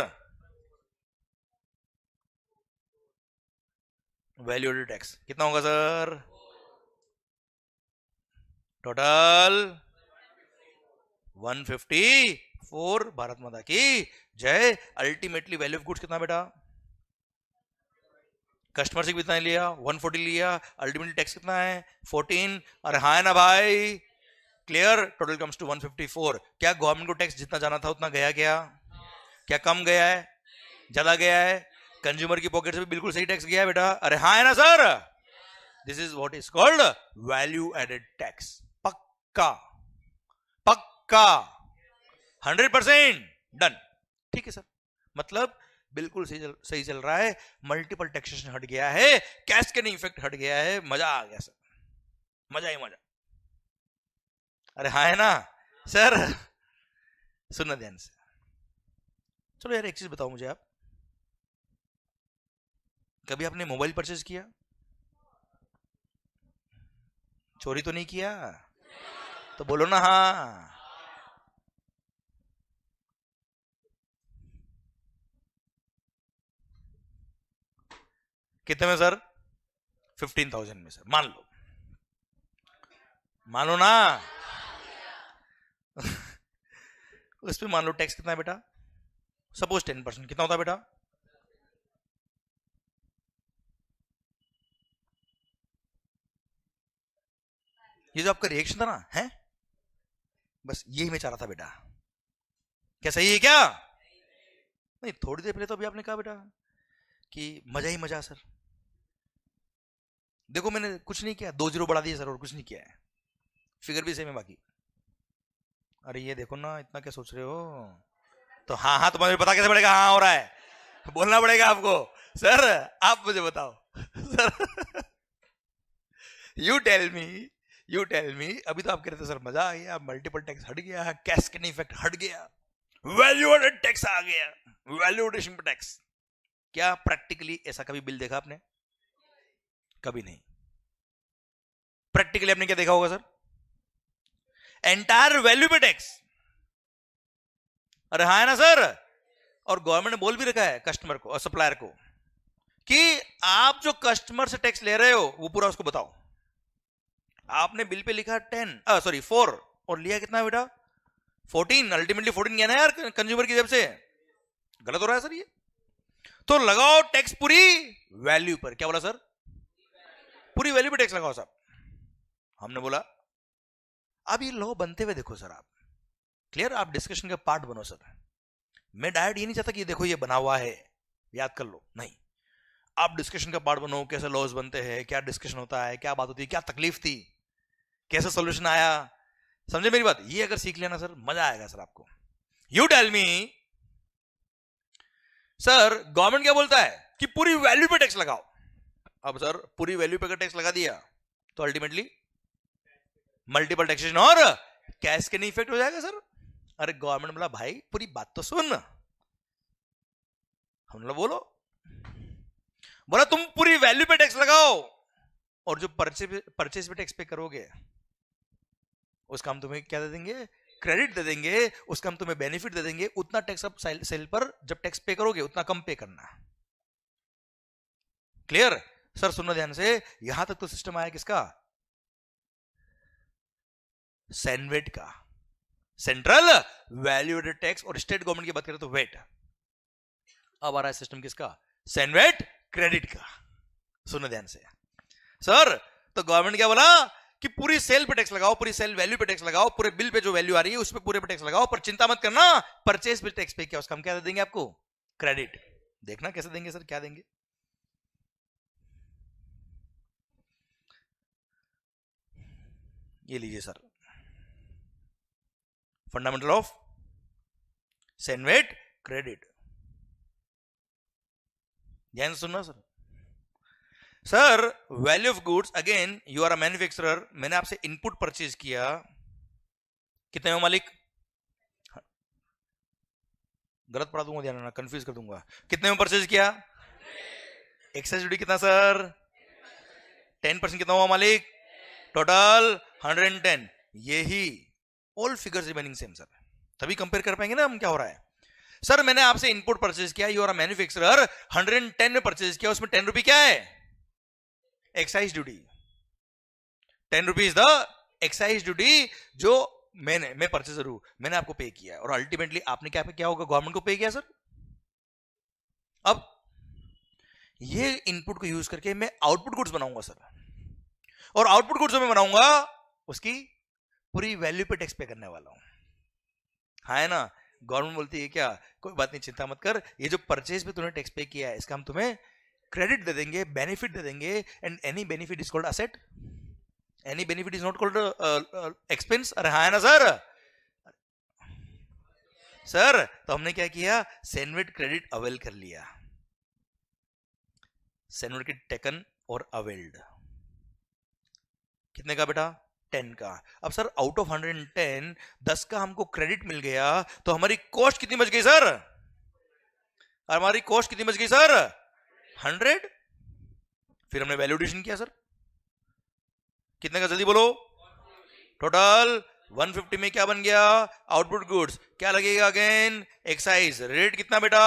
वैल्यू एडेड टैक्स कितना होगा सर? टोटल 154। भारत माता की जय। अल्टीमेटली वैल्यू ऑफ गुड्स कितना बेटा? कस्टमर से कितना लिया? 140 लिया। अल्टीमेटली टैक्स कितना है? 14। अरे हाँ है ना भाई? Clear, total comes to 154। क्या गवर्नमेंट को टैक्स जितना जाना था उतना गया? क्या कम गया है, ज्यादा गया है? कंज्यूमर की पॉकेट से भी बिल्कुल सही टैक्स गया है बेटा? अरे हाँ है ना sir? This is what is called value added tax. पक्का पक्का 100% डन। ठीक है सर, मतलब बिल्कुल सही चल रहा है, मल्टीपल टैक्सेशन हट गया है, कैस्केडिंग इफेक्ट हट गया है, मजा आ गया सर, मजा ही मजा। अरे हाँ है ना सर? सुनना ध्यान से। चलो यार एक चीज बताओ मुझे, आप कभी आपने मोबाइल परचेज किया? चोरी तो नहीं किया? तो बोलो ना हाँ। कितने में सर? 15,000 में सर, मान लो, मानो ना। उस पे मान लो टैक्स कितना है बेटा? सपोज 10%। कितना होता है बेटा? ये जो आपका रिएक्शन था ना, है बस यही मैं चाह रहा था बेटा। क्या सही है क्या? नहीं, थोड़ी देर पहले तो अभी आपने कहा बेटा कि मजा ही मजा सर। देखो मैंने कुछ नहीं किया, 2 जीरो बढ़ा दिए सर और कुछ नहीं किया है, फिगर भी सेम है बाकी। अरे ये देखो ना, इतना क्या सोच रहे हो? तो हाँ हाँ, तुम्हें पता कैसे पड़ेगा हाँ हो रहा है? बोलना पड़ेगा आपको। सर आप मुझे बताओ सर, यू टेल मी। अभी तो आप कह रहे थे सर मजा आ गया, मल्टीपल टैक्स हट गया, कैस्केडिंग इफेक्ट हट गया, वैल्यू एडेड टैक्स आ गया, वैल्यू एडिशन टैक्स। क्या प्रैक्टिकली ऐसा कभी बिल देखा आपने? कभी नहीं। प्रैक्टिकली आपने क्या देखा होगा सर? एंटायर वैल्यू पे टैक्स। अरे हाँ है ना सर? और गवर्नमेंट ने बोल भी रखा है कस्टमर को और सप्लायर को कि आप जो कस्टमर से टैक्स ले रहे हो वो पूरा उसको बताओ। आपने बिल पे लिखा 4 और लिया कितना बेटा? 14। अल्टीमेटली 14 गया ना यार कंज्यूमर की जेब से। गलत हो रहा है सर ये। तो लगाओ टैक्स पूरी वैल्यू पर। क्या बोला सर? पूरी वैल्यू पे टैक्स लगाओ साहब। हमने बोला अब ये लॉ बनते हुए देखो सर आप, क्लियर? आप डिस्कशन का पार्ट बनो सर। मैं डायरेक्ट ये नहीं चाहता कि देखो ये बना हुआ है याद कर लो, नहीं। आप डिस्कशन का पार्ट बनो, कैसे लॉज बनते हैं, क्या डिस्कशन होता है, क्या बात होती है, क्या तकलीफ थी, कैसे सॉल्यूशन आया। समझे मेरी बात? ये अगर सीख लेना सर मजा आएगा सर आपको। You tell me sir, government क्या बोलता है कि पूरी वैल्यू पे टैक्स लगाओ। अब सर पूरी वैल्यू पे अगर टैक्स लगा दिया तो अल्टीमेटली मल्टीपल टैक्सेशन और कैस्केडिंग इफेक्ट हो जाएगा सर। अरे गवर्नमेंट बोला भाई पूरी बात तो सुन। हम लोग बोला तुम पूरी वैल्यू पे टैक्स लगाओ और जो परचेज पे टैक्स पे करोगे उसका हम तुम्हें क्या दे देंगे? क्रेडिट दे देंगे। उसका हम तुम्हें बेनिफिट दे देंगे। उतना टैक्स अब सेल पर जब टैक्स पे करोगे उतना कम पे करना। क्लियर? सर सुनो ध्यान से, यहां तक तो सिस्टम आया किसका? सैनवेट का, सेंट्रल वैल्यू एडेड टैक्स। और स्टेट गवर्नमेंट की बात करें तो वेट। अब आ रहा है सिस्टम किसका? सैनवेट क्रेडिट का। सुनो ध्यान से सर, तो गवर्नमेंट क्या बोला कि पूरी सेल पे टैक्स लगाओ, पूरी सेल वैल्यू पे टैक्स लगाओ, पूरे बिल पे जो वैल्यू आ रही है उस पे पूरे पे टैक्स लगाओ, पर चिंता मत करना परचेज पे टैक्स पे क्या उसका हम क्या दे देंगे आपको? क्रेडिट। देखना कैसे देंगे सर, क्या देंगे? ये लीजिए sir, fundamental of CENVAT credit. ध्यान सुनना sir. Sir value of goods, again you are a manufacturer, मैंने आपसे इनपुट परचेज किया, कितने में मालिक? गलत पढ़ा दूंगा, ध्यान रखना, कंफ्यूज कर दूंगा। कितने में परचेज किया? एक्साइज ड्यूटी कितना सर? 10%। कितना हुआ मालिक? टोटल 110। यही all figures remaining same sir, तभी कंपेयर कर पाएंगे ना हम क्या हो रहा है। सर मैंने आपसे इनपुट परचेज किया, यू आर अ मैन्युफैक्चरर, 110 में परचेज किया, उसमें 10 रुपए क्या है? Excise duty. 10 rupees the excise duty जो मैं परचेजर हूं, मैंने आपको पे किया और अल्टीमेटली आपने क्या होगा? गवर्नमेंट को पे किया सर। अब ये इनपुट को यूज करके मैं आउटपुट गुड्स बनाऊंगा सर, और आउटपुट गुड्स जो मैं बनाऊंगा उसकी पूरी वैल्यू पे टैक्स पे करने वाला हूं, हाँ है ना। गवर्नमेंट बोलती है क्या, कोई बात नहीं, चिंता मत कर, ये जो परचेज पे तूने टैक्स पे किया है इसका हम तुम्हें क्रेडिट दे देंगे, बेनिफिट दे देंगे, and any benefit is called asset, any benefit is not called expense. अरे हाँ है ना सर, सर तो हमने क्या किया, सेनवेट क्रेडिट अवेल कर लिया, सेनवेट टेकन और अवेल्ड, कितने का बेटा, 10 का। अब सर आउट ऑफ 110 10 का हमको क्रेडिट मिल गया, तो हमारी कॉस्ट कितनी बच गई सर, हमारी कॉस्ट कितनी बच गई सर, 100। फिर हमने वैल्यू एडिशन किया सर, कितने का, जल्दी बोलो, टोटल 150 में क्या बन गया, आउटपुट गुड्स, क्या लगेगा अगेन, एक्साइज रेट कितना बेटा,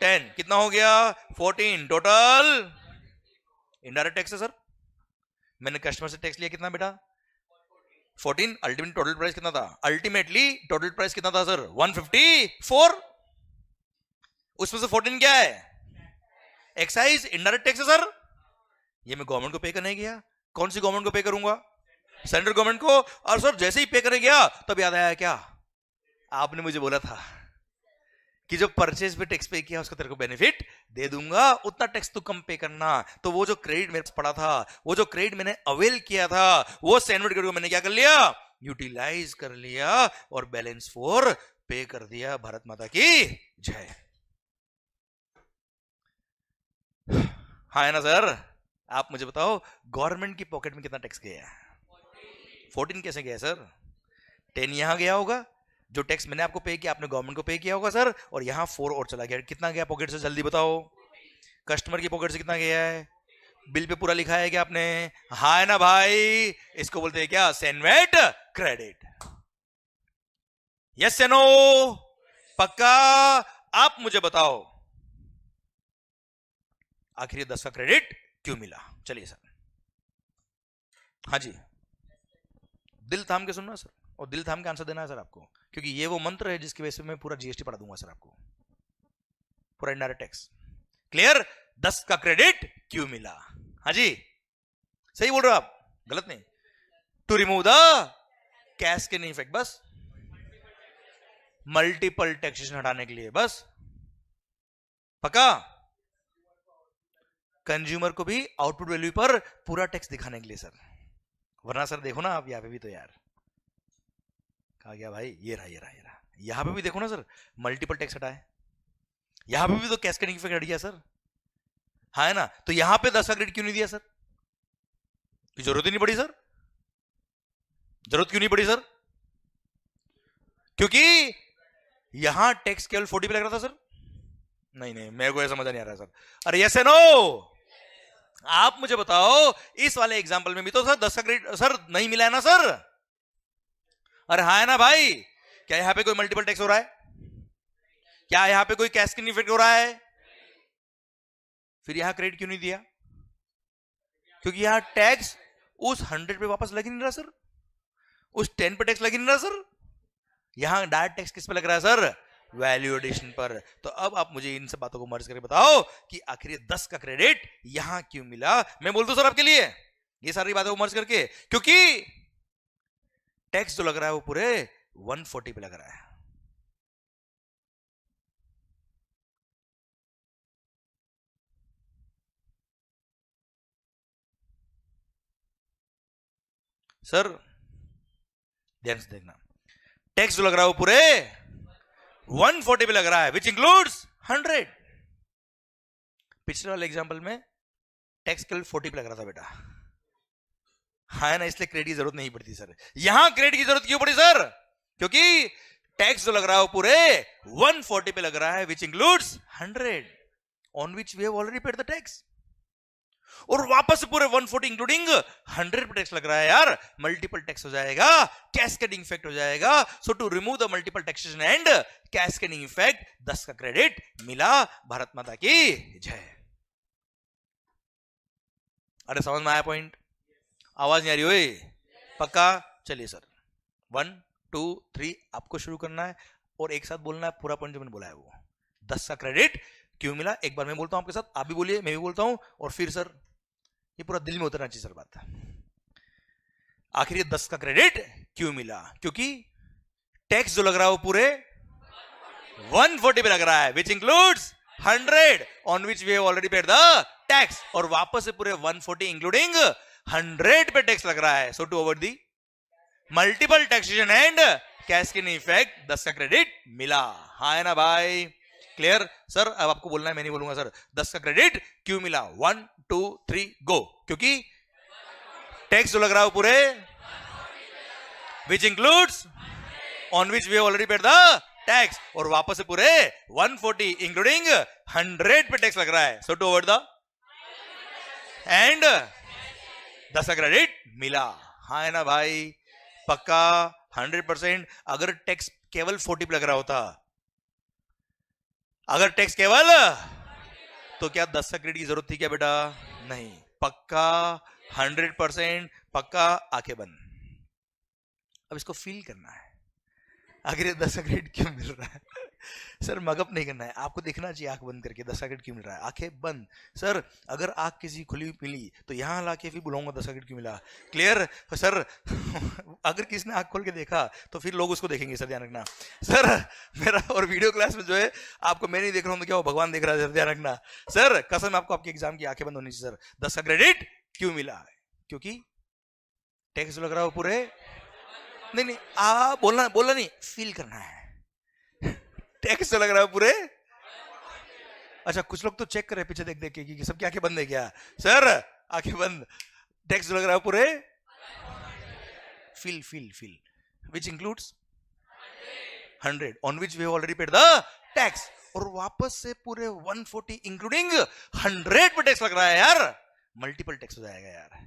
10, कितना हो गया 14, टोटल इनडायरेक्ट टैक्स है सर, मैंने कस्टमर से टैक्स लिया कितना बेटा 14, अल्टीमेट टोटल प्राइस कितना था, अल्टीमेटली टोटल प्राइस कितना था सर 154, उसमें से 14 क्या है, एक्साइज इनडायरेक्ट टैक्स है सर, ये मैं गवर्नमेंट को पे करने गया, कौन सी गवर्नमेंट को पे करूंगा, सेंट्रल गवर्नमेंट को। और सर जैसे ही पे करने गया तब याद आया क्या, आपने मुझे बोला था कि जो परचेज पे टैक्स पे किया उसका तेरे को बेनिफिट दे दूंगा, उतना टैक्स तो कम पे करना। तो वो जो क्रेडिट मेरे पास पड़ा था, वो जो क्रेडिट मैंने अवेल किया था, वो सेनवेट क्रेडिट को मैंने क्या कर लिया, यूटिलाइज कर लिया और बैलेंस फॉर पे कर दिया। भारत माता की जय। हाँ है ना सर, आप मुझे बताओ गवर्नमेंट की पॉकेट में कितना टैक्स गया, 14 कैसे गया सर, 10 यहां गया होगा, जो टैक्स मैंने आपको पे किया आपने गवर्नमेंट को पे किया होगा सर, और यहां 4 और चला गया, कितना गया पॉकेट से, जल्दी बताओ, कस्टमर की पॉकेट से कितना गया है, बिल पे पूरा लिखा है क्या आपने, हाँ है ना भाई, इसको बोलते हैं क्या, सेनवेट क्रेडिट, यस या नो, पक्का। आप मुझे बताओ आखिर 10 का क्रेडिट क्यों मिला, चलिए सर, हाँ जी, दिल थाम के सुनना सर, और दिल थाम के आंसर देना है सर आपको, क्योंकि ये वो मंत्र है जिसकी वजह से मैं पूरा जीएसटी पढ़ा दूंगा सर आपको, पूरा इनडायरेक्ट टैक्स, क्लियर। 10 का क्रेडिट क्यों मिला, हाँ जी, सही बोल रहे हो आप, गलत नहीं, to remove the cascading effect, बस मल्टीपल टैक्सेशन हटाने के लिए, बस, पक्का। कंज्यूमर को भी आउटपुट वैल्यू पर पूरा टैक्स दिखाने के लिए सर, वरना सर देखो ना आप यहाँ पे भी तो यार, कहा गया भाई, ये रहा ये रहा ये रहा, यहां पे भी देखो ना सर, मल्टीपल टैक्स हटाए, यहां पे भी तो कैस्केडिंग इफेक्ट हट गया सर, हाँ है ना। तो यहां पे 10 का क्रेडिट क्यों नहीं दिया सर, जरूरत ही नहीं पड़ी सर, जरूरत क्यों नहीं पड़ी सर, क्योंकि यहां टैक्स केवल 40 पे लग रहा था सर, नहीं नहीं मेरे को समझ नहीं आ रहा सर, अरे यस नो, आप मुझे बताओ इस वाले एग्जांपल में भी तो सर 10 का क्रेडिट सर नहीं मिला है ना सर, अरे हाँ है ना भाई, क्या यहां पे कोई मल्टीपल टैक्स हो रहा है, क्या यहां पे कोई कैस्केडिंग इफेक्ट हो रहा है, फिर यहां क्रेडिट क्यों नहीं दिया, क्योंकि यहां टैक्स उस 100 पे वापस लग ही नहीं रहा सर, उस 10 पे टैक्स लग ही नहीं रहा सर, यहां डायरेक्ट टैक्स किस पे लग रहा है सर, वैल्यू एडिशन पर। तो अब आप मुझे इन सब बातों को मर्ज करके बताओ कि आखिर 10 का क्रेडिट यहां क्यों मिला। मैं बोल दूं सर आपके लिए ये सारी बातों को मर्ज करके, क्योंकि टैक्स जो लग रहा है वो पूरे 140 पे लग रहा है, सर ध्यान से देखना, टैक्स जो लग रहा है वो पूरे 140 पे लग रहा है, विच इंक्लूड्स 100। पिछले वाले एग्जांपल में टैक्स केवल 40 पे लग रहा था बेटा, हाँ ना, इसलिए क्रेडिट की जरूरत नहीं पड़ती सर, यहां क्रेडिट की जरूरत क्यों पड़ी सर, क्योंकि टैक्स जो लग रहा है वो पूरे 140 पे लग रहा है, which includes 100 on which we have already paid the tax, और वापस पूरे 140 इंक्लूडिंग 100 पे टैक्स लग रहा है यार, मल्टीपल टैक्स हो जाएगा, कैस्केडिंग इफेक्ट हो जाएगा। So to remove the multiple taxation and cascading effect 10 का क्रेडिट मिला। भारत माता की जय। अरे समझ में आया पॉइंट, आवाज नहीं आ रही हुई, पक्का। चलिए सर 1 2 3 आपको शुरू करना है और एक साथ बोलना है पूरा पॉइंट जो मैंने बोला है वो, 10 का क्रेडिट क्यों मिला। एक बार मैं बोलता हूं आपके साथ, आप भी बोलिए, मैं भी बोलता हूं, और फिर सर ये पूरा दिल में उतरना चाहिए सर बात। आखिर ये 10 का क्रेडिट क्यों मिला? क्योंकि टैक्स जो लग रहा है वो पूरे 140 पे लग रहा है, which includes 100 on which we have already paid the tax, और वापस से पूरे 140 इंक्लूडिंग 100 पे टैक्स लग रहा है. So to avoid the multiple taxation and cascading effect 10 का क्रेडिट मिला. हाँ है ना भाई? Clear sir? अब आपको बोलना है, मैं नहीं बोलूंगा सर. 10 का क्रेडिट क्यों मिला? 1 2 3 गो. क्योंकि टैक्स जो लग रहा है वो पूरे which includes on which we already paid the tax, और वापस से पूरे 140 इंक्लूडिंग 100 पे टैक्स लग रहा है. So to avoid the end 10 का क्रेडिट मिला. हाँ है ना भाई? पक्का 100%. अगर टैक्स केवल 40 पे लग रहा होता, अगर टैक्स केवल, तो क्या 10 का क्रेडिट की जरूरत थी क्या बेटा? नहीं. पक्का 100% पक्का. आंखें बंद. अब इसको फील करना है, आखिर 10 का क्रेडिट क्यों मिल रहा है? सर मगअप नहीं करना है, आपको देखना चाहिए आंख बंद करके 10 का क्रेडिट क्यों मिल रहा है. आंखें बंद. सर अगर आंख किसी खुली मिली तो यहां लाके फिर बुलाऊंगा 10 का क्रेडिट क्यों मिला. Clear sir? अगर किसी ने आंख खोल के देखा तो फिर लोग उसको देखेंगे. सर ध्यान रखना. सर मेरा और वीडियो क्लास में जो है आपको मैं नहीं देख रहा हूं तो क्या वो भगवान देख रहा है. सर ध्यान रखना. सर कसम आपको आपके एग्जाम की आंखें बंद होनी चाहिए. सर 10 का क्रेडिट क्यों मिला? क्योंकि टैक्स लग रहा है पूरे, नहीं बोलना नहीं, फील करना है. टैक्स लग रहा है पूरे. अच्छा कुछ लोग तो चेक कर रहे पीछे देख देख के कि सबकी आंखें बंद है क्या. सर आंखें बंद. टैक्स लग रहा है पूरे, feel feel feel, which includes 100 on which we have already paid the tax, और वापस से पूरे 140 इंक्लूडिंग 100 पे टैक्स लग रहा है यार. मल्टीपल टैक्स हो जाएगा यार.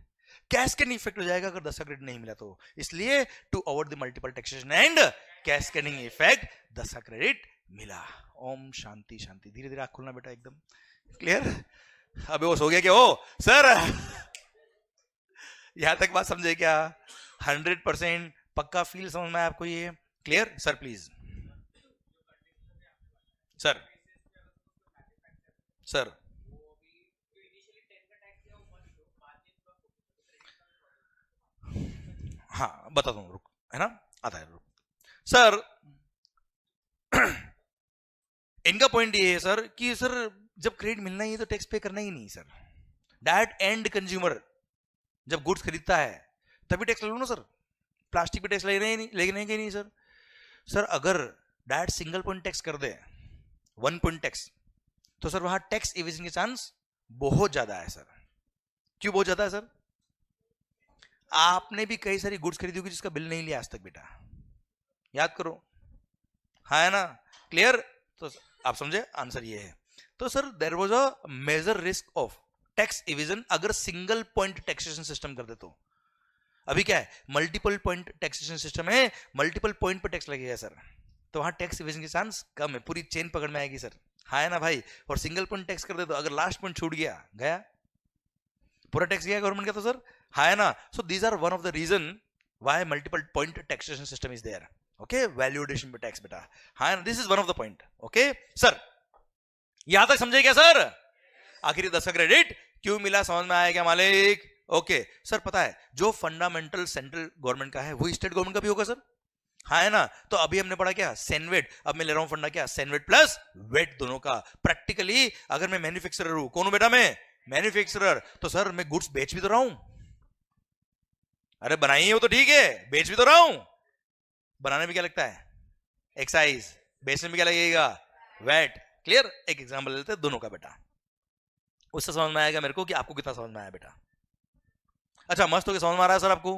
कैस्केडिंग इफेक्ट हो जाएगा अगर 10 का क्रेडिट नहीं मिला तो. इसलिए to avoid the multiple taxation and cascading effect 10 का क्रेडिट मिला. ओम शांति शांति. धीरे धीरे आंख खोलना बेटा. एकदम क्लियर? अबे वो सो गया क्या? हो सर यहां तक बात समझे क्या? 100% पक्का फील समझ में आया आपको ये? Clear sir? Please sir. Sir हाँ बताता हूँ, रुक, है ना, आता है, रुक. सर इनका पॉइंट ये है सर कि सर जब क्रेडिट मिलना ही है तो टैक्स पे करना ही नहीं सर. दैट एंड कंज्यूमर जब गुड्स खरीदता है तभी टैक्स ले लो ना सर. प्लास्टिक पे टैक्स लेने के नहीं सर. सर अगर दैट सिंगल पॉइंट टैक्स कर दे, 1 पॉइंट टैक्स, तो सर वहां टैक्स इवेजन के चांस बहुत ज्यादा है सर. क्यों बहुत ज्यादा है सर? आपने भी कई सारी गुड्स खरीदी होगी जिसका बिल नहीं लिया आज तक बेटा. याद करो. हाँ है ना? क्लियर? तो आप समझे आंसर ये है. तो sir there was a major risk of tax evasion अगर सिंगल पॉइंट टैक्सेशन सिस्टम कर दे तो. अभी क्या है? मल्टीपल पॉइंट टैक्सेशन सिस्टम है, मल्टीपल पॉइंट पर टैक्स लगेगा सर. तो वहां टैक्स इवेजन के चांस कम है, पूरी चेन पकड़ में आएगी सर. हाँ है ना भाई? और सिंगल पॉइंट टैक्स कर दे तो अगर लास्ट पॉइंट छूट गया, गया पूरा टैक्स गया गवर्नमेंट का. तो सर हाँ है ना? So these are one of the reason why multiple point taxation system is there. Okay, valuation पे टैक्स बेटा. हाँ, this is one of the point. Okay sir, यहां तक समझे क्या सर? आखिर 10 का क्रेडिट क्यों मिला समझ में आया क्या मालिक? ओके सर, पता है जो फंडामेंटल सेंट्रल गवर्नमेंट का है वो स्टेट गवर्नमेंट का भी होगा सर. हाँ है ना? तो अभी हमने पढ़ा क्या? सेनवेट. अब मैं ले रहा हूं फंडा क्या? सेनवेट प्लस वेट दोनों का. प्रैक्टिकली अगर मैं मैन्युफैक्चरर हूं, कौन हूं बेटा मैं? मैन्युफैक्चरर. तो सर मैं गुड्स बेच भी तो रहा हूं. अरे बनाई हो तो ठीक है, बेच भी तो रहा हूं. बनाने में क्या लगता है? एक्साइज. बेचने में क्या लगेगा? वैट. क्लियर? एक एग्जांपल लेते हैं दोनों का बेटा, उससे समझ में आएगा मेरे को कि आपको कितना समझ में आया बेटा. अच्छा मस्त हो गया, समझ में आ रहा है सर आपको?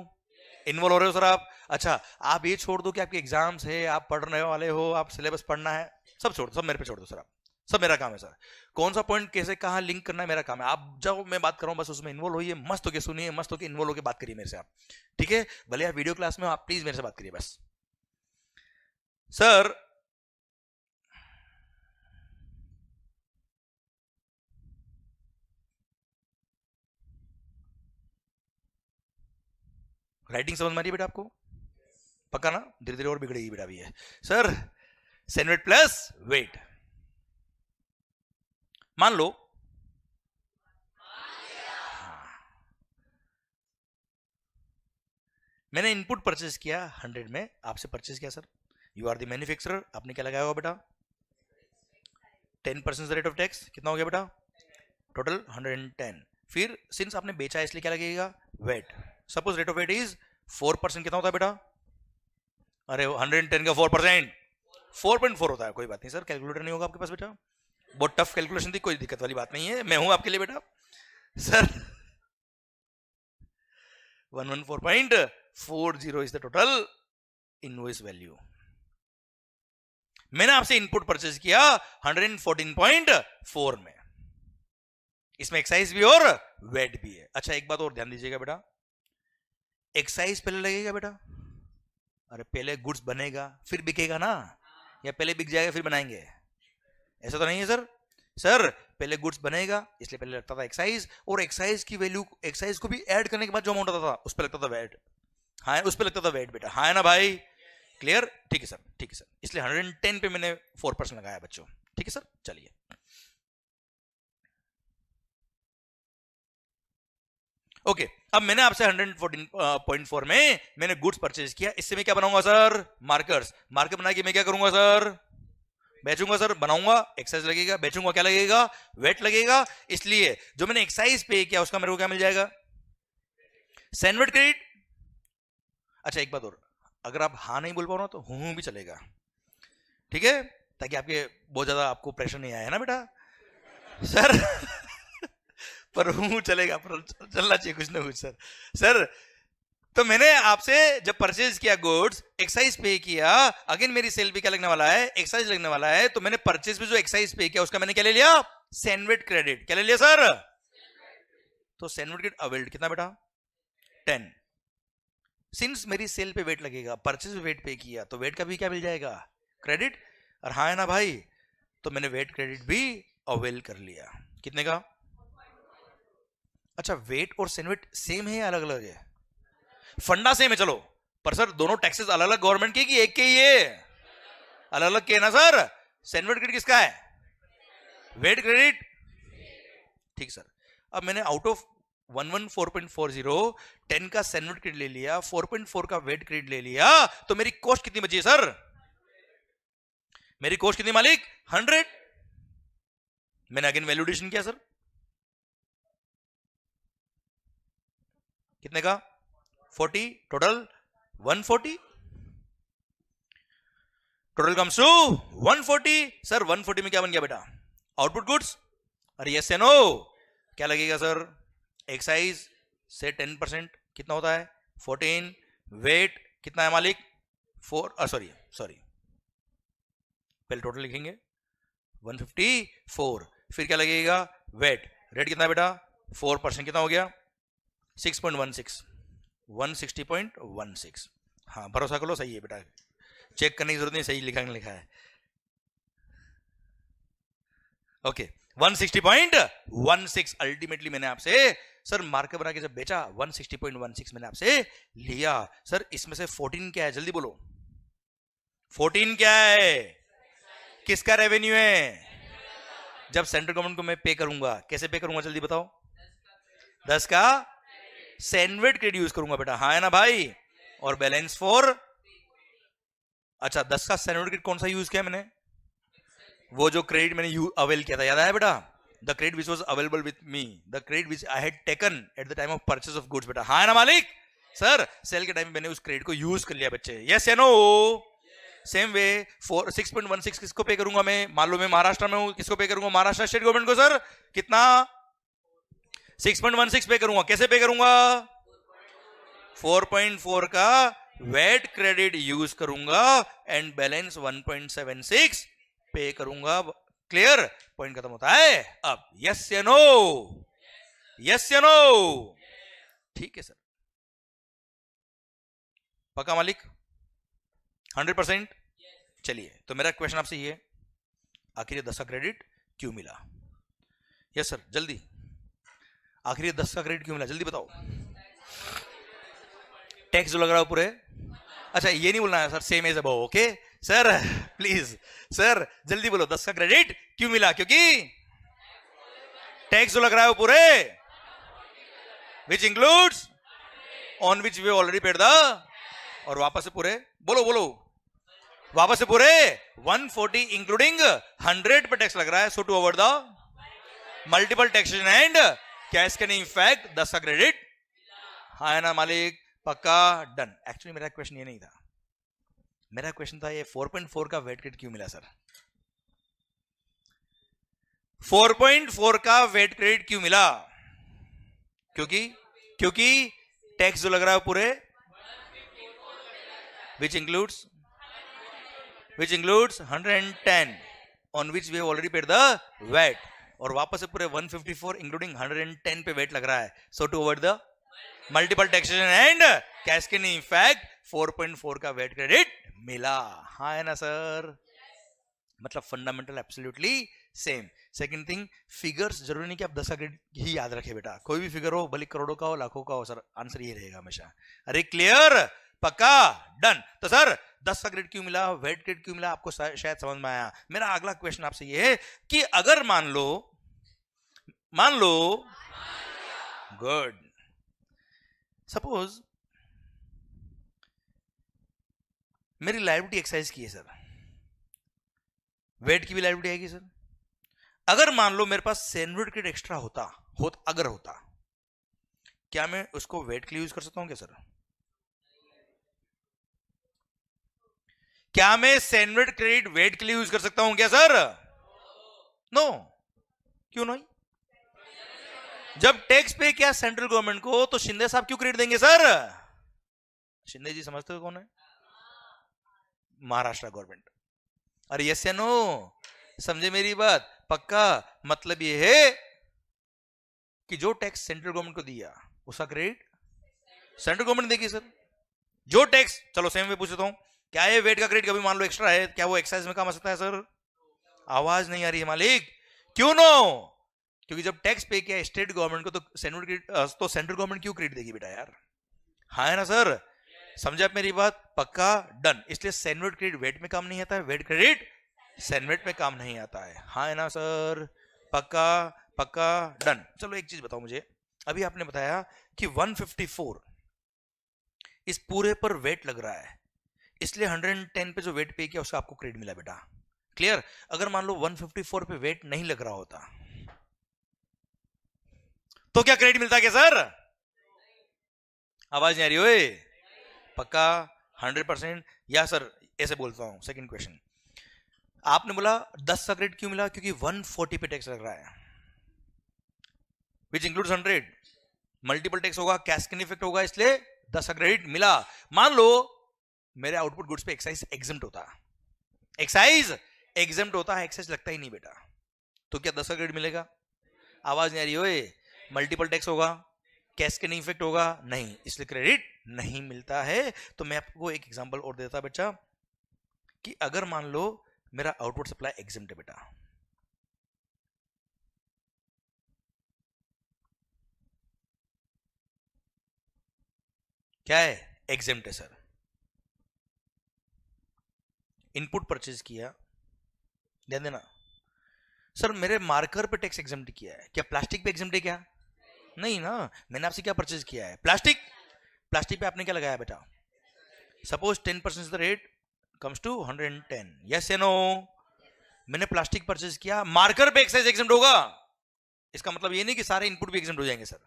इन्वॉल्व हो रहे हो सर आप? अच्छा आप ये छोड़ दो कि आपके एग्जाम्स है, आप पढ़ने वाले हो, आप सिलेबस पढ़ना है, सब छोड़ दो, सब मेरे पे छोड़ दो सर. आप सब मेरा काम है सर. कौन सा पॉइंट कैसे कहां लिंक करना है मेरा काम है. आप जब मैं बात कर रहा हूं बस उसमें इन्वॉल्व होइए, मस्त होके सुनिए, मस्त होके इन्वॉल्व होके बात करिए मेरे से आप. ठीक है? भले आप वीडियो क्लास में हो, आप प्लीज मेरे से बात करिए बस. सर राइटिंग समझ में आ रही है बेटा आपको? पक्का ना? धीरे धीरे और बिगड़ेगी बेटा भी है. सर सेनवेट प्लस वेट, मान लो मैंने इनपुट परचेज किया 100 में, आपसे परचेज किया sir, you are the manufacturer, आपने क्या लगाया होगा बेटा 10% रेट ऑफ टैक्स, कितना हो गया बेटा टोटल 110। फिर सिंस आपने बेचा इसलिए क्या लगेगा VAT, suppose rate of VAT is 4%, कितना होता है बेटा, अरे 110 का 4% 4.4 होता है, कोई बात नहीं सर, कैलकुलेटर नहीं होगा आपके पास बेटा, बहुत टफ कैलकुलेशन थी, कोई दिक्कत वाली बात नहीं है, मैं हूं आपके लिए बेटा sir. 114.40 is the total invoice value. मैंने आपसे इनपुट परचेज किया 114.4 में, इसमें एक्साइज भी और वेट भी है। अच्छा एक बात और ध्यान दीजिएगा बेटा, एक्साइज पहले लगेगा बेटा, अरे पहले गुड्स बनेगा फिर बिकेगा ना, या पहले बिक जाएगा फिर बनाएंगे, ऐसा तो नहीं है सर। सर पहले गुड्स बनेगा इसलिए पहले लगता था एक्साइज, और एक्साइज की वैल्यू, एक्साइज को भी ऐड करने के बाद जो अमाउंट आता था उस पर लगता था वेट, हाँ उस पर लगता था वेट बेटा, हाँ है ना भाई, क्लियर, ठीक है सर, ठीक है सर, इसलिए 110 पे मैंने 4% लगाया बच्चों, ठीक है सर। चलिए ओके, अब मैंने आपसे 114.4 में मैंने गुड्स परचेज किया, इससे मैं क्या बनाऊंगा सर मार्कर्स, मार्कर बना के मैं क्या करूंगा सर बेचूंगा सर, बनाऊंगा एक्साइज लगेगा, बेचूंगा क्या लगेगा वेट लगेगा, इसलिए जो मैंने एक्साइज पे किया उसका मेरे को क्या मिल जाएगा सैनवेट क्रेडिट। अच्छा एक बात और, अगर आप हाँ नहीं बोल पाओ ना तो हूं भी चलेगा, ठीक है, ताकि आपके बहुत ज्यादा आपको प्रेशर नहीं आया है ना बेटा सर पर हूं चलेगा, पर चलना चाहिए कुछ ना कुछ सर। सर तो मैंने आपसे जब परचेज किया गुड्स, एक्साइज पे किया, अगेन मेरी सेल पे क्या लगने वाला है एक्साइज लगने वाला है, तो मैंने परचेज पे जो एक्साइज पे किया उसका मैंने क्या ले लिया सैनवेट क्रेडिट, क्या ले लिया सर, तो सैनवेट क्रेडिट अवेल्ड कितना बेटा 10, सिंस मेरी सेल पे वेट लगेगा, परचेज वेट पे किया तो वेट का भी क्या मिल जाएगा क्रेडिट, और हाँ है ना भाई, तो मैंने वेट क्रेडिट भी अवेल कर लिया, कितने का। अच्छा वेट और सैनवेट सेम है या अलग अलग है, फंडा सेम है चलो, पर सर दोनों टैक्सेस अलग अलग गवर्नमेंट के कि एक के ही है, अलग अलग के ना सर, सैनवेट क्रेडिट किसका है वेट क्रेडिट, ठीक सर। अब मैंने आउट ऑफ 114.40 10 का सैनवेट क्रेडिट ले लिया, 4.4 का वेट क्रेडिट ले लिया, तो मेरी कॉस्ट कितनी बची है सर, मेरी कॉस्ट कितनी मालिक 100, मैंने अगेन वैल्यू एडिशन किया सर, कितने का 40, total 140, total comes to 140, sir 140 में क्या बन गया बेटा आउटपुट गुड्स, अरे यस या नो, क्या लगेगा सर एक्साइज से 10% कितना होता है 14, वेट कितना है मालिक 4, सॉरी पहले टोटल लिखेंगे 154, फिर क्या लगेगा वेट, रेट कितना है बेटा 4%, कितना हो गया 6.16, 160.16, हाँ भरोसा करो सही है बेटा, चेक करने की जरूरत नहीं, सही लिखा है ओके 160.16, अल्टीमेटली मैंने आपसे सर मार्कर बना के जब बेचा 160.16 मैंने आपसे लिया, सर इसमें से 14 क्या है जल्दी बोलो, 14 क्या है, किसका रेवेन्यू है, जब सेंट्रल गवर्नमेंट को मैं पे करूंगा कैसे पे करूंगा जल्दी बताओ, 10 का सैनवेट क्रेडिट यूज करूंगा बेटा, हाँ है ना भाई, और बैलेंस फॉर, अच्छा 10 का सैनवेट क्रेडिट कौन सा यूज किया मैंने, वो जो क्रेडिट मैंने अवेल किया था याद आया बेटा, the credit which was available with me, the credit which I had taken at the time of purchase of goods बेटा, हाँ है ना मालिक, सर सेल के टाइम में मैंने उस क्रेडिट को यूज कर लिया बच्चे, यस या नो, सेम वे 6.16 किसको पे करूंगा मैं, मान लो मैं महाराष्ट्र में हूं, किसको पे करूंगा महाराष्ट्र स्टेट गवर्नमेंट को, सर कितना 6.16 पे करूंगा, कैसे पे करूंगा 4.4 का वेट क्रेडिट यूज करूंगा एंड बैलेंस 1.76 पे करूंगा, क्लियर, पॉइंट खत्म होता है। अब यस या नो, यस या नो, ठीक है सर, पक्का मालिक 100%, चलिए तो मेरा क्वेश्चन आपसे ये, आखिर ये 10 का क्रेडिट क्यों मिला, यस सर जल्दी, आखिर ये 10 का क्रेडिट क्यों मिला जल्दी बताओ, टैक्स जो लग रहा है पूरे, अच्छा ये नहीं बोलना है sir same as above, okay sir please sir जल्दी बोलो 10 का क्रेडिट क्यों मिला, क्योंकि टैक्स जो लग रहा है वो पूरे which includes on which we already paid the, और वापस से पूरे बोलो बोलो, वापस से पूरे 140 इंक्लूडिंग 100 पे टैक्स लग रहा है. So to avoid the multiple taxation and cascading effect 10 का क्रेडिट. हाँ है ना मालिक, पक्का, डन. एक्चुअली मेरा क्वेश्चन ये नहीं था, मेरा क्वेश्चन था ये 4.4 का वेट क्रेडिट क्यों मिला सर? 4.4 का वेट क्रेडिट क्यों मिला? क्योंकि टैक्स जो लग रहा है पूरे which includes 110 on which we have already paid the VAT, और वापस से पूरे 154 इंक्लूडिंग 110 पे वेट लग रहा है. So to avoid the multiple taxation and cascading effect 4.4 का वेट क्रेडिट मिला. हाँ है ना सर? मतलब fundamental absolutely same. Second thing, figures जरूरी नहीं कि आप 10 का क्रेडिट ही याद रखे बेटा, कोई भी फिगर हो, भले करोड़ों का हो लाखों का हो, सर आंसर ये रहेगा हमेशा. अरे क्लियर, पक्का, डन. तो सर 10 का क्रेडिट क्यों मिला, वेट क्रेडिट क्यों मिला, आपको शायद समझ में आया. मेरा अगला क्वेश्चन आपसे ये है कि अगर मान लो गुड, सपोज मेरी लायबिलिटी एक्साइज की है सर, वेट की भी लायबिलिटी आएगी सर. अगर मान लो मेरे पास सैंडविच क्रेडिट एक्स्ट्रा होता, क्या मैं उसको वेट के लिए यूज कर सकता हूं क्या सर? क्या मैं सैंडविच क्रेडिट वेट के लिए यूज कर सकता हूं क्या सर? नो. क्यों नहीं? जब टैक्स पे किया सेंट्रल गवर्नमेंट को, तो शिंदे साहब क्यों क्रेडिट देंगे सर? शिंदे जी समझते हो कौन है? महाराष्ट्र गवर्नमेंट. अरे यस या नो? समझे मेरी बात? पक्का. मतलब ये है कि जो टैक्स सेंट्रल गवर्नमेंट को दिया उसका क्रेडिट सेंट्रल गवर्नमेंट देगी सर. जो टैक्स, चलो सेम वे पूछ लेता हूं, क्या ये वेट का क्रेडिट कभी मान लो एक्स्ट्रा है, क्या वो एक्साइज में काम आ सकता है सर? आवाज नहीं आ रही है मालिक. क्यों नो? क्योंकि जब टैक्स पे किया स्टेट गवर्नमेंट को, तो सेंट्रल गवर्नमेंट क्यों क्रेडिट देगी बेटा यार? हाँ है ना सर? समझे आप मेरी बात? पक्का, डन. इसलिए सैंडविच क्रेडिट वेट में काम नहीं आता है, वेट क्रेडिट सैंडविच में काम नहीं आता है. हाँ है ना सर? पक्का पक्का, डन. चलो एक चीज बताओ मुझे, अभी आपने बताया कि 154 इस पूरे पर वेट लग रहा है, इसलिए 110 पे जो वेट पे किया उसका आपको क्रेडिट मिला बेटा. क्लियर? अगर मान लो 154 पे वेट नहीं लग रहा होता तो क्या क्रेडिट मिलता क्या सर? आवाज नहीं आ रही ओए? पक्का 100%? या सर ऐसे बोलता हूं, सेकंड क्वेश्चन, आपने बोला 10 का क्रेडिट क्यों मिला? क्योंकि 140 पे टैक्स लग रहा है, विच इंक्लूड्स 100. मल्टीपल टैक्स होगा, कैस्केडिंग इफेक्ट होगा, इसलिए 10 का क्रेडिट मिला. मान लो मेरे आउटपुट गुड्स पे एक्साइज एग्जम्प्ट होता, एक्साइज लगता ही नहीं बेटा, तो क्या 10 का क्रेडिट मिलेगा? आवाज नहीं आ रही ओए? मल्टीपल टैक्स होगा, कैस्केडिंग इफेक्ट होगा, नहीं, इसलिए क्रेडिट नहीं मिलता है. तो मैं आपको एक एग्जांपल और देता बच्चा, कि अगर मान लो मेरा आउटपुट सप्लाई एग्जम्प्ट है बेटा, क्या है? एग्जम्प्ट है सर. इनपुट परचेज किया, ध्यान देना सर, मेरे मार्कर पे टैक्स एग्जम्प्ट किया है, क्या प्लास्टिक पे एग्जम्प्ट है क्या? नहीं ना. मैंने आपसे क्या परचेज किया है? प्लास्टिक. प्लास्टिक पे आपने क्या लगाया बेटा? Suppose 10% the rate comes to 110. Yes या नो? मैंने प्लास्टिक परचेज किया, मार्कर पे एक्साइज एग्जम्प्ट होगा, इसका मतलब ये नहीं कि सारे इनपुट भी एग्जम्प्ट हो जाएंगे सर.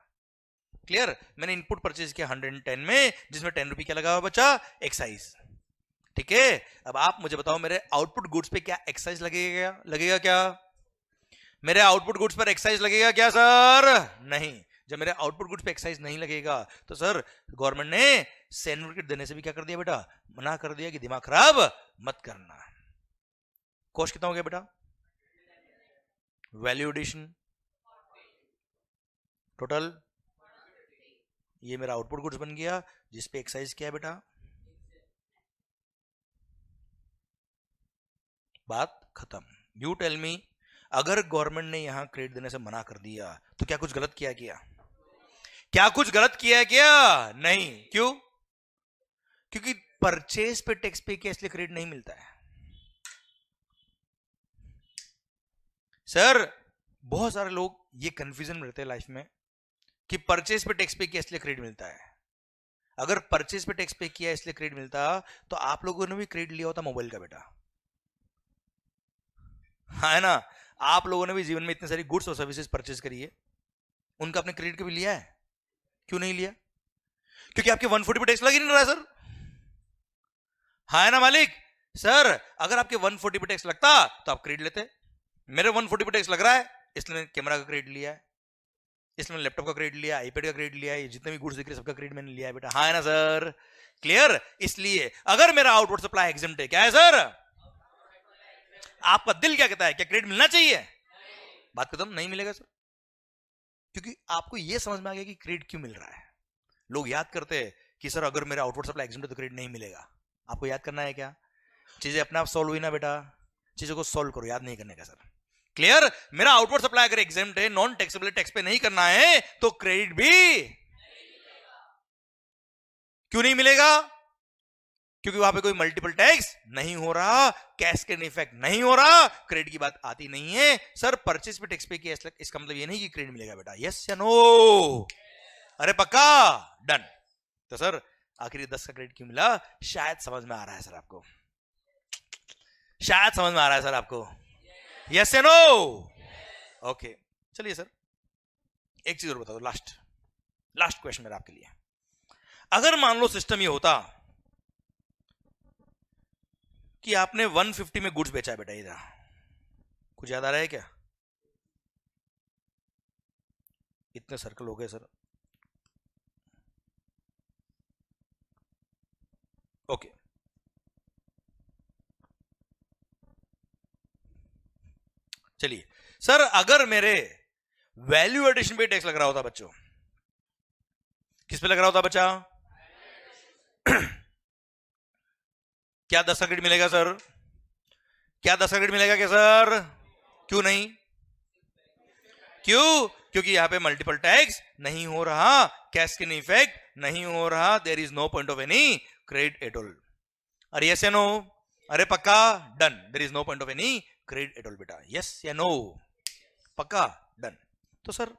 क्लियर? मैंने इनपुट परचेज किया 110 में, जिसमें 10 रुपये क्या लगा हुआ बच्चा? एक्साइज. ठीक है, अब आप मुझे बताओ मेरे आउटपुट गुड्स पे क्या एक्साइज लगेगा क्या? मेरे आउटपुट गुड्स पर एक्साइज लगेगा क्या सर? नहीं. जब मेरे आउटपुट गुड्स पे एक्साइज नहीं लगेगा तो सर गवर्नमेंट ने सैंडविच देने से भी क्या कर दिया बेटा? मना कर दिया कि दिमाग खराब मत करना. कॉस्ट कितना हो गया बेटा? वैल्यू एडिशन टोटल, ये मेरा आउटपुट गुड्स बन गया जिसपे एक्साइज क्या है बेटा? बात खत्म. यू टेल मी, अगर गवर्नमेंट ने यहां क्रेडिट देने से मना कर दिया तो क्या कुछ गलत किया क्या कुछ गलत किया क्या? नहीं. क्यों? क्योंकि परचेज पे टैक्स पे किया इसलिए क्रेडिट नहीं मिलता है सर. बहुत सारे लोग ये कंफ्यूजन में रहते हैं लाइफ में कि परचेज पे टैक्स पे किया इसलिए क्रेडिट मिलता है. अगर परचेज पे टैक्स पे किया इसलिए क्रेडिट मिलता, तो आप लोगों ने भी क्रेडिट लिया होता मोबाइल का बेटा, है ना? आप लोगों ने भी जीवन में इतनी सारी गुड्स और सर्विसेज परचेज करी है, उनका अपने क्रेडिट कभी लिया है? क्यों नहीं लिया? क्योंकि आपके 140 पे टैक्स लग ही नहीं रहा है सर, है ना मालिक? सर अगर आपके 140 पे टैक्स लगता तो आप क्रेडिट लेते। मेरे 140 पे टैक्स लग रहा है इसलिए मैंने कैमरा का क्रेडिट लिया है, इसलिए मैंने लैपटॉप का क्रेडिट लिया, आईपैड का क्रेडिट लिया है, जितने भी गुड्स दिख रहे सबका क्रेडिट मैंने लिया है बेटा, हाँ है ना सर? क्लियर? इसलिए अगर मेरा आउटवर्ड सप्लाई एग्जम्प्ट है, क्या है सर? आपका दिल क्या कहता है, क्या क्रेडिट मिलना चाहिए? बात खत्म, नहीं मिलेगा सर, क्योंकि आपको यह समझ में आ गया कि क्रेडिट क्यों मिल रहा है। लोग याद करते हैं कि सर अगर मेरा आउटवर्ड सप्लाई एग्जम्प्ट है तो क्रेडिट नहीं मिलेगा। आपको याद करना है क्या? चीजें अपने आप सॉल्व हुई ना बेटा, चीजों को सॉल्व करो, याद नहीं करने का सर। क्लियर? मेरा आउटवर्ड सप्लाई अगर एग्जम्प्ट है, नॉन टैक्सेबल टैक्स पे नहीं करना है, तो क्रेडिट भी क्यों नहीं मिलेगा? क्योंकि वहां पे कोई मल्टीपल टैक्स नहीं हो रहा, कैस्केड इफेक्ट नहीं हो रहा, क्रेडिट की बात आती नहीं है। सर परचेज पे टैक्स पे किया इसका मतलब ये नहीं कि क्रेडिट मिलेगा बेटा, यस या नो? अरे पक्का? डन। तो सर आखिर 10 का क्रेडिट क्यों मिला? शायद समझ में आ रहा है सर आपको, शायद समझ में आ रहा है सर आपको, यस या नो? ओके चलिए सर एक चीज और बता दो, लास्ट क्वेश्चन मेरा आपके लिए। अगर मान लो सिस्टम ये होता कि आपने 150 में गुड्स बेचा है बेटा, इधर कुछ याद आ रहा है क्या? इतने सर्कल हो गए सर। ओके चलिए सर, अगर मेरे वैल्यू एडिशन पे टैक्स लग रहा होता बच्चों, किस पे लग रहा होता बच्चा? क्या 10 का क्रेडिट मिलेगा सर? क्या 10 का क्रेडिट मिलेगा क्या सर? क्यों नहीं? क्यों? क्योंकि यहां पे मल्टीपल टैक्स नहीं हो रहा, कैस्केड इफेक्ट नहीं हो रहा, there is no point of any credit at all. अरे यस या नो? अरे पक्का? Done, there is no point of any credit at all बेटा, यस या नो? पक्का? डन। तो सर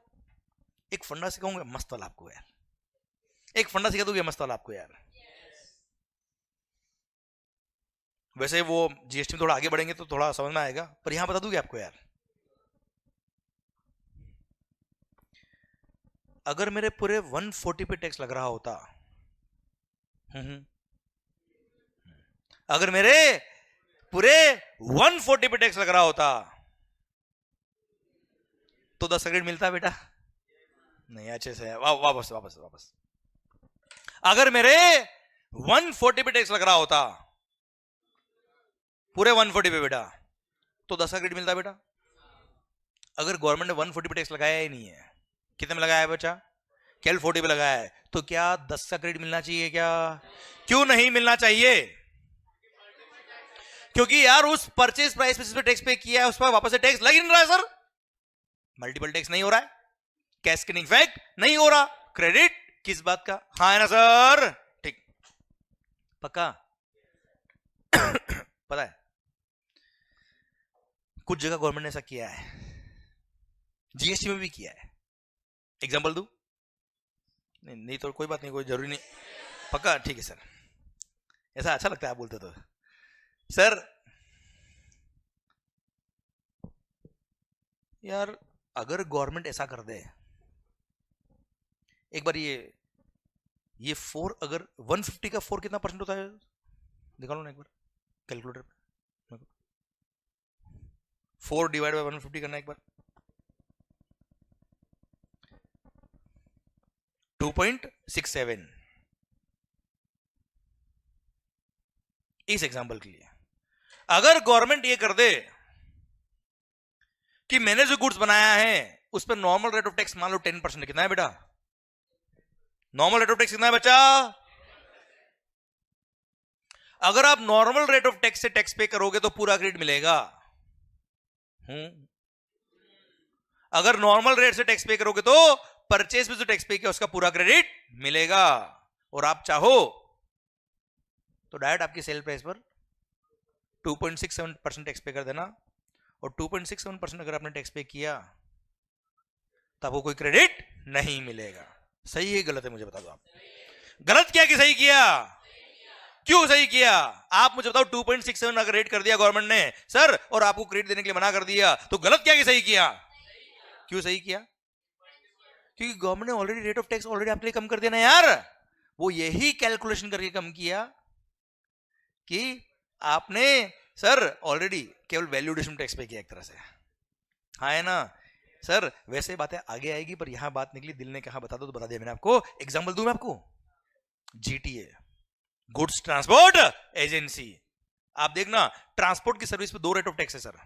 एक फंडा सिखाऊंगा मस्त वाला आपको यार, एक फंडा सिखा दूंगा मस्त वाला आपको यार। वैसे वो जीएसटी में थोड़ा आगे बढ़ेंगे तो थोड़ा समझ में आएगा, पर यहां बता दूंगा आपको यार। अगर मेरे पूरे 140 पे टैक्स लग रहा होता, अगर मेरे पूरे 140 पे टैक्स लग रहा होता तो 10 क्रेडिट मिलता बेटा? नहीं, अच्छे से वापस वापस वापस। अगर मेरे 140 पे टैक्स लग रहा होता, पूरे 140 पे बेटा, तो 10 का क्रेडिट मिलता बेटा? अगर गवर्नमेंट ने 140 पे टैक्स लगाया ही नहीं है, कितने में लगाया है बच्चा? केवल 40 पे लगाया है, तो क्या 10 का क्रेडिट मिलना चाहिए क्या? क्यों नहीं मिलना चाहिए? क्योंकि यार उस परचेज प्राइस पे जिस पे टैक्स पे किया है उस पर वापस से टैक्स लग ही नहीं रहा है सर, मल्टीपल टैक्स नहीं हो रहा है, कैस्केडिंग इफेक्ट नहीं हो रहा, क्रेडिट किस बात का? हाँ है ना सर? ठीक, पक्का? पता है कुछ जगह गवर्नमेंट ने ऐसा किया है, जीएसटी में भी किया है, एग्जांपल दूं? नहीं तो कोई बात नहीं, कोई जरूरी नहीं, पक्का? ठीक है सर, ऐसा अच्छा लगता है आप बोलते तो। सर यार अगर गवर्नमेंट ऐसा कर दे, एक बार ये 4, अगर 150 का 4 कितना परसेंट होता है निकालो ना एक बार कैलकुलेटर पे, 4 डिवाइड बाय 150 करना एक बार, 2.67। इस एग्जांपल के लिए अगर गवर्नमेंट ये कर दे कि मैंने जो गुड्स बनाया है उस पर नॉर्मल रेट ऑफ टैक्स मान लो 10%, कितना है बेटा? नॉर्मल रेट ऑफ टैक्स कितना है बच्चा? अगर आप नॉर्मल रेट ऑफ टैक्स से टैक्स पे करोगे तो पूरा क्रेडिट मिलेगा। अगर नॉर्मल रेट से टैक्स पे करोगे तो परचेज पे जो टैक्स पे किया उसका पूरा क्रेडिट मिलेगा, और आप चाहो तो डायरेक्ट आपकी सेल प्राइस पर 2.67% टैक्स पे कर देना, और 2.67% अगर आपने टैक्स पे किया तो आपको कोई क्रेडिट नहीं मिलेगा। सही है गलत है मुझे बता दो आप? गलत किया कि सही किया? क्यों सही किया? आप मुझे बताओ, 2.67 अगर रेट कर दिया गवर्नमेंट ने सर, और आपको क्रेडिट देने के लिए मना कर दिया, तो गलत किया कि सही किया? क्यों सही किया? क्योंकि गवर्नमेंट ने already rate of tax already आपके लिए कम कर दिया ना यार। वो यही कैलकुलेशन करके कम किया कि आपने सर ऑलरेडी केवल वैल्यूएशन टैक्स पे किया एक तरह से। हाँ है ना सर? वैसे बातें आगे आएगी, पर यहां बात निकली, दिल ने कहा बता दो तो बता दिया मैंने आपको। एग्जांपल दूं मैं आपको, जीटीए, गुड्स ट्रांसपोर्ट एजेंसी। आप देखना, ट्रांसपोर्ट की सर्विस पे 2 रेट ऑफ टैक्स है सर,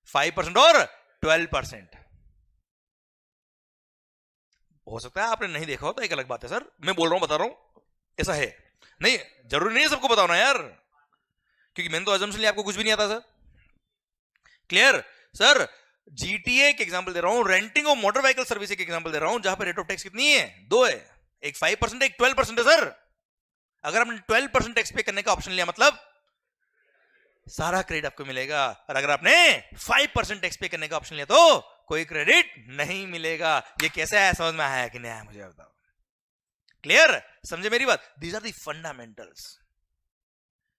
5% और 12%। हो सकता है आपने नहीं देखा हो तो एक अलग बात है सर, मैं बोल रहा हूं, बता रहा हूं, ऐसा है। नहीं, जरूरी नहीं है सबको बताओ ना यार, क्योंकि मैंने तो अजम्पशन लिया, आपको कुछ भी नहीं आता सर। Clear sir? जीटीए के एग्जांपल दे रहा हूं, renting of motor vehicle service के एग्जांपल दे रहा हूं, जहां पर रेट ऑफ टैक्स कितनी है? 2 है, एक 5% एक 12% है सर। अगर आपने 12% टैक्स पे करने का ऑप्शन लिया, मतलब सारा क्रेडिट आपको मिलेगा, और अगर आपने 5% टैक्स पे करने का ऑप्शन लिया तो कोई क्रेडिट नहीं मिलेगा। ये कैसे है, समझ में आया कि नहीं आया, मुझे बताओ। क्लियर? समझे मेरी बात? These are the fundamentals.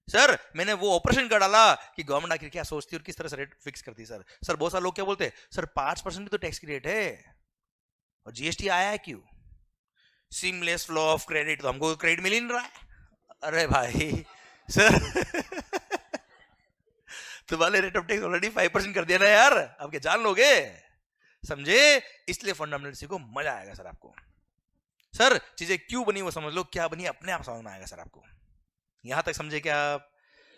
Sir मैंने वो ऑपरेशन कर डाला कि गवर्नमेंट आखिर क्या सोचती है और किस तरह से रेट फिक्स करती है। सर बहुत सारे लोग क्या बोलते हैं, सर 5% भी तो टैक्स की रेट है, और जीएसटी आया है क्यों? सीमलेस फ्लो ऑफ क्रेडिट, तो हमको क्रेडिट मिल ही नहीं रहा है। अरे भाई सर तुम्हारे रेट ऑफ टैक्स ऑलरेडी 5% कर दिया ना यार, अब क्या जान लोगे? समझे? इसलिए फंडामेंटल को मजा आएगा सर आपको। सर चीजें क्यों बनी वो समझ लो, क्या बनी अपने आप समझ में आएगा सर आपको। यहां तक समझे क्या आप?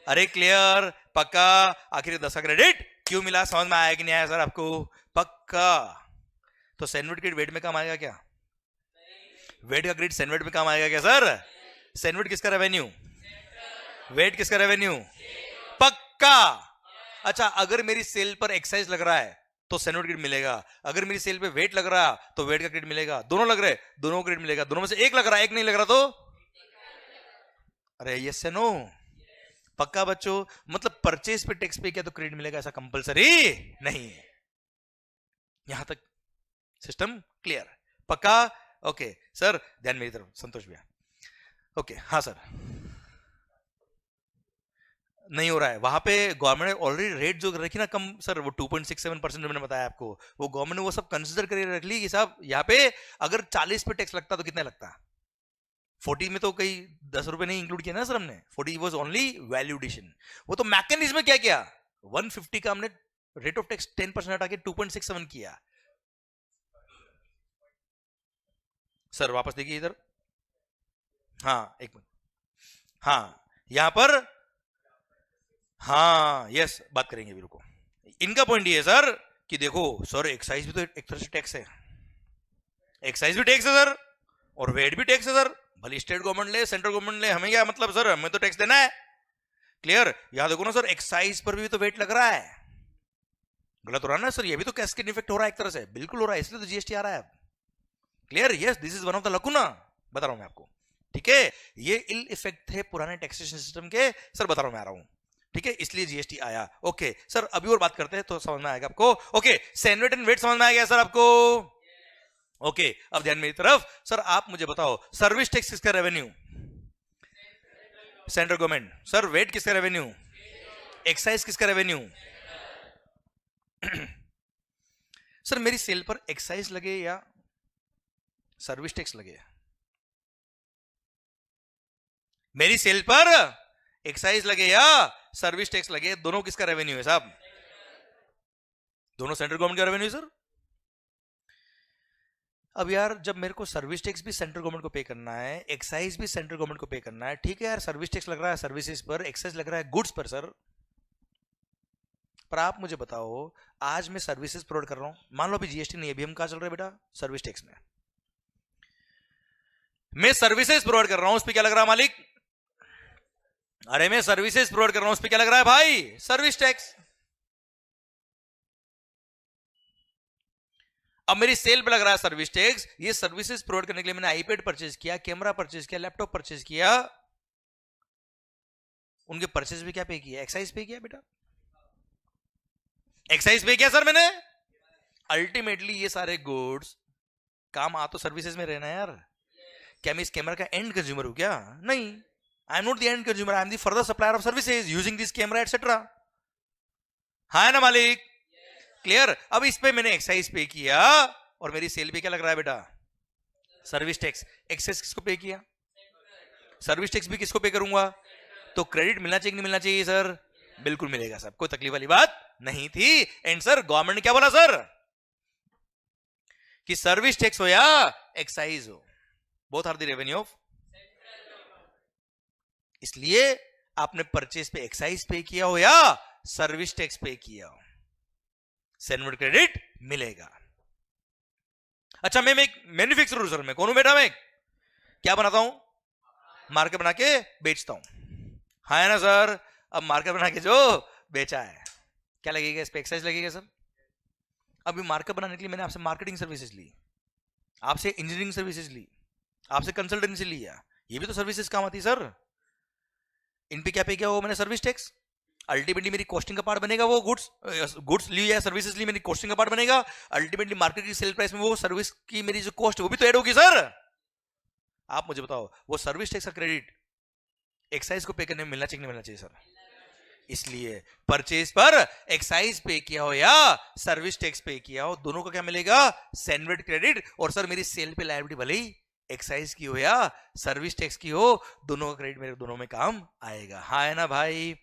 अरे क्लियर? पक्का? आखिर 10 का क्रेडिट क्यों मिला, समझ में आया कि नहीं आया सर आपको? पक्का? तो सैंडविच क्रेडिट वेट में काम आएगा क्या? वेट का क्रेडिट सैंडविच में काम आएगा क्या सर? सैंडविच किसका रेवेन्यू? वेट किसका रेवेन्यू? पक्का? अच्छा, अगर मेरी सेल पर एक्साइज लग रहा है तो सैंडविच क्रेडिट मिलेगा, अगर मेरी सेल पे वेट लग रहा तो वेट का क्रेडिट मिलेगा, दोनों लग रहे दोनों क्रेडिट मिलेगा, दोनों में से एक लग रहा एक नहीं लग रहा तो? अरे यस से नो? पक्का बच्चों? मतलब परचेज पे टैक्स पे किया तो क्रेडिट मिलेगा, ऐसा कंपलसरी नहीं है। यहां तक सिस्टम क्लियर? पक्का? ओके सर, ध्यान मेरी तरफ, संतोष भैया। ओके हाँ सर, नहीं हो रहा है वहां पे, गवर्नमेंट ने ऑलरेडी रेट जो रखी ना कम सर, वो 2.67% मैंने बताया आपको, वो गवर्नमेंट ने वो सब कंसीडर करके रख ली कि साहब यहाँ पे अगर 40 पे टैक्स लगता तो कितना लगता? 40 में तो कई 10 रुपए नहीं इंक्लूड किया ना सर हमने, 40 वाज ओनली वैल्यू एडिशन। वो तो मैकेनिज्म क्या किया, 150 का हमने रेट ऑफ टैक्स 10% हटा के 2.67 किया। सर वापस देखिए इधर, हाँ एक मिनट, हाँ यहां पर, हाँ यस बात करेंगे भी, रुको। इनका पॉइंट ये है सर कि देखो सर एक्साइज भी तो एक तरह से टैक्स है, एक्साइज भी टैक्स है सर, और वेट भी टैक्स है सर, भले स्टेट गवर्नमेंट ले सेंट्रल गवर्नमेंट ले, हमें क्या मतलब सर, हमें तो टैक्स देना है। क्लियर? यहां देखो ना सर, एक्साइज पर भी तो वेट लग रहा है, गलत हो रहा है ना सर? ये भी तो कैस्केड इफेक्ट हो रहा है एक तरह से, बिल्कुल हो रहा है, इसलिए तो जीएसटी आ रहा है। Clear? Yes, this is one of the lacuna, बता रहा हूं मैं आपको। ठीक है, ये इल इफेक्ट थे पुराने टैक्सेशन सिस्टम के सर, बता रहा हूं मैं, आ रहा हूं। ठीक है, इसलिए जीएसटी आया। ओके सर, अभी और बात करते हैं तो समझ में आएगा आपको। ओके, सैंडविच एंड वेट समझ में आ गया सर आपको? ओके, अब ध्यान मेरी तरफ। सर आप मुझे बताओ, सर्विस टैक्स किसका revenue? Central government. Sir VAT किसका रेवेन्यू? एक्साइज किसका रेवेन्यू? सर मेरी सेल पर एक्साइज लगे या सर्विस टैक्स लगे? मेरी सेल पर एक्साइज लगे या सर्विस टैक्स लगे, दोनों किसका रेवेन्यू है साहब? दोनों सेंट्रल गवर्नमेंट का रेवेन्यू सर। अब यार जब मेरे को सर्विस टैक्स भी सेंट्रल गवर्नमेंट को पे करना है, एक्साइज भी सेंट्रल गवर्नमेंट को पे करना है, ठीक है यार, सर्विस टैक्स लग रहा है सर्विसेज पर, एक्साइज लग रहा है गुड्स पर सर, पर आप मुझे बताओ, आज मैं सर्विसेज प्रोवाइड कर रहा हूं, मान लो अभी जीएसटी नहीं है, अभी हम कहां चल रहे हैं बेटा? सर्विस टैक्स में। मैं सर्विसेज प्रोवाइड कर रहा हूं, उस पर क्या लग रहा है मालिक? अरे मैं सर्विसेज प्रोवाइड कर रहा हूं, उस पर क्या लग रहा है भाई? Service tax. अब मेरी सेल पे लग रहा है सर्विस टैक्स, ये सर्विसेज प्रोवाइड करने के लिए मैंने आईपैड परचेज किया, कैमरा परचेज किया, लैपटॉप परचेज किया, उनके परचेज भी क्या पे किया? एक्साइज पे किया बेटा, एक्साइज पे किया सर मैंने। अल्टीमेटली ये सारे गुड्स काम आ तो सर्विसेज में रहना यार, क्या मैं इस कैमरा का एंड कंज्यूमर हूं क्या? नहीं, I am not the end consumer, I am the further supplier of services using this camera etcetera. हाँ ना मालिक? क्लियर? अब इस पे मैंने एक्साइज पे किया और मेरी सेल पे क्या लग रहा है बेटा? Service tax. एक्साइज किसको पे किया? सर्विस टैक्स भी किसको पे करूंगा? तो क्रेडिट मिलना चाहिए कि नहीं मिलना चाहिए सर? बिल्कुल मिलेगा सर, कोई तकलीफ वाली बात नहीं थी। एंड सर गवर्नमेंट ने क्या बोला सर? कि सर्विस टैक्स हो या एक्साइज हो, both are the revenue of. इसलिए आपने परचेज पे एक्साइज पे किया हो या सर्विस टैक्स पे किया हो, सैनवर्ड क्रेडिट मिलेगा। अच्छा, मैं एक मैन्युफैक्चरर हूं सर, मैं कौन हूं बेटा? मैं क्या बनाता हूं? मार्केट बना के बेचता हूं। हाँ है ना सर? अब मार्केट बना के जो बेचा है, क्या लगेगा इस पे? एक्साइज लगेगा सर। अभी मार्केट बनाने के लिए मैंने आपसे मार्केटिंग सर्विसेज ली, आपसे इंजीनियरिंग सर्विसेज ली, आपसे कंसल्टेंसी लिया, ये भी तो सर्विसेज काम आती है सर। इन पे क्या पे किया? वो मैंने सर्विस टैक्स। अल्टीमेटली मेरी कॉस्टिंग का पार्ट बनेगा वो गुड्स ली या सर्विसेज ली, मेरी कॉस्टिंग का पार्ट बनेगा। अल्टीमेटली मार्केट की सेल प्राइस में वो सर्विस की मेरी जो कॉस्ट वो भी तो ऐड होगी सर। आप मुझे बताओ, वो सर्विस टैक्स का क्रेडिट एक्साइज को पे करने में मिलना चाहिए नहीं मिलना चाहिए सर? इसलिए परचेज पर एक्साइज पे किया हो या सर्विस टैक्स पे किया हो, दोनों को क्या मिलेगा? सैनवर्ड क्रेडिट। और सर मेरी सेल पे लायबिलिटी भले ही एक्साइज की हो या सर्विस टैक्स की हो, दोनों का क्रेडिट मेरे दोनों में काम आएगा। हाँ है ना भाई?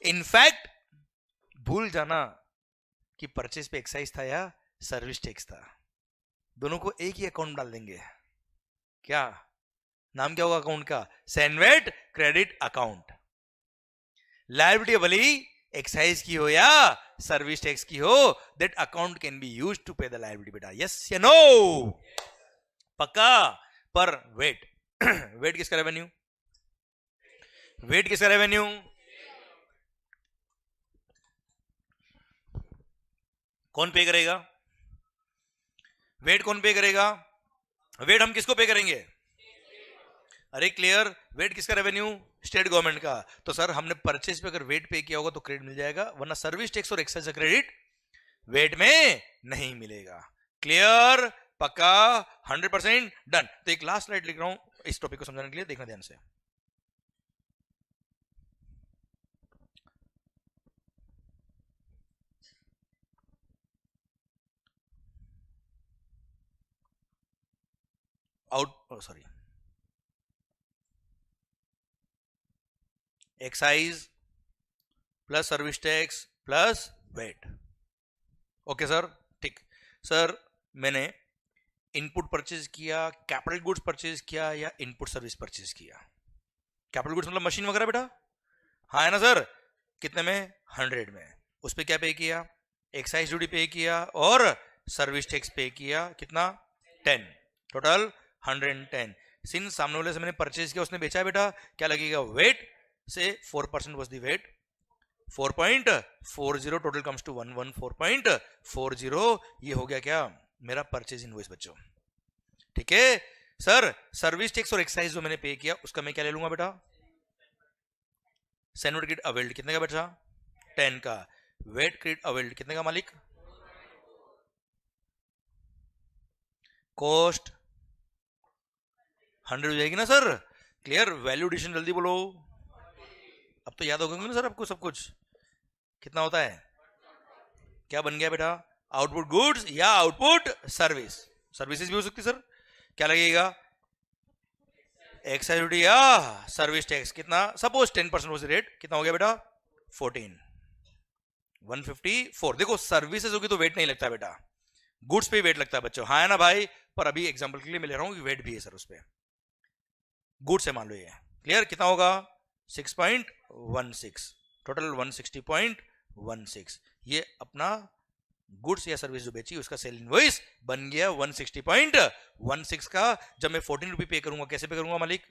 इनफैक्ट भूल जाना कि परचेज पे एक्साइज था या सर्विस टैक्स था, दोनों को एक ही अकाउंट डाल देंगे। क्या नाम क्या होगा अकाउंट का? Sanvordem credit account. लायबिलिटी भले ही एक्साइज की हो या सर्विस टैक्स की हो, that account can be used to pay the liability. बेटा यस या नो? पक्का? पर वेट वेट किसका रेवेन्यू? वेट किसका रेवेन्यू? कौन पे करेगा? वेट कौन पे करेगा? वेट हम किसको पे करेंगे? अरे क्लियर? वेट किसका रेवेन्यू? स्टेट गवर्नमेंट का। तो सर हमने परचेज पे अगर वेट पे किया होगा तो क्रेडिट मिल जाएगा, वरना सर्विस टैक्स और एक्साइज का क्रेडिट वेट में नहीं मिलेगा। क्लियर? पक्का? 100% डन। तो एक लास्ट स्लाइड लिख रहा हूं इस टॉपिक को समझाने के लिए, देखना ध्यान से। Sorry, excise plus service tax plus VAT. Okay sir, ठीक। सर मैंने इनपुट परचेज किया, कैपिटल गुड्स परचेज किया या इनपुट सर्विस परचेज किया? कैपिटल गुड्स मतलब मशीन वगैरह बेटा। हाँ है ना सर? कितने में? 100 में। उस पर क्या पे किया? एक्साइज ड्यूटी पे किया और सर्विस टैक्स पे किया। कितना? 10। टोटल 110। सिंस सामने वाले से मैंने परचेज किया, उसने बेचा है बेटा, क्या लगेगा? वेट से 4% was the VAT, 4.40 total comes to 114.40। ये हो गया क्या? मेरा परचेज इनवॉइस बच्चों। ठीक है सर? सर्विस टैक्स और एक्साइज जो मैंने पे किया उसका मैं क्या ले लूंगा बेटा? सैनवर्ड क्रेडिट अवेल्ड कितने का बेटा? 10 का। वेट क्रेडिट अवेल्ड कितने का मालिक? कॉस्ट 100 हो जाएगी ना सर? क्लियर? वैल्यू एडिशन जल्दी बोलो। अब तो याद होगा ना सर आपको सब कुछ? कितना होता है? क्या बन गया बेटा? आउटपुट गुड्स या आउटपुट सर्विस? सर्विसेज भी हो सकती सर। क्या लगेगा? एक्साइज ड्यूटी या सर्विस टैक्स। कितना? सपोज 10% वॉज रेट, कितना हो गया बेटा? 14, 154। देखो सर्विसेज होगी तो वेट नहीं लगता बेटा, गुड्स पे वेट लगता है बच्चों। हाँ है ना भाई? पर अभी एग्जांपल के लिए मैं ले रहा हूं कि वेट भी है सर उस पे। गुड्स है मान लो ये। क्लियर? कितना होगा? 6.16, टोटल 160.16। ये अपना गुड्स या सर्विस जो बेची उसका सेल इनवॉइस बन गया 160.16 का। जब मैं 14 रुपये पे करूंगा, कैसे पे करूंगा मालिक?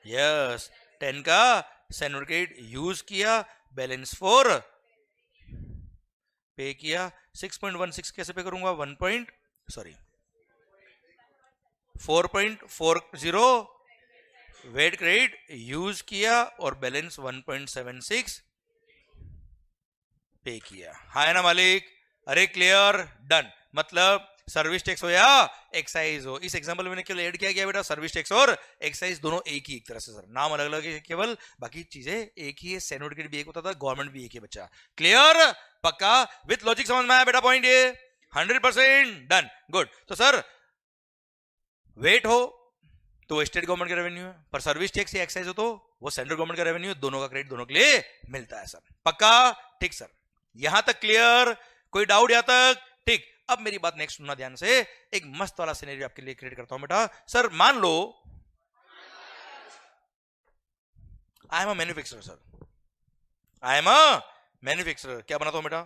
यस, 10 का सैनवर्ड क्रेडिट यूज किया, बैलेंस 4 पे किया। 6.16 कैसे पे करूंगा? 4.40 वेट क्रेडिट यूज किया और बैलेंस 1.76 पे किया। हाँ है ना मालिक? अरे क्लियर? डन। मतलब सर्विस टैक्स हो या एक्साइज हो। इस एग्जांपल में मैंने केवल ऐड किया गया बेटा सर्विस टैक्स और एक्साइज दोनों एक ही एक तरह से सर, नाम अलग अलग है केवल, बाकी चीजें एक ही है। सर्टिफिकेट भी एक होता था, गवर्नमेंट भी एक ही बच्चा। क्लियर? पक्का? विथ लॉजिक समझ में आया बेटा पॉइंट ये? 100% डन, गुड। तो सर वेट हो तो वो स्टेट गवर्नमेंट का रेवेन्यू है, पर सर्विस टैक्स या एक्साइज हो तो वो सेंट्रल गवर्नमेंट का रेवेन्यू है, दोनों का क्रेडिट दोनों के लिए मिलता है सर। पक्का? ठीक सर, यहां तक क्लियर? कोई डाउट यहां तक? ठीक। अब मेरी बात नेक्स्ट सुनना ध्यान से, एक मस्त वाला सिनेरियो आपके लिए क्रिएट करता हूं बेटा। सर मान लो I am a manufacturer sir, I am a manufacturer. क्या बनाता हूं बेटा?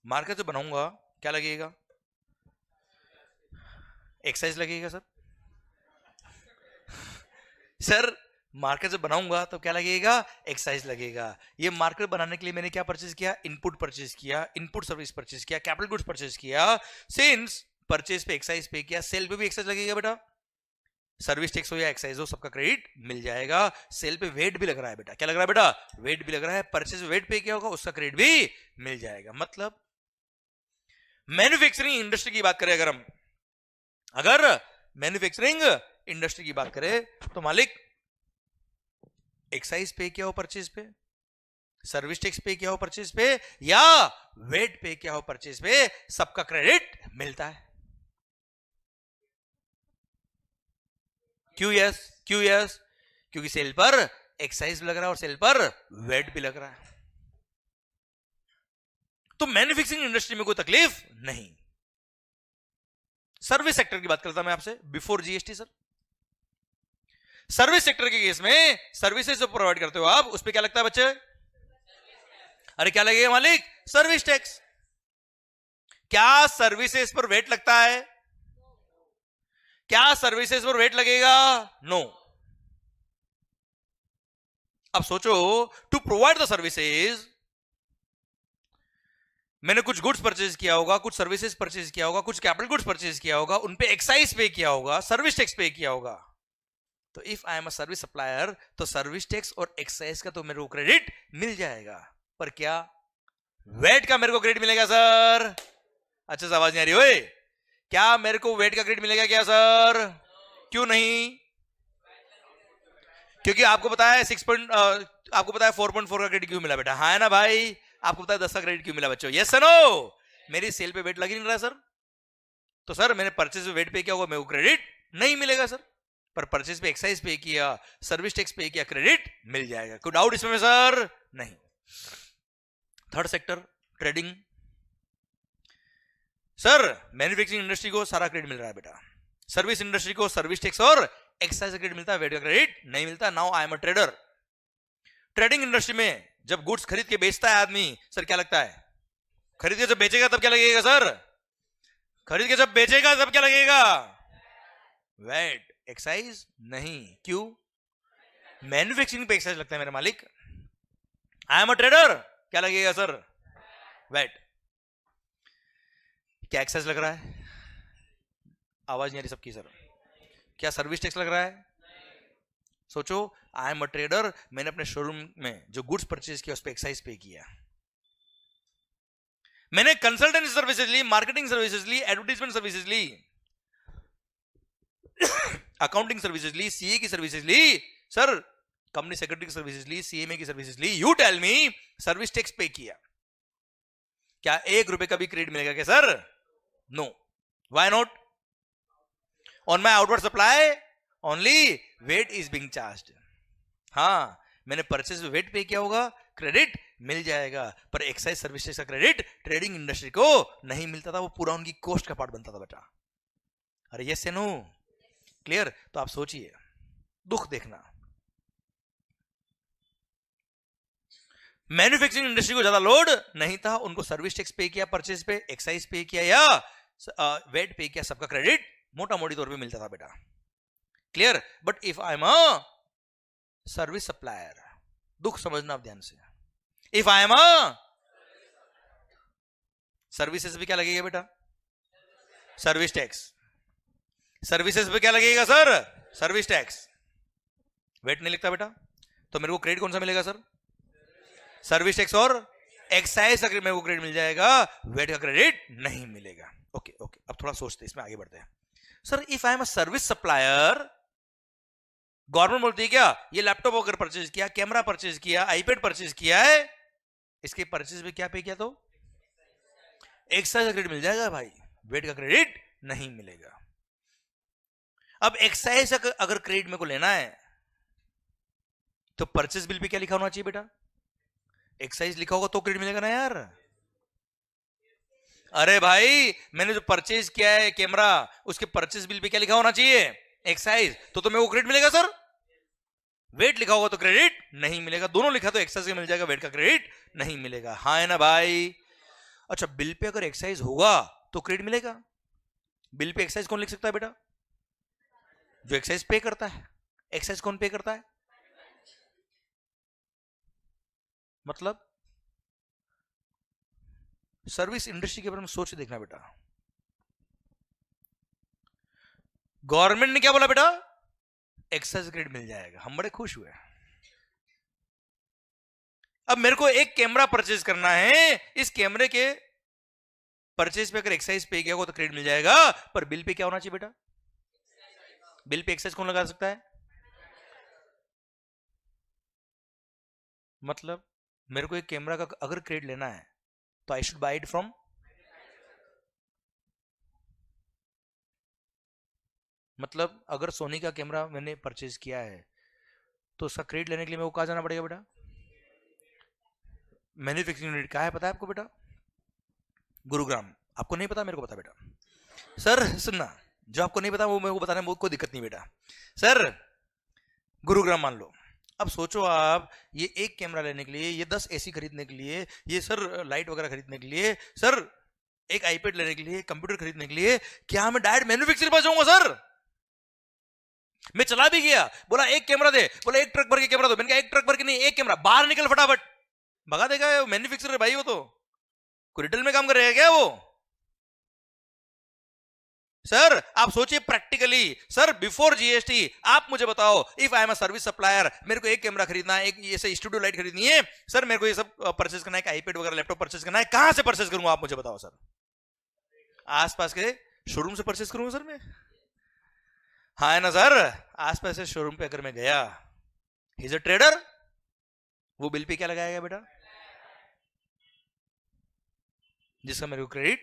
मार्केट से बनाऊंगा, क्या लगेगा? एक्साइज लगेगा सर। सर मार्केट से बनाऊंगा तो क्या लगेगा? एक्साइज लगेगा। ये मार्केट बनाने के लिए मैंने क्या परचेज किया? इनपुट परचेज किया, इनपुट सर्विस परचेज किया, कैपिटल गुड्स परचेज किया। सिंस परचेज पे एक्साइज पे किया, सेल पे भी एक्साइज लगेगा बेटा। सर्विस टैक्स हो या एक्साइज हो, सबका क्रेडिट मिल जाएगा। सेल पे वेट भी लग रहा है बेटा, क्या लग रहा है बेटा? वेट भी लग रहा है। परचेज वेट पे किया होगा, उसका क्रेडिट भी मिल जाएगा। मतलब मैन्युफैक्चरिंग इंडस्ट्री की बात करें अगर मैन्युफैक्चरिंग इंडस्ट्री की बात करें तो मालिक एक्साइज पे किया हो परचेज पे, सर्विस टैक्स पे किया हो परचेज पे, या वेट पे किया हो परचेज पे, सबका क्रेडिट मिलता है। क्यों यस? क्यों यस? क्योंकि सेल पर एक्साइज लग रहा है और सेल पर वेट भी लग रहा है। तो मैन्युफैक्चरिंग इंडस्ट्री में कोई तकलीफ नहीं। सर्विस सेक्टर की बात करता मैं आपसे before GST sir. Service sector के केस में सर्विसेज जो प्रोवाइड करते हो आप, उस पे क्या लगता है बच्चे? अरे क्या लगेगा मालिक? Service tax. क्या सर्विसेज पर वेट लगता है? क्या सर्विसेज पर वेट लगेगा? नो। अब सोचो, टू प्रोवाइड द सर्विसेज मैंने कुछ गुड्स परचेज किया होगा, कुछ सर्विसेज परचेज किया होगा, कुछ कैपिटल गुड्स परचेज किया होगा, उन पे एक्साइज पे किया होगा, सर्विस टैक्स पे किया होगा। तो if I am a service supplier तो सर्विस टैक्स और एक्साइज का तो मेरे को क्रेडिट मिल जाएगा, पर क्या वेट का मेरे को क्रेडिट मिलेगा सर? अच्छा से आवाज नहीं आ रही ओए। क्या मेरे को वेट का क्रेडिट मिलेगा क्या सर? क्यों नहीं? क्योंकि आपको पता है 4.4 का क्रेडिट क्यों मिला बेटा? हाँ है ना भाई? आपको पता है 10 का क्रेडिट क्यों मिला बच्चों? Yes no? मेरी सेल पे वेट लग ही नहीं रहा सर, तो सर मैंने परचेज पे वेट पे किया होगा, मेरे को क्रेडिट नहीं मिलेगा सर। पर परचेज पे एक्साइज पे किया, सर्विस टैक्स पे किया, क्रेडिट मिल जाएगा। कोई डाउट इसमें सर? नहीं। Third sector trading. Sir manufacturing industry को सारा क्रेडिट मिल रहा है बेटा, सर्विस इंडस्ट्री को सर्विस टैक्स और एक्साइज क्रेडिट मिलता है, वेट का क्रेडिट नहीं मिलता। Now I am a trader. Trading industry में जब गुड्स खरीद के बेचता है आदमी, सर क्या लगता है? खरीद के जब बेचेगा तब क्या लगेगा सर? खरीद के जब बेचेगा तब क्या लगेगा? वेट। एक्साइज नहीं। क्यों? मैन्युफैक्चरिंग पे एक्साइज लगता है मेरे मालिक। आई एम अ ट्रेडर, क्या लगेगा सर? वेट। क्या एक्साइज लग रहा है? आवाज नहीं आ रही सबकी सर। क्या सर्विस टैक्स लग रहा है? सोचो, आई एम अ ट्रेडर, मैंने अपने शोरूम में जो गुड्स परचेज किया उस पर एक्साइज पे किया, मैंने कंसल्टेंसी सर्विसेज ली, मार्केटिंग सर्विसेज ली, एडवर्टाइजमेंट सर्विसेज ली, अकाउंटिंग सर्विसेज ली, सीए की सर्विसेज ली, सर कंपनी सेक्रेटरी की सर्विसेज ली, सीएमए की सर्विसेज ली। You tell me, service tax pay किया, क्या 1 रुपए का भी क्रेडिट मिलेगा क्या sir? No. Why not? On my outward supply only VAT is being charged. हाँ, मैंने परचेज वेट पे किया होगा, क्रेडिट मिल जाएगा, पर एक्साइज सर्विसेज का क्रेडिट ट्रेडिंग इंडस्ट्री को नहीं मिलता था, वो पूरा उनकी कॉस्ट का पार्ट बनता था बेटा। अरे यस या नो? क्लियर? तो आप सोचिए, दुख देखना, मैन्युफैक्चरिंग इंडस्ट्री को ज्यादा लोड नहीं था, उनको सर्विस टैक्स पे किया, परचेज पे, एक्साइज पे किया या वेट पे किया, सबका क्रेडिट मोटा मोटी तौर पे मिलता था बेटा। Clear? But if I am a service supplier, दुख समझना आप ध्यान से, if I am a services पे क्या लगेगा बेटा? Service tax. सर्विसेज पे क्या लगेगा सर? Service tax. वेट नहीं लगता बेटा, तो मेरे को क्रेडिट कौन सा मिलेगा सर? सर्विस टैक्स और एक्साइज का मेरे को क्रेडिट मिल जाएगा, वेट का क्रेडिट नहीं मिलेगा। ओके ओके, अब थोड़ा सोचते इसमें आगे बढ़ते हैं। Sir if I am a service supplier, government बोलती है क्या ये लैपटॉप अगर परचेज किया, कैमरा परचेज किया, आईपैड परचेज किया है, इसके परचेज में क्या पे किया तो एक्साइज का क्रेडिट मिल जाएगा भाई, वेट का क्रेडिट नहीं मिलेगा। अब एक्साइज अगर क्रेडिट मेरे को लेना है तो परचेज बिल पे क्या लिखा होना चाहिए बेटा? एक्साइज लिखा होगा तो क्रेडिट मिलेगा ना यार। अरे भाई मैंने जो परचेज किया है कैमरा, उसके परचेज बिल पे क्या लिखा होना चाहिए? एक्साइज, तो मेरे को क्रेडिट मिलेगा सर। वेट लिखा होगा तो क्रेडिट नहीं मिलेगा, दोनों लिखा तो एक्साइज का मिल जाएगा, वेट का क्रेडिट नहीं मिलेगा। हाँ है ना भाई? अच्छा बिल पे अगर एक्साइज होगा तो क्रेडिट मिलेगा। बिल पे एक्साइज कौन लिख सकता है बेटा? जो एक्साइज पे करता है। एक्साइज कौन पे करता है? मतलब सर्विस इंडस्ट्री के बारे में सोच देखना बेटा। गवर्नमेंट ने क्या बोला बेटा? एक्साइज क्रेडिट मिल जाएगा, हम बड़े खुश हुए। अब मेरे को एक कैमरा परचेज करना है, इस कैमरे के परचेज पे अगर एक्साइज पे किया हो तो क्रेडिट मिल जाएगा, पर बिल पे क्या होना चाहिए बेटा? बिल पे एक्साइज कौन लगा सकता है? मतलब मेरे को एक कैमरा का अगर क्रेडिट लेना है तो I should buy it from, मतलब अगर सोनी का कैमरा मैंने परचेज किया है तो उसका क्रेडिट लेने के लिए मेरे को कहां जाना पड़ेगा बेटा? मैन्युफैक्चरिंग यूनिट कहाँ है पता है आपको बेटा? गुरुग्राम। आपको नहीं पता, मेरे को पता बेटा। सर सुनना, जो आपको नहीं पता वो मेरे को बताने में कोई दिक्कत नहीं बेटा। सर गुरुग्राम मान लो, अब सोचो आप ये एक कैमरा लेने के लिए, ये 10 एसी खरीदने के लिए, ये सर लाइट वगैरह खरीदने के लिए, सर एक आईपैड लेने के लिए, कंप्यूटर खरीदने के लिए, क्या मैं डायरेक्ट मैन्युफैक्चरर पास जाऊंगा? सर मैं चला भी गया, बोला एक कैमरा दे, बोला एक ट्रक भर के कैमरा दो, मैंने कहा एक ट्रक भर के नहीं, एक कैमरा, बाहर निकल फटाफट, भगा देगा मैन्युफैक्चरर भाई। वो तो कोई रिटेल में काम कर रहेगा क्या वो? सर आप सोचिए प्रैक्टिकली, सर बिफोर जीएसटी आप मुझे बताओ, if I am a service supplier, मेरे को एक कैमरा खरीदना है, एक ये स्टूडियो लाइट खरीदनी है, सर मेरे को ये सब परचेज करना है, आईपैड वगैरह लैपटॉप परचेज करना है, कहां से परचेज करूंगा आप मुझे बताओ सर? आसपास के शोरूम से परचेज करूंगा सर मैं? हाँ है ना सर? आसपास के शोरूम पे अगर मैं गया, ही इज अ ट्रेडर, वो बिल पे क्या लगाएगा बेटा? जिसका मेरे को क्रेडिट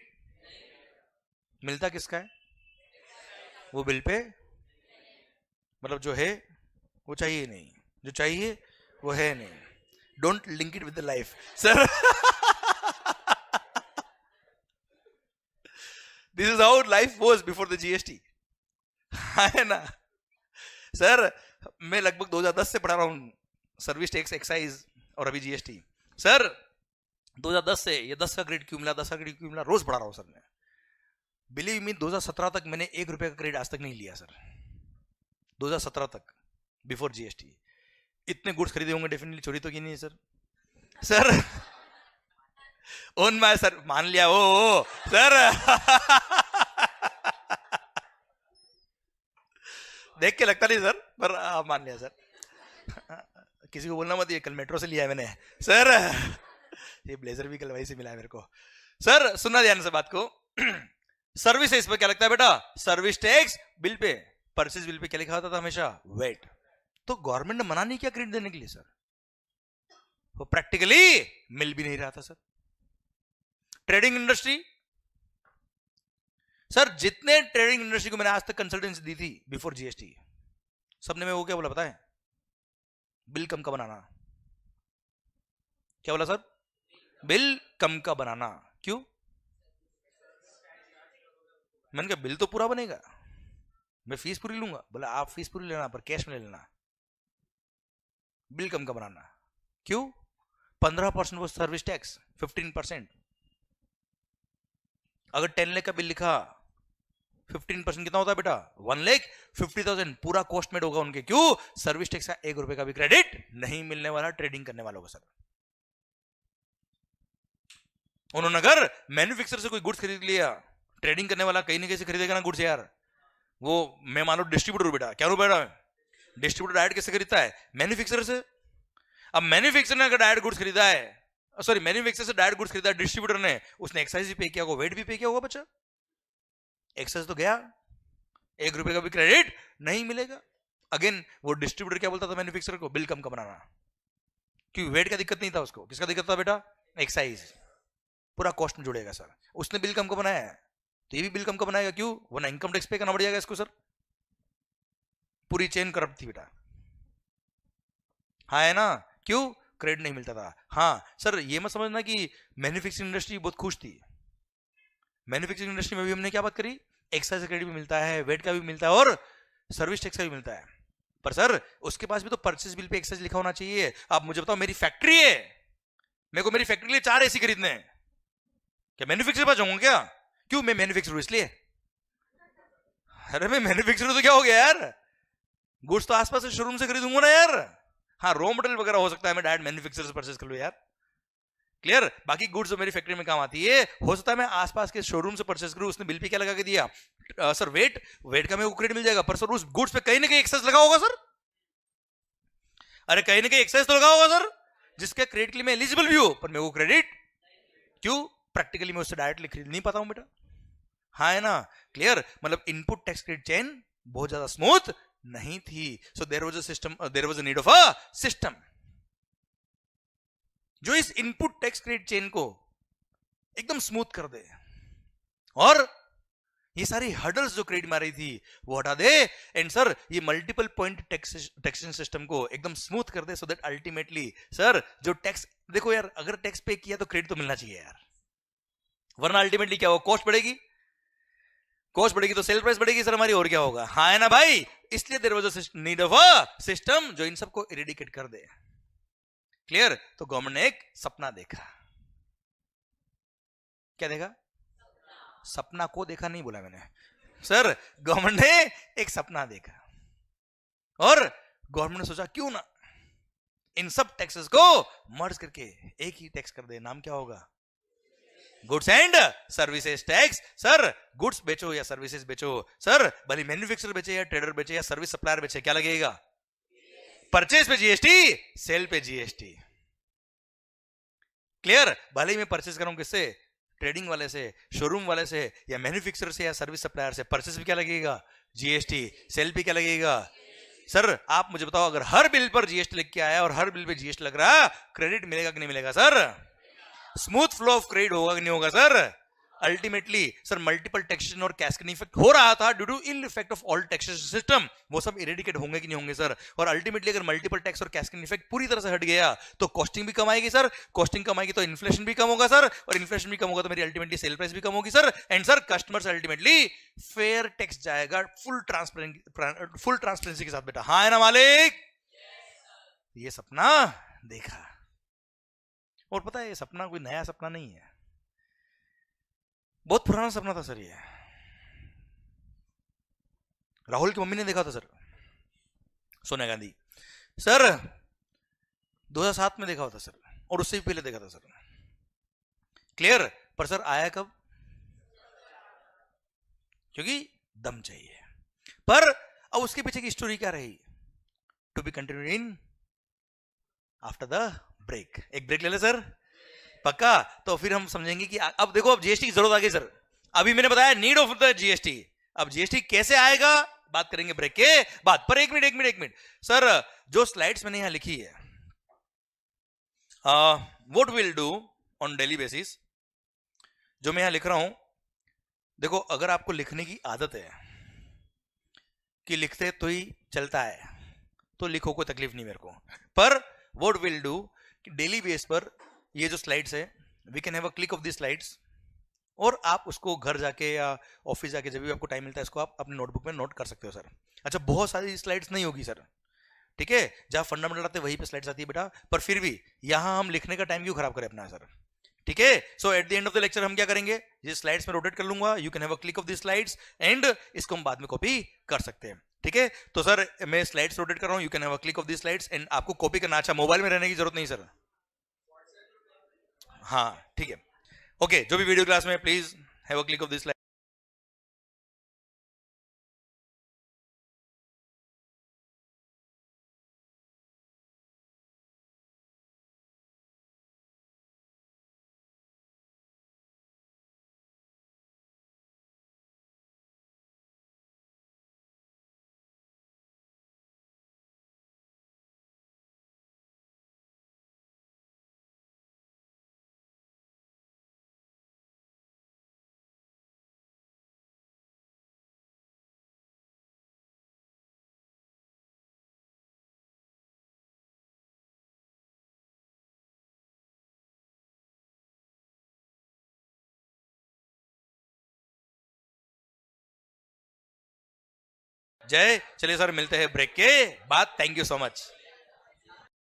मिलता किसका है? वो बिल पे, मतलब जो है वो चाहिए नहीं, जो चाहिए वो है नहीं। Don't link it with the life sir. This is how life was before the GST, है ना सर? मैं लगभग 2010 से पढ़ा रहा हूं सर्विस टैक्स, एक्साइज और अभी जीएसटी। सर 2010 से ये 10 का क्रेडिट क्यों मिला, 10 का क्रेडिट क्यों मिला, रोज पढ़ा रहा हूं सर मैं। बिलीव मी 2017 तक मैंने 1 रुपए का क्रेडिट आज तक नहीं लिया सर। 2017 तक बिफोर जीएसटी इतने गुड्स खरीदे होंगे, डेफिनेटली चोरी तो की नहीं है sir. Sir own my sir, मान लिया ओ सर। देख के लगता नहीं सर, पर मान लिया सर। किसी को बोलना मत ये कल मेट्रो से लिया है मैंने सर। ये ब्लेजर भी कल वहीं से मिला है मेरे को। सर सुनना ध्यान से बात को। सर्विस इस पे क्या लगता है बेटा? Service tax. Bill pay, purchase bill pay क्या लिखा होता था हमेशा? वेट। तो गवर्नमेंट ने मना नहीं किया क्रेडिट देने के लिए सर, वो प्रैक्टिकली मिल भी नहीं रहा था सर। ट्रेडिंग इंडस्ट्री, सर जितने ट्रेडिंग इंडस्ट्री को मैंने आज तक कंसल्टेंसी दी थी बिफोर जीएसटी, सबने मैं वो क्या बोला पता है? बिल कम का बनाना। क्या बोला सर? बिल कम का बनाना। क्यों? मैंने कहा बिल तो पूरा बनेगा, मैं फीस पूरी लूंगा। बोला आप फीस पूरी लेना पर कैश में ले लेना, बिल कम का बनाना। क्यों? 15% वो सर्विस टैक्स, 15%। अगर 10 लाख का बिल लिखा, 15% कितना होता है बेटा? 1,50,000 पूरा कॉस्ट मेड होगा उनके। क्यों? सर्विस टैक्स का 1 रुपए का भी क्रेडिट नहीं मिलने वाला ट्रेडिंग करने वालों को सर। उन्होंने अगर मैन्युफैक्चरर से कोई गुड्स खरीद लिया, ट्रेडिंग करने वाला कहीं ना कहीं से खरीदेगा ना गुड्स यार। वो मैं मान लो डिस्ट्रीब्यूटर बेटा, क्या बेटा? डिस्ट्रीब्यूटर डायरेक्ट किससे खरीदता है? मैन्युफैक्चरर से। अब मैन्युफैक्चरर ने अगर डायरेक्ट गुड्स खरीदा है सॉरी मैन्युफैक्चरर से डायरेक्ट गुड्स खरीदा डिस्ट्रीब्यूटर ने, उसने एक्साइज भी पे किया होगा, वेट भी पे किया होगा बच्चा, एक्साइज तो गया, 1 रुपए का भी क्रेडिट नहीं मिलेगा। अगेन वो डिस्ट्रीब्यूटर क्या बोलता था मैन्युफैक्चरर को, बिल कम का बनाना, क्योंकि वेट का दिक्कत नहीं था उसको, किसका दिक्कत था बेटा, एक्साइज, पूरा कॉस्ट में जुड़ेगा सर, उसने बिल कम का बनाया है तो ये भी बिल कम का बनाएगा, क्यों, वरना इनकम टैक्स पे करना पड़ जाएगा इसको सर, पूरी चेन करप्ट थी बेटा, हाँ है ना, क्यों, क्रेडिट नहीं मिलता था। हाँ सर ये मत समझना कि मैन्युफैक्चरिंग इंडस्ट्री बहुत खुश थी, मैन्युफैक्चरिंग इंडस्ट्री में भी हमने क्या बात करी, एक्साइज क्रेडिट भी मिलता है, वेट का भी मिलता है और सर्विस टैक्स का भी मिलता है, पर सर उसके पास भी तो परचेज बिल पे एक्साइज लिखा होना चाहिए। आप मुझे बताओ मेरी फैक्ट्री है, मेरे को मेरी फैक्ट्री के लिए 4 एसी खरीदने हैं, क्या मैन्युफैक्चरर पास जाऊंगा क्या, क्यों, मैं मैन्युफैक्चरर हूं इसलिए, अरे मैं मैन्युफैक्चरर तो क्या हो गया यार, गुड्स तो आसपास से शोरूम से खरीदूंगा ना यार, हाँ रॉ मटेरियल वगैरह हो सकता है मैं डायरेक्ट मैन्युफैक्चरर से परचेज कर लूं यार, क्लियर, बाकी गुड्स जो मेरी फैक्ट्री में काम आती है, हो सकता है मैं आसपास के शोरूम से परचेज करूं, उसने बिल पे क्या लगा के दिया, सर वेट, वेट का मेरे को क्रेडिट मिल जाएगा, पर सर उस गुड्स पे कहीं ना कहीं एक्साइज लगा होगा सर, अरे कहीं ना कहीं एक्साइज तो लगा होगा सर, जिसके क्रेडिट के लिए मैं एलिजिबल भी हूं, पर मेरे को क्रेडिट, क्यों, प्रैक्टिकली मैं उससे डायरेक्टली खरीद नहीं पाता हूं बेटा, हाँ है ना, क्लियर, मतलब इनपुट टैक्स क्रेडिट चेन बहुत ज्यादा स्मूथ नहीं थी, so there was a system, there was a need of a system जो इस इनपुट टैक्स क्रेडिट चेन को एकदम स्मूथ कर दे और ये सारी हर्डल्स जो क्रेडिट मारी थी वो हटा दे, एंड सर ये मल्टीपल पॉइंट टैक्सेशन सिस्टम को एकदम स्मूथ कर दे, सो दैट अल्टीमेटली सर जो टैक्स, देखो यार अगर टैक्स पे किया तो क्रेडिट तो मिलना चाहिए यार, वरना अल्टीमेटली क्या हो, कॉस्ट बढ़ेगी, कॉस्ट बढ़ेगी तो सेल प्राइस बढ़ेगी सर हमारी, और क्या होगा, हाँ है ना भाई, इसलिए there was a need of a system जो इन सबको इरेडिकेट कर दे, क्लियर, तो गवर्नमेंट ने एक सपना देखा, क्या देखा, सपना को देखा नहीं बोला मैंने सर, गवर्नमेंट ने एक सपना देखा और गवर्नमेंट ने सोचा क्यों ना इन सब टैक्सेस को मर्ज करके एक ही टैक्स कर दे, नाम क्या होगा, goods and services tax, sir goods बेचो या सर्विसेज बेचो, सर भले मैन्युफैक्चरर बेचे या ट्रेडर बेचे या सर्विस सप्लायर बेचे, क्या लगेगा, परचेज पे जीएसटी, सेल पे जीएसटी, क्लियर, भले ही मैं परचेज करूं किससे, ट्रेडिंग वाले से, शोरूम वाले से या मैन्युफैक्चरर से या सर्विस सप्लायर से, परचेज भी क्या लगेगा, जीएसटी, सेल भी क्या लगेगा, सर आप मुझे बताओ अगर हर बिल पर जीएसटी लिख के आया और हर बिल पे जीएसटी लग रहा, क्रेडिट मिलेगा कि नहीं मिलेगा sir, smooth flow of credit होगा कि नहीं होगा sir, ultimately sir multiple taxation और कैस्केडिंग इफेक्ट हो रहा था due to ill effect of all taxation system, वो सब इरेडिकेट होंगे कि नहीं होंगे सर, और अल्टीमेटली अगर मल्टीपल टैक्स और कैस्केडिंग इफेक्ट पूरी तरह से हट गया तो कॉस्टिंग भी कम आएगी सर, कॉस्टिंग कम आएगी तो इन्फ्लेशन भी कम होगा सर, और इन्फ्लेशन भी कम होगा तो मेरी अल्टीमेटली सेल प्राइस भी कम होगी सर, एंड सर कस्टमर से अल्टीमेटली फेयर टैक्स जाएगा फुल ट्रांसपेरेंसी के साथ बेटा, हाँ है ना मालिक, ये सपना देखा, और पता है ये सपना कोई नया सपना नहीं है, बहुत पुराना सपना था सर, ये राहुल की मम्मी ने देखा था सर, सोनिया गांधी सर 2007 में देखा होता सर, और उससे भी पहले देखा था सर, क्लियर, पर सर आया कब, क्योंकि दम चाहिए, पर अब उसके पीछे की स्टोरी क्या रही, to be continued in after the break, एक ब्रेक ले ले सर, पक्का, तो फिर हम समझेंगे कि अब देखो अब जीएसटी की जरूरत आ गई सर, अभी मैंने बताया नीड ऑफ द जीएसटी, अब जीएसटी कैसे आएगा बात करेंगे ब्रेक के बाद, पर एक मिनट सर, जो स्लाइड्स मैंने यहां लिखी है, what will do on daily basis, जो मैं यहां लिख रहा हूं, देखो अगर आपको लिखने की आदत है कि लिखते तो ही चलता है तो लिखो, कोई तकलीफ नहीं मेरे को, पर what will do daily base पर ये जो स्लाइड्स है, we can have a click of the slides, और आप उसको घर जाके या ऑफिस जाके जब भी आपको टाइम मिलता है इसको आप अपने नोटबुक में नोट कर सकते हो सर, अच्छा बहुत सारी स्लाइड्स नहीं होगी सर, ठीक है, जहां फंडामेंटल आते हैं वहीं पे स्लाइड्स आती है बेटा, पर फिर भी यहां हम लिखने का टाइम क्यों खराब करें अपना सर, ठीक है, so at the end of the lecture हम क्या करेंगे, ये स्लाइड्स में रोटेट कर लूंगा, you can have a click of the slides and इसको हम बाद में कॉपी कर सकते हैं, ठीक है, तो सर मैं स्लाइड्स रोटेट कर रहा हूं, you can have a click of the slides, and आपको कॉपी करना, अच्छा मोबाइल में रहने की जरूरत नहीं सर, हाँ ठीक है, ओके, जो भी वीडियो क्लास में please have a click of this जय। चलिए सर मिलते हैं ब्रेक के बाद। Thank you so much.